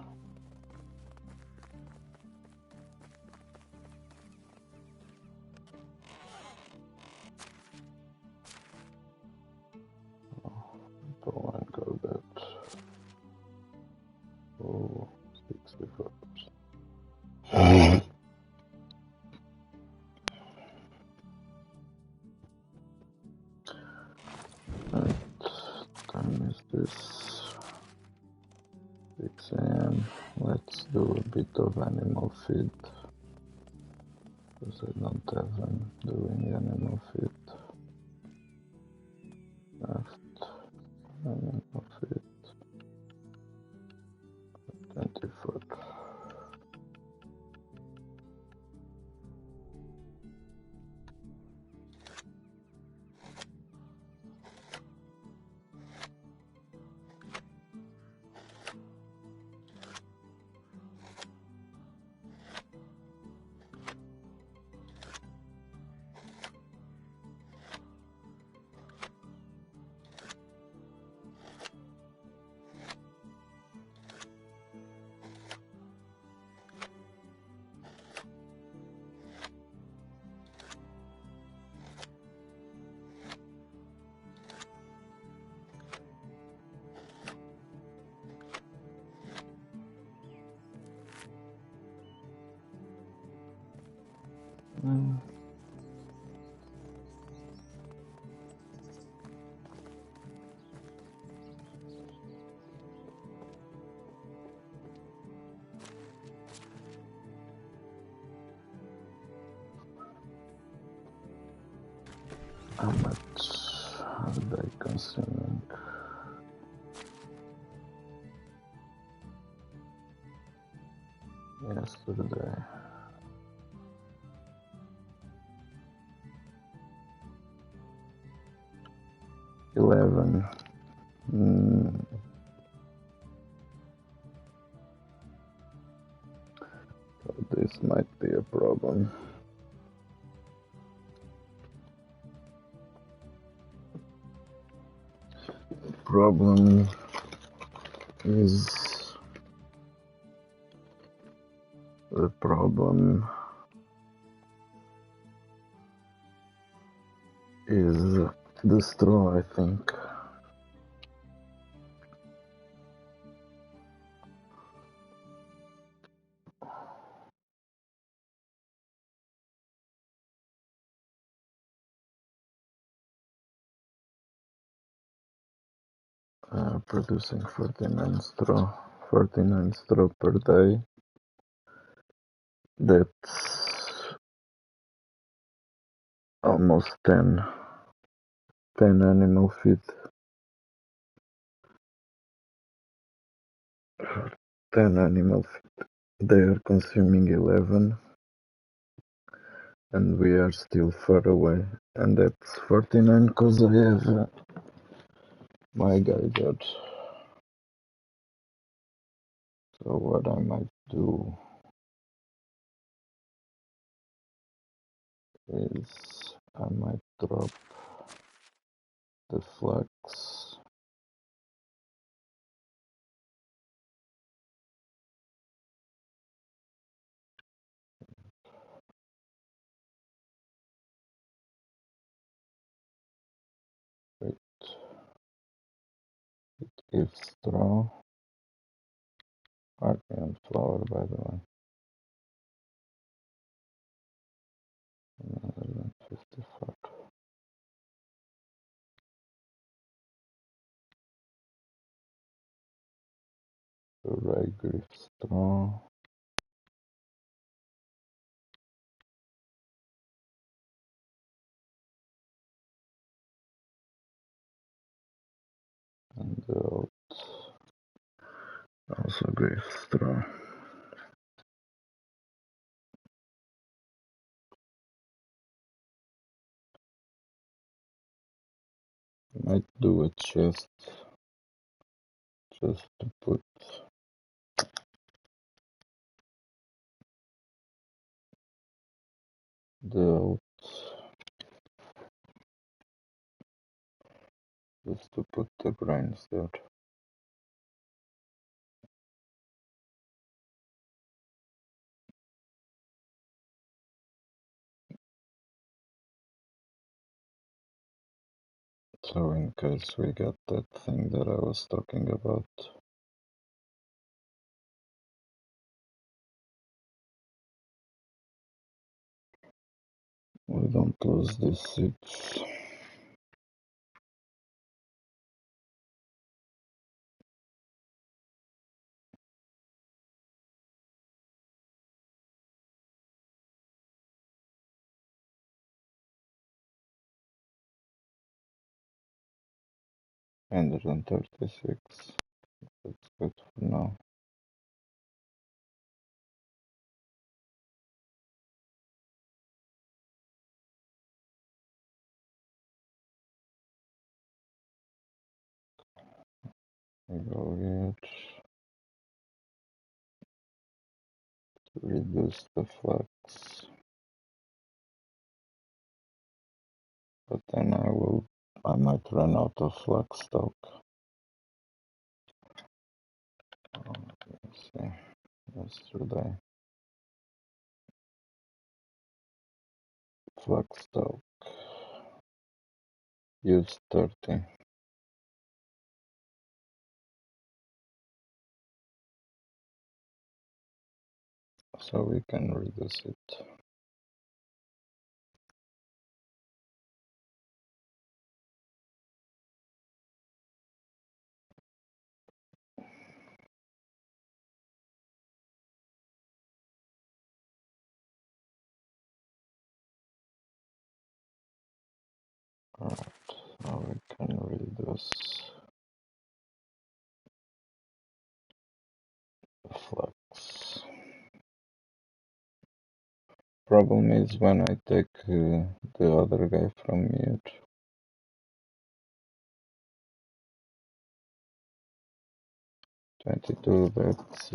Don't want to go that. Oh, 64%. What time is this? 6 AM. Let's do a bit of animal feed. Because I don't have them doing animal feed. Left animal feed. 24. How much are they consuming? Yesterday. $11. So this might be a problem. Problem is the problem is the straw, I think. Producing 49 straw per day. That's almost 10 animal feed. 10 animal feed. They are consuming 11. And we are still far away. And that's 49 because I have my guy there. So what I might do is I might drop the flax. Wait, give straw. Artisan flour, by the way. 155. Regular straw. And also gave straw. Might do a chest just to put the grains there. So in case we get that thing that I was talking about. We don't lose these seeds. And 136. That's good for now. We go here to reduce the flax. But then I might run out of flax stock. Let's see. Yesterday. Flax stock. Use 30. So we can reduce it. Alright, now we can reduce the flax. Problem is when I take the other guy from mute. $22, that's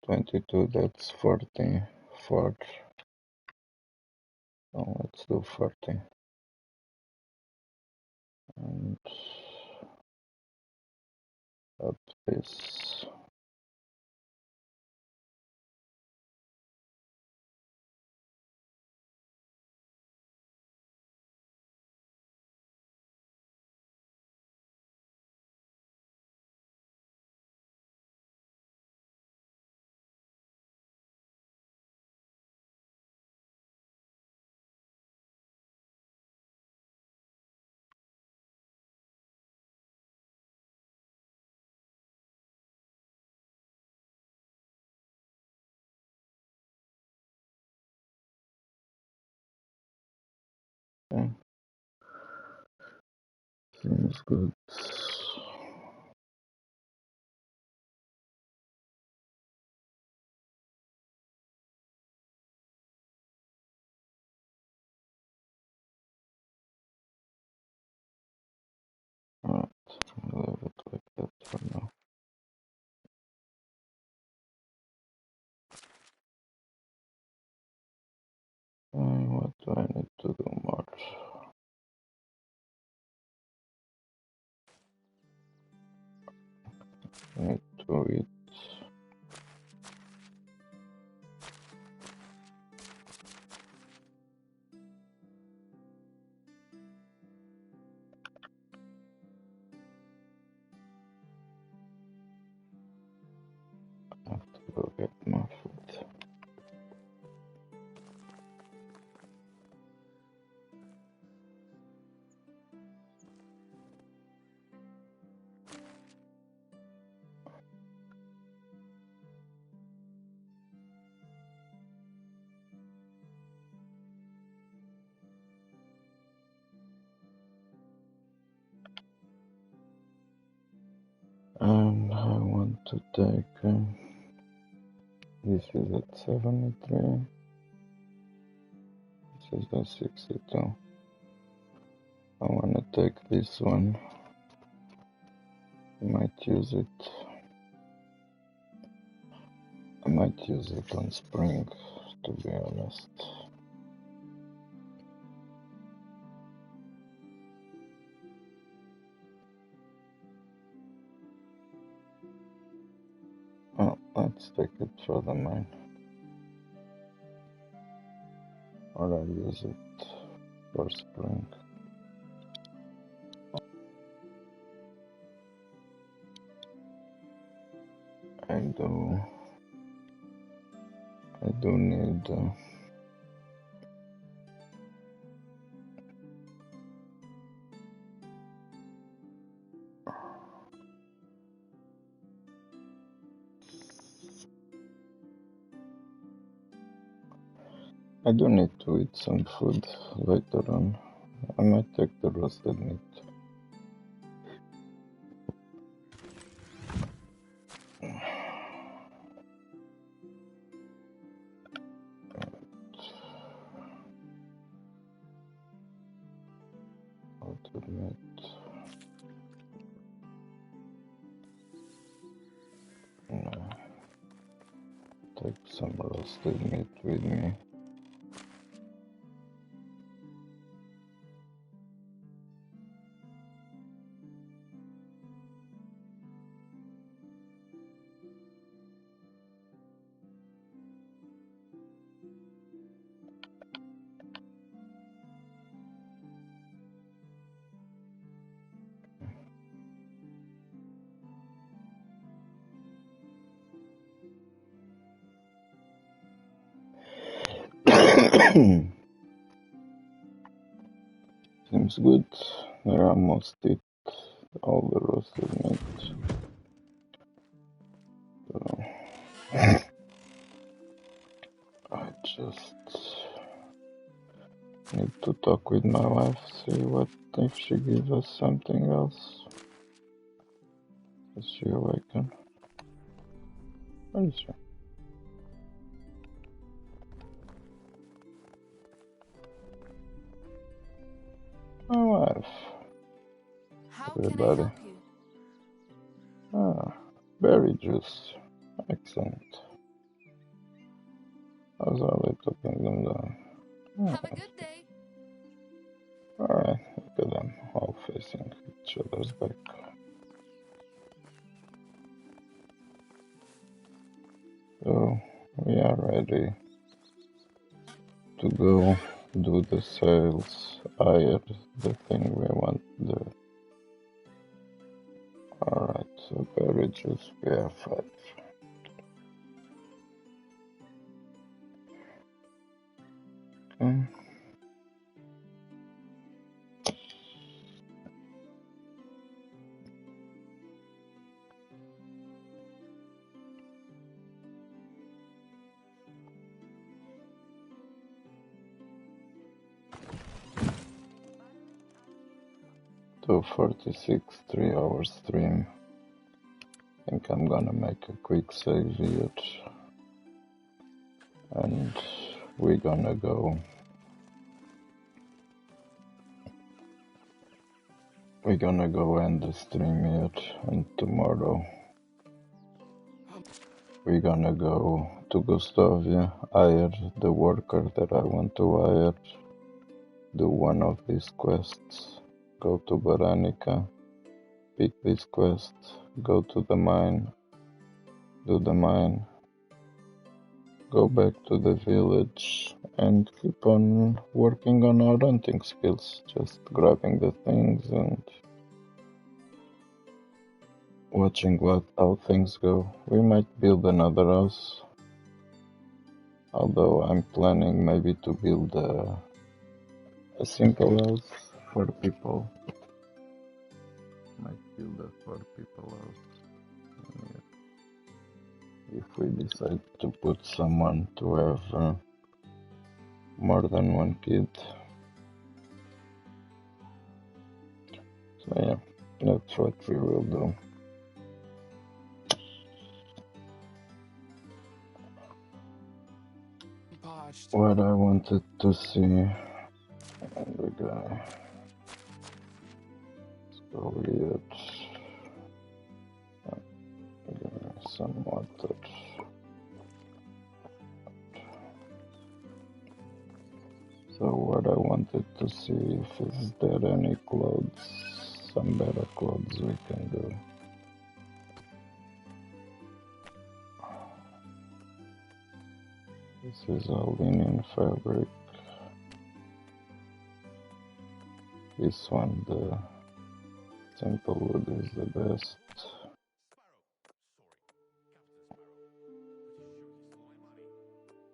22, that's 44. So let's do 40. And up this. Okay. Seems good. Alright, leave it like that for now. What do I need to do more? I need to eat. I have to go get my food. to take. This is at 73. This is at 62. I wanna take this one. I might use it. I might use it on spring, to be honest. Oh, let's take it for the mine. Or I use it for spring. I do need I do need to eat some food later on. I might take the roasted meat. Roasted meat. No. Take some roasted meat with me. Seems good. I almost eat all the roasted meat. So I just need to talk with my wife, see what if she gives us something else. Is she awakened? Where is she? My wife. How can I Everybody. help you? Ah, berry juice. Excellent. How's our little kingdom doing? Have a good day. Alright, look at them, all facing each other's back. So, we are ready to go do the sales, hire the thing we want to do. Alright, so berry juice, we have 5. Okay. To 46, 3-hour stream. I think I'm gonna make a quick save here. And we're gonna go. We're gonna go end the stream here, and tomorrow we're gonna go to Gustavia, hire the worker that I want to hire, do one of these quests, go to Baranica, pick this quest, go to the mine, do the mine, go back to the village, and keep on working on our hunting skills, just grabbing the things and watching how things go. We might build another house, although I'm planning maybe to build a simple house for people. Might build a 4-people house. If we decide to put someone to have more than one kid. So yeah, that's what we will do. touched. what I wanted to see. And the guy. So weird. Give me some water. So what I wanted to see if is there any clothes, some better clothes we can do. This is all linen fabric. This one, the simple wood is the best.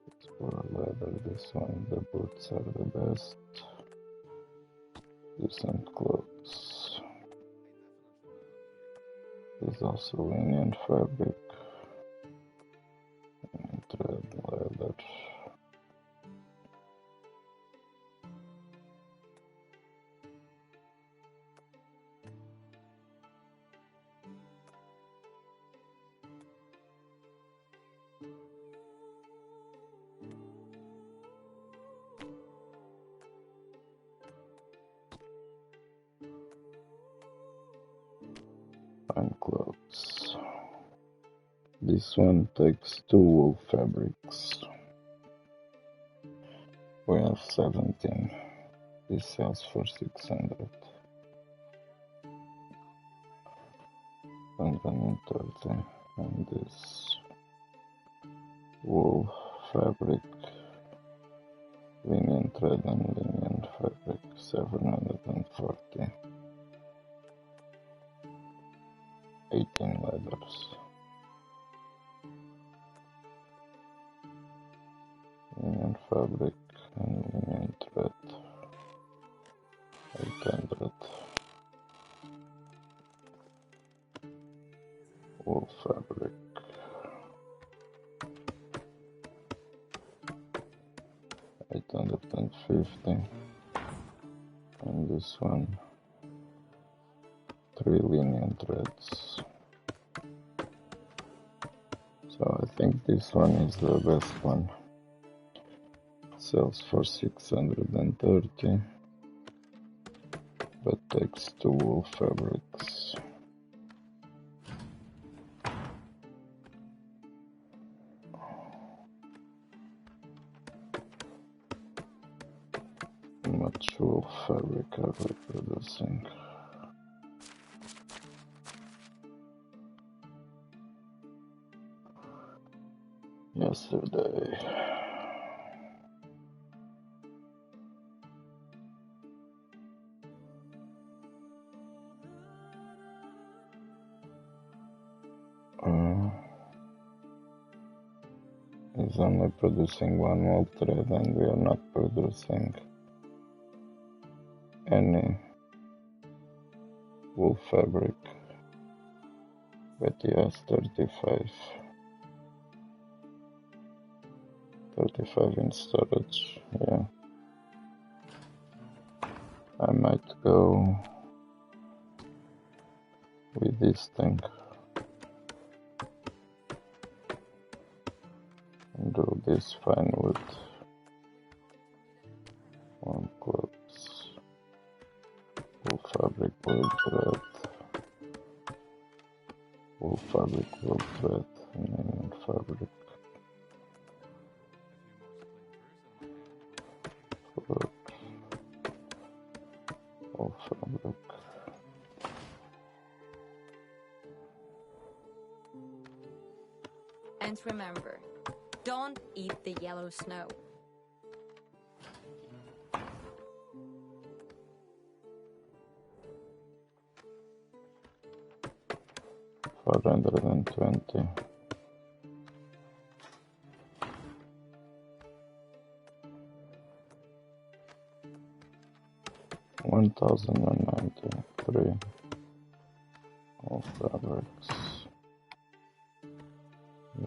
It's for leather, this one, the boots are the best. Decent clothes. This is also linen fabric. And thread leather. Fine clothes. This one takes 2 wool fabrics. We have 17. This sells for 600. 130. And this wool fabric, linen thread and linen fabric, 740. 18 leathers. Linen fabric and linen thread, 800. Wool fabric, 850. And this one, 3 linen threads. So I think this one is the best one. Sells for 630, but takes 2 wool fabrics. How much wool fabric are we producing? Yesterday. Is only producing 1 wool thread and we are not producing any wool fabric. But he has 35. 35 in storage, yeah. I might go with this thing and do this fine wood. Warm clothes, wool fabric, wool thread, wool fabric, wool thread, and linen fabric. Wool fabric. And remember, don't eat the yellow snow. $420. $1,093. All fabrics.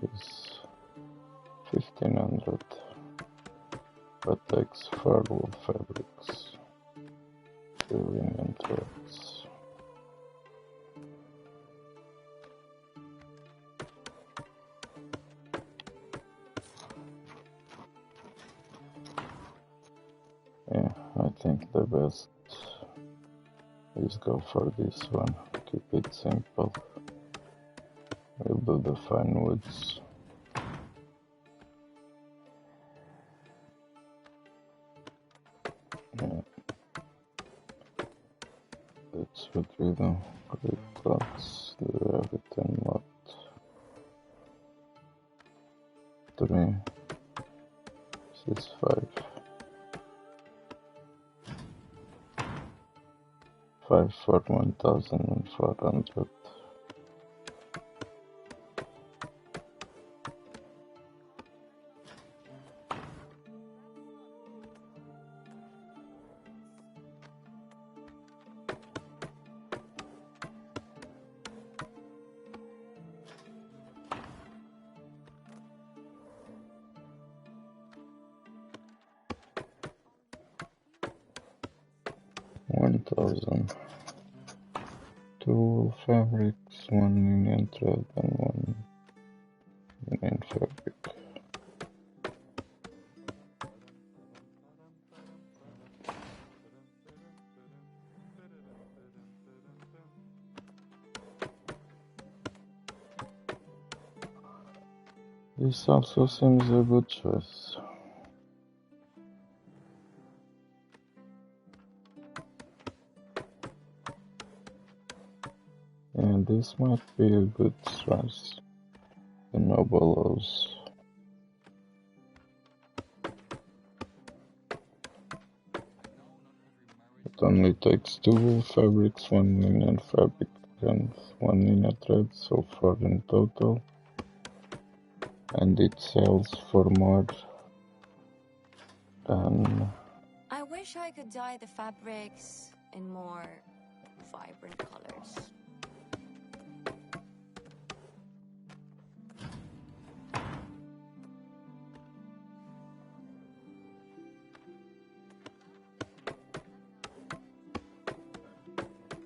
Is 1,500. But takes 4 wool fabrics. 2 linen threads. Yeah, I think the best is go for this one. Keep it simple. We'll do the fine woods. Yeah. That's what we do. Great plots, do everything lot 3. This is 5. 5 for 1,400. $1,000. 2 wool fabrics, 1 linen thread and 1 linen fabric. This also seems a good choice. And this might be a good choice. The Nobelos. It only takes 2 wool fabrics, 1 linen fabric and 1 linen thread, so 4 in total. And it sells for more than... I wish I could dye the fabrics in more vibrant colors.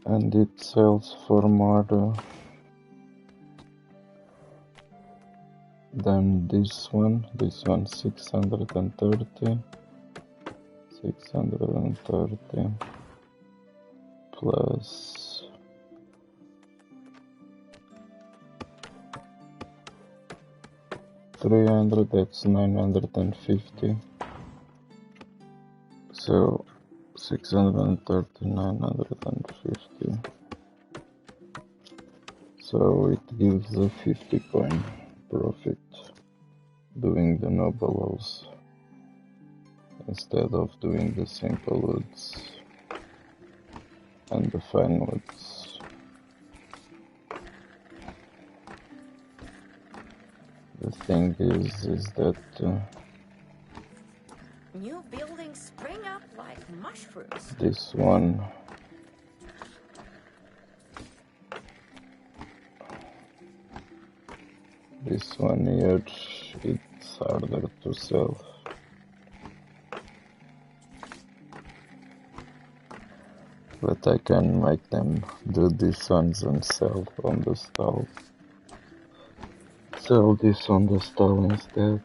And it sells for more than this one. This one 630. 630 plus 300, that's 950. So 630, 950. So it gives a 50 coin profit doing the Nobelos instead of doing the simple woods and the fine woods. The thing is that New buildings spring up like mushrooms. this one here, it's harder to sell. But I can make them do these ones and sell on the stall. Sell this on the stall instead.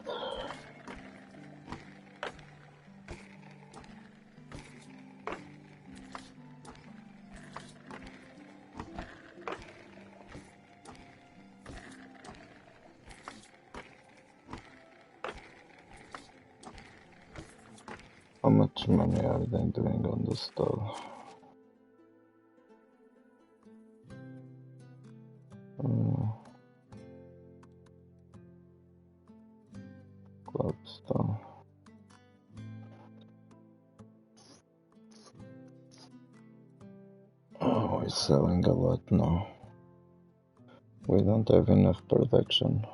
How much money are they doing on the stall? Club stall. Oh, we're selling a lot now. We don't have enough production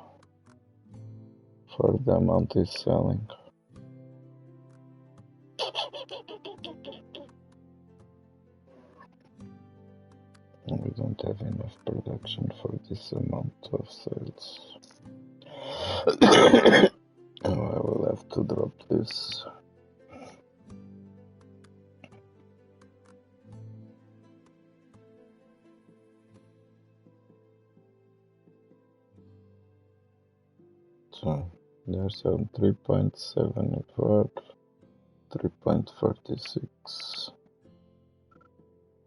for the amount he's selling. We don't have enough production for this amount of sales. Oh, I will have to drop this. So, there's a 3.7 effort. 3.46.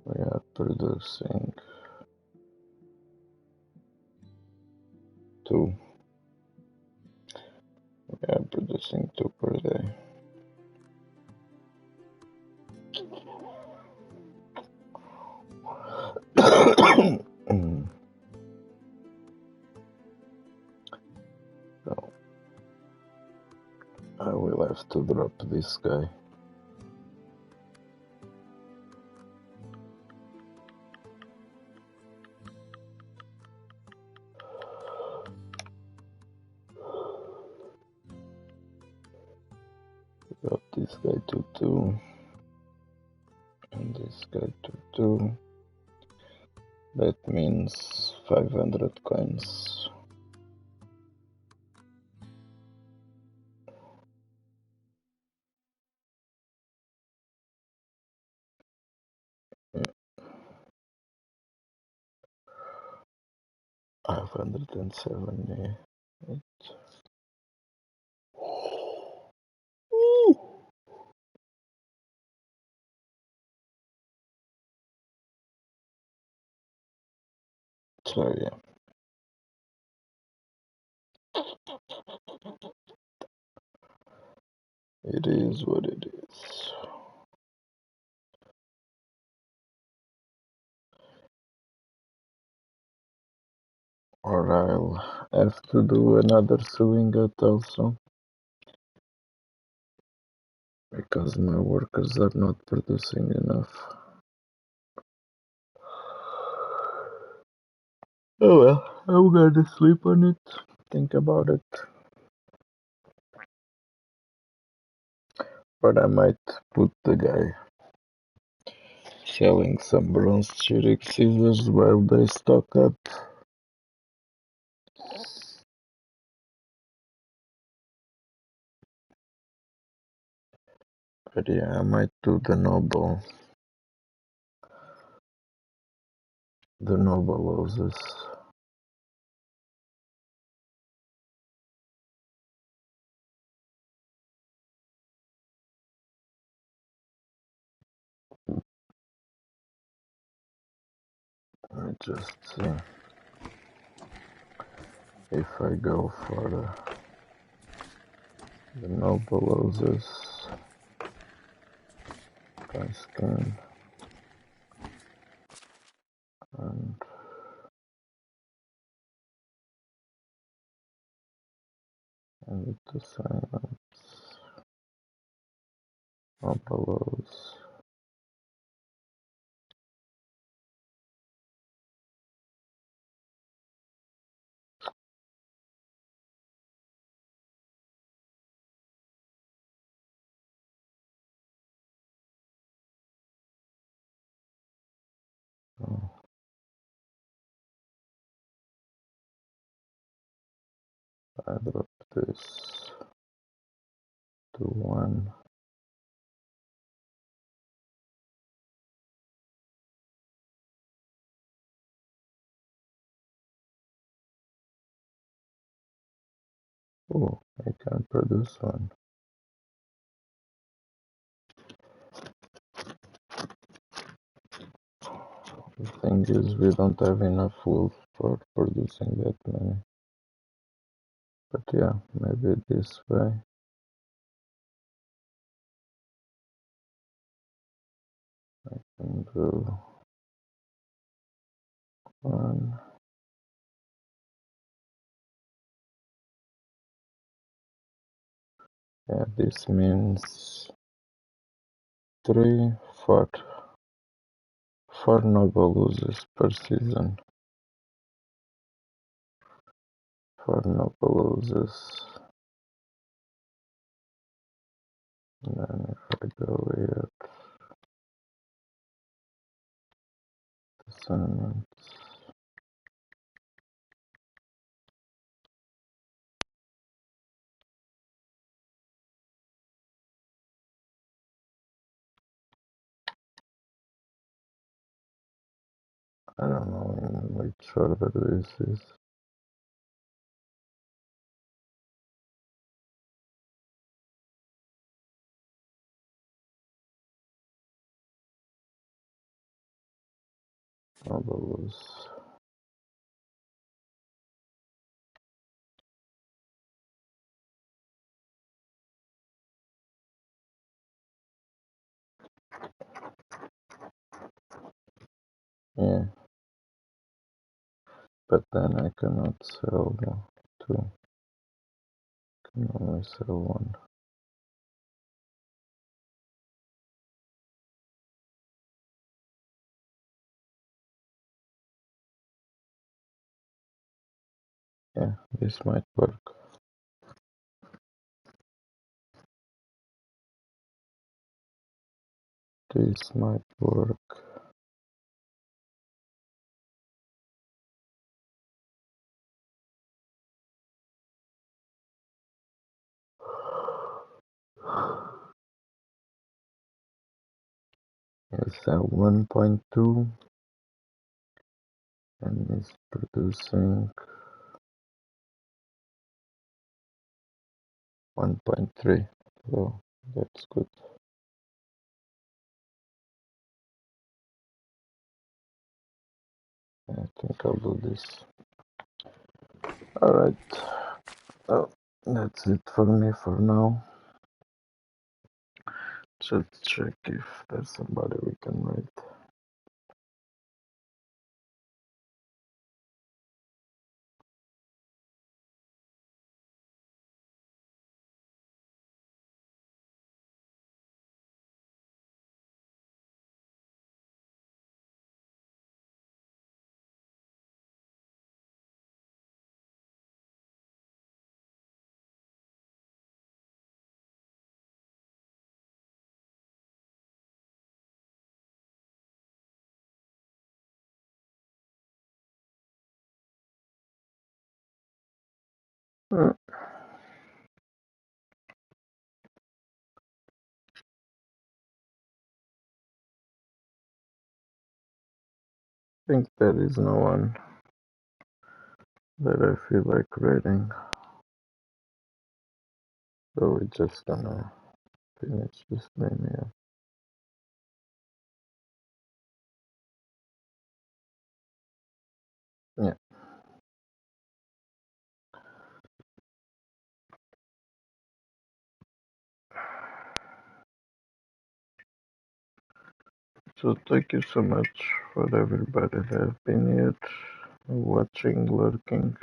We are producing 2. We are producing 2 per day. So I will have to drop this guy. Drop this guy to 2 and this guy to 2. That means 500 coins. Yeah. 570. So yeah, it is what it is. Or I'll have to do another sewing hut also, because my workers are not producing enough. Oh well, I'm gonna sleep on it, think about it. But I might put the guy selling some bronze Chiric scissors while they stock up. But yeah, I might do the noble houses. Let me just see if I go for the noble houses. I scan and I need to silence noble house. So I drop this to 1. Oh, I can produce 1. The thing is, we don't have enough wool for producing that many. But yeah, maybe this way. I can do 1. Yeah, this means 3, 4, 4 noble losses per season. 4 noble losses. And then if I go here, assignments. I don't know in which order this is. Marvelous. Yeah, but then I cannot sell two. Can only sell one. Yeah, this might work. This might work. It's at 1.2 and is producing 1.3. So that's good. I think I'll do this. Alright. Oh, that's it for me for now. Just check if there's somebody we can write. I think there is no one that I feel like writing. So we're just gonna finish this name here. Yeah. So thank you so much for everybody that have been here, watching, lurking,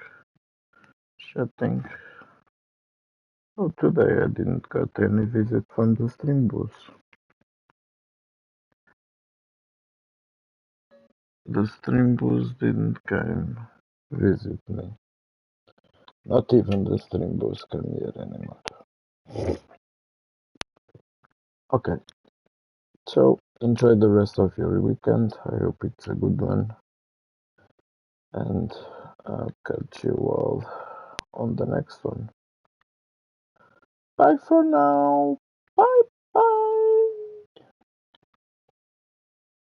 chatting. Oh, today I didn't get any visit from the stream booth. The stream booth didn't come visit me. Not even the stream booth come here anymore. Okay, so enjoy the rest of your weekend. I hope it's a good one. And I'll catch you all on the next one. Bye for now. Bye.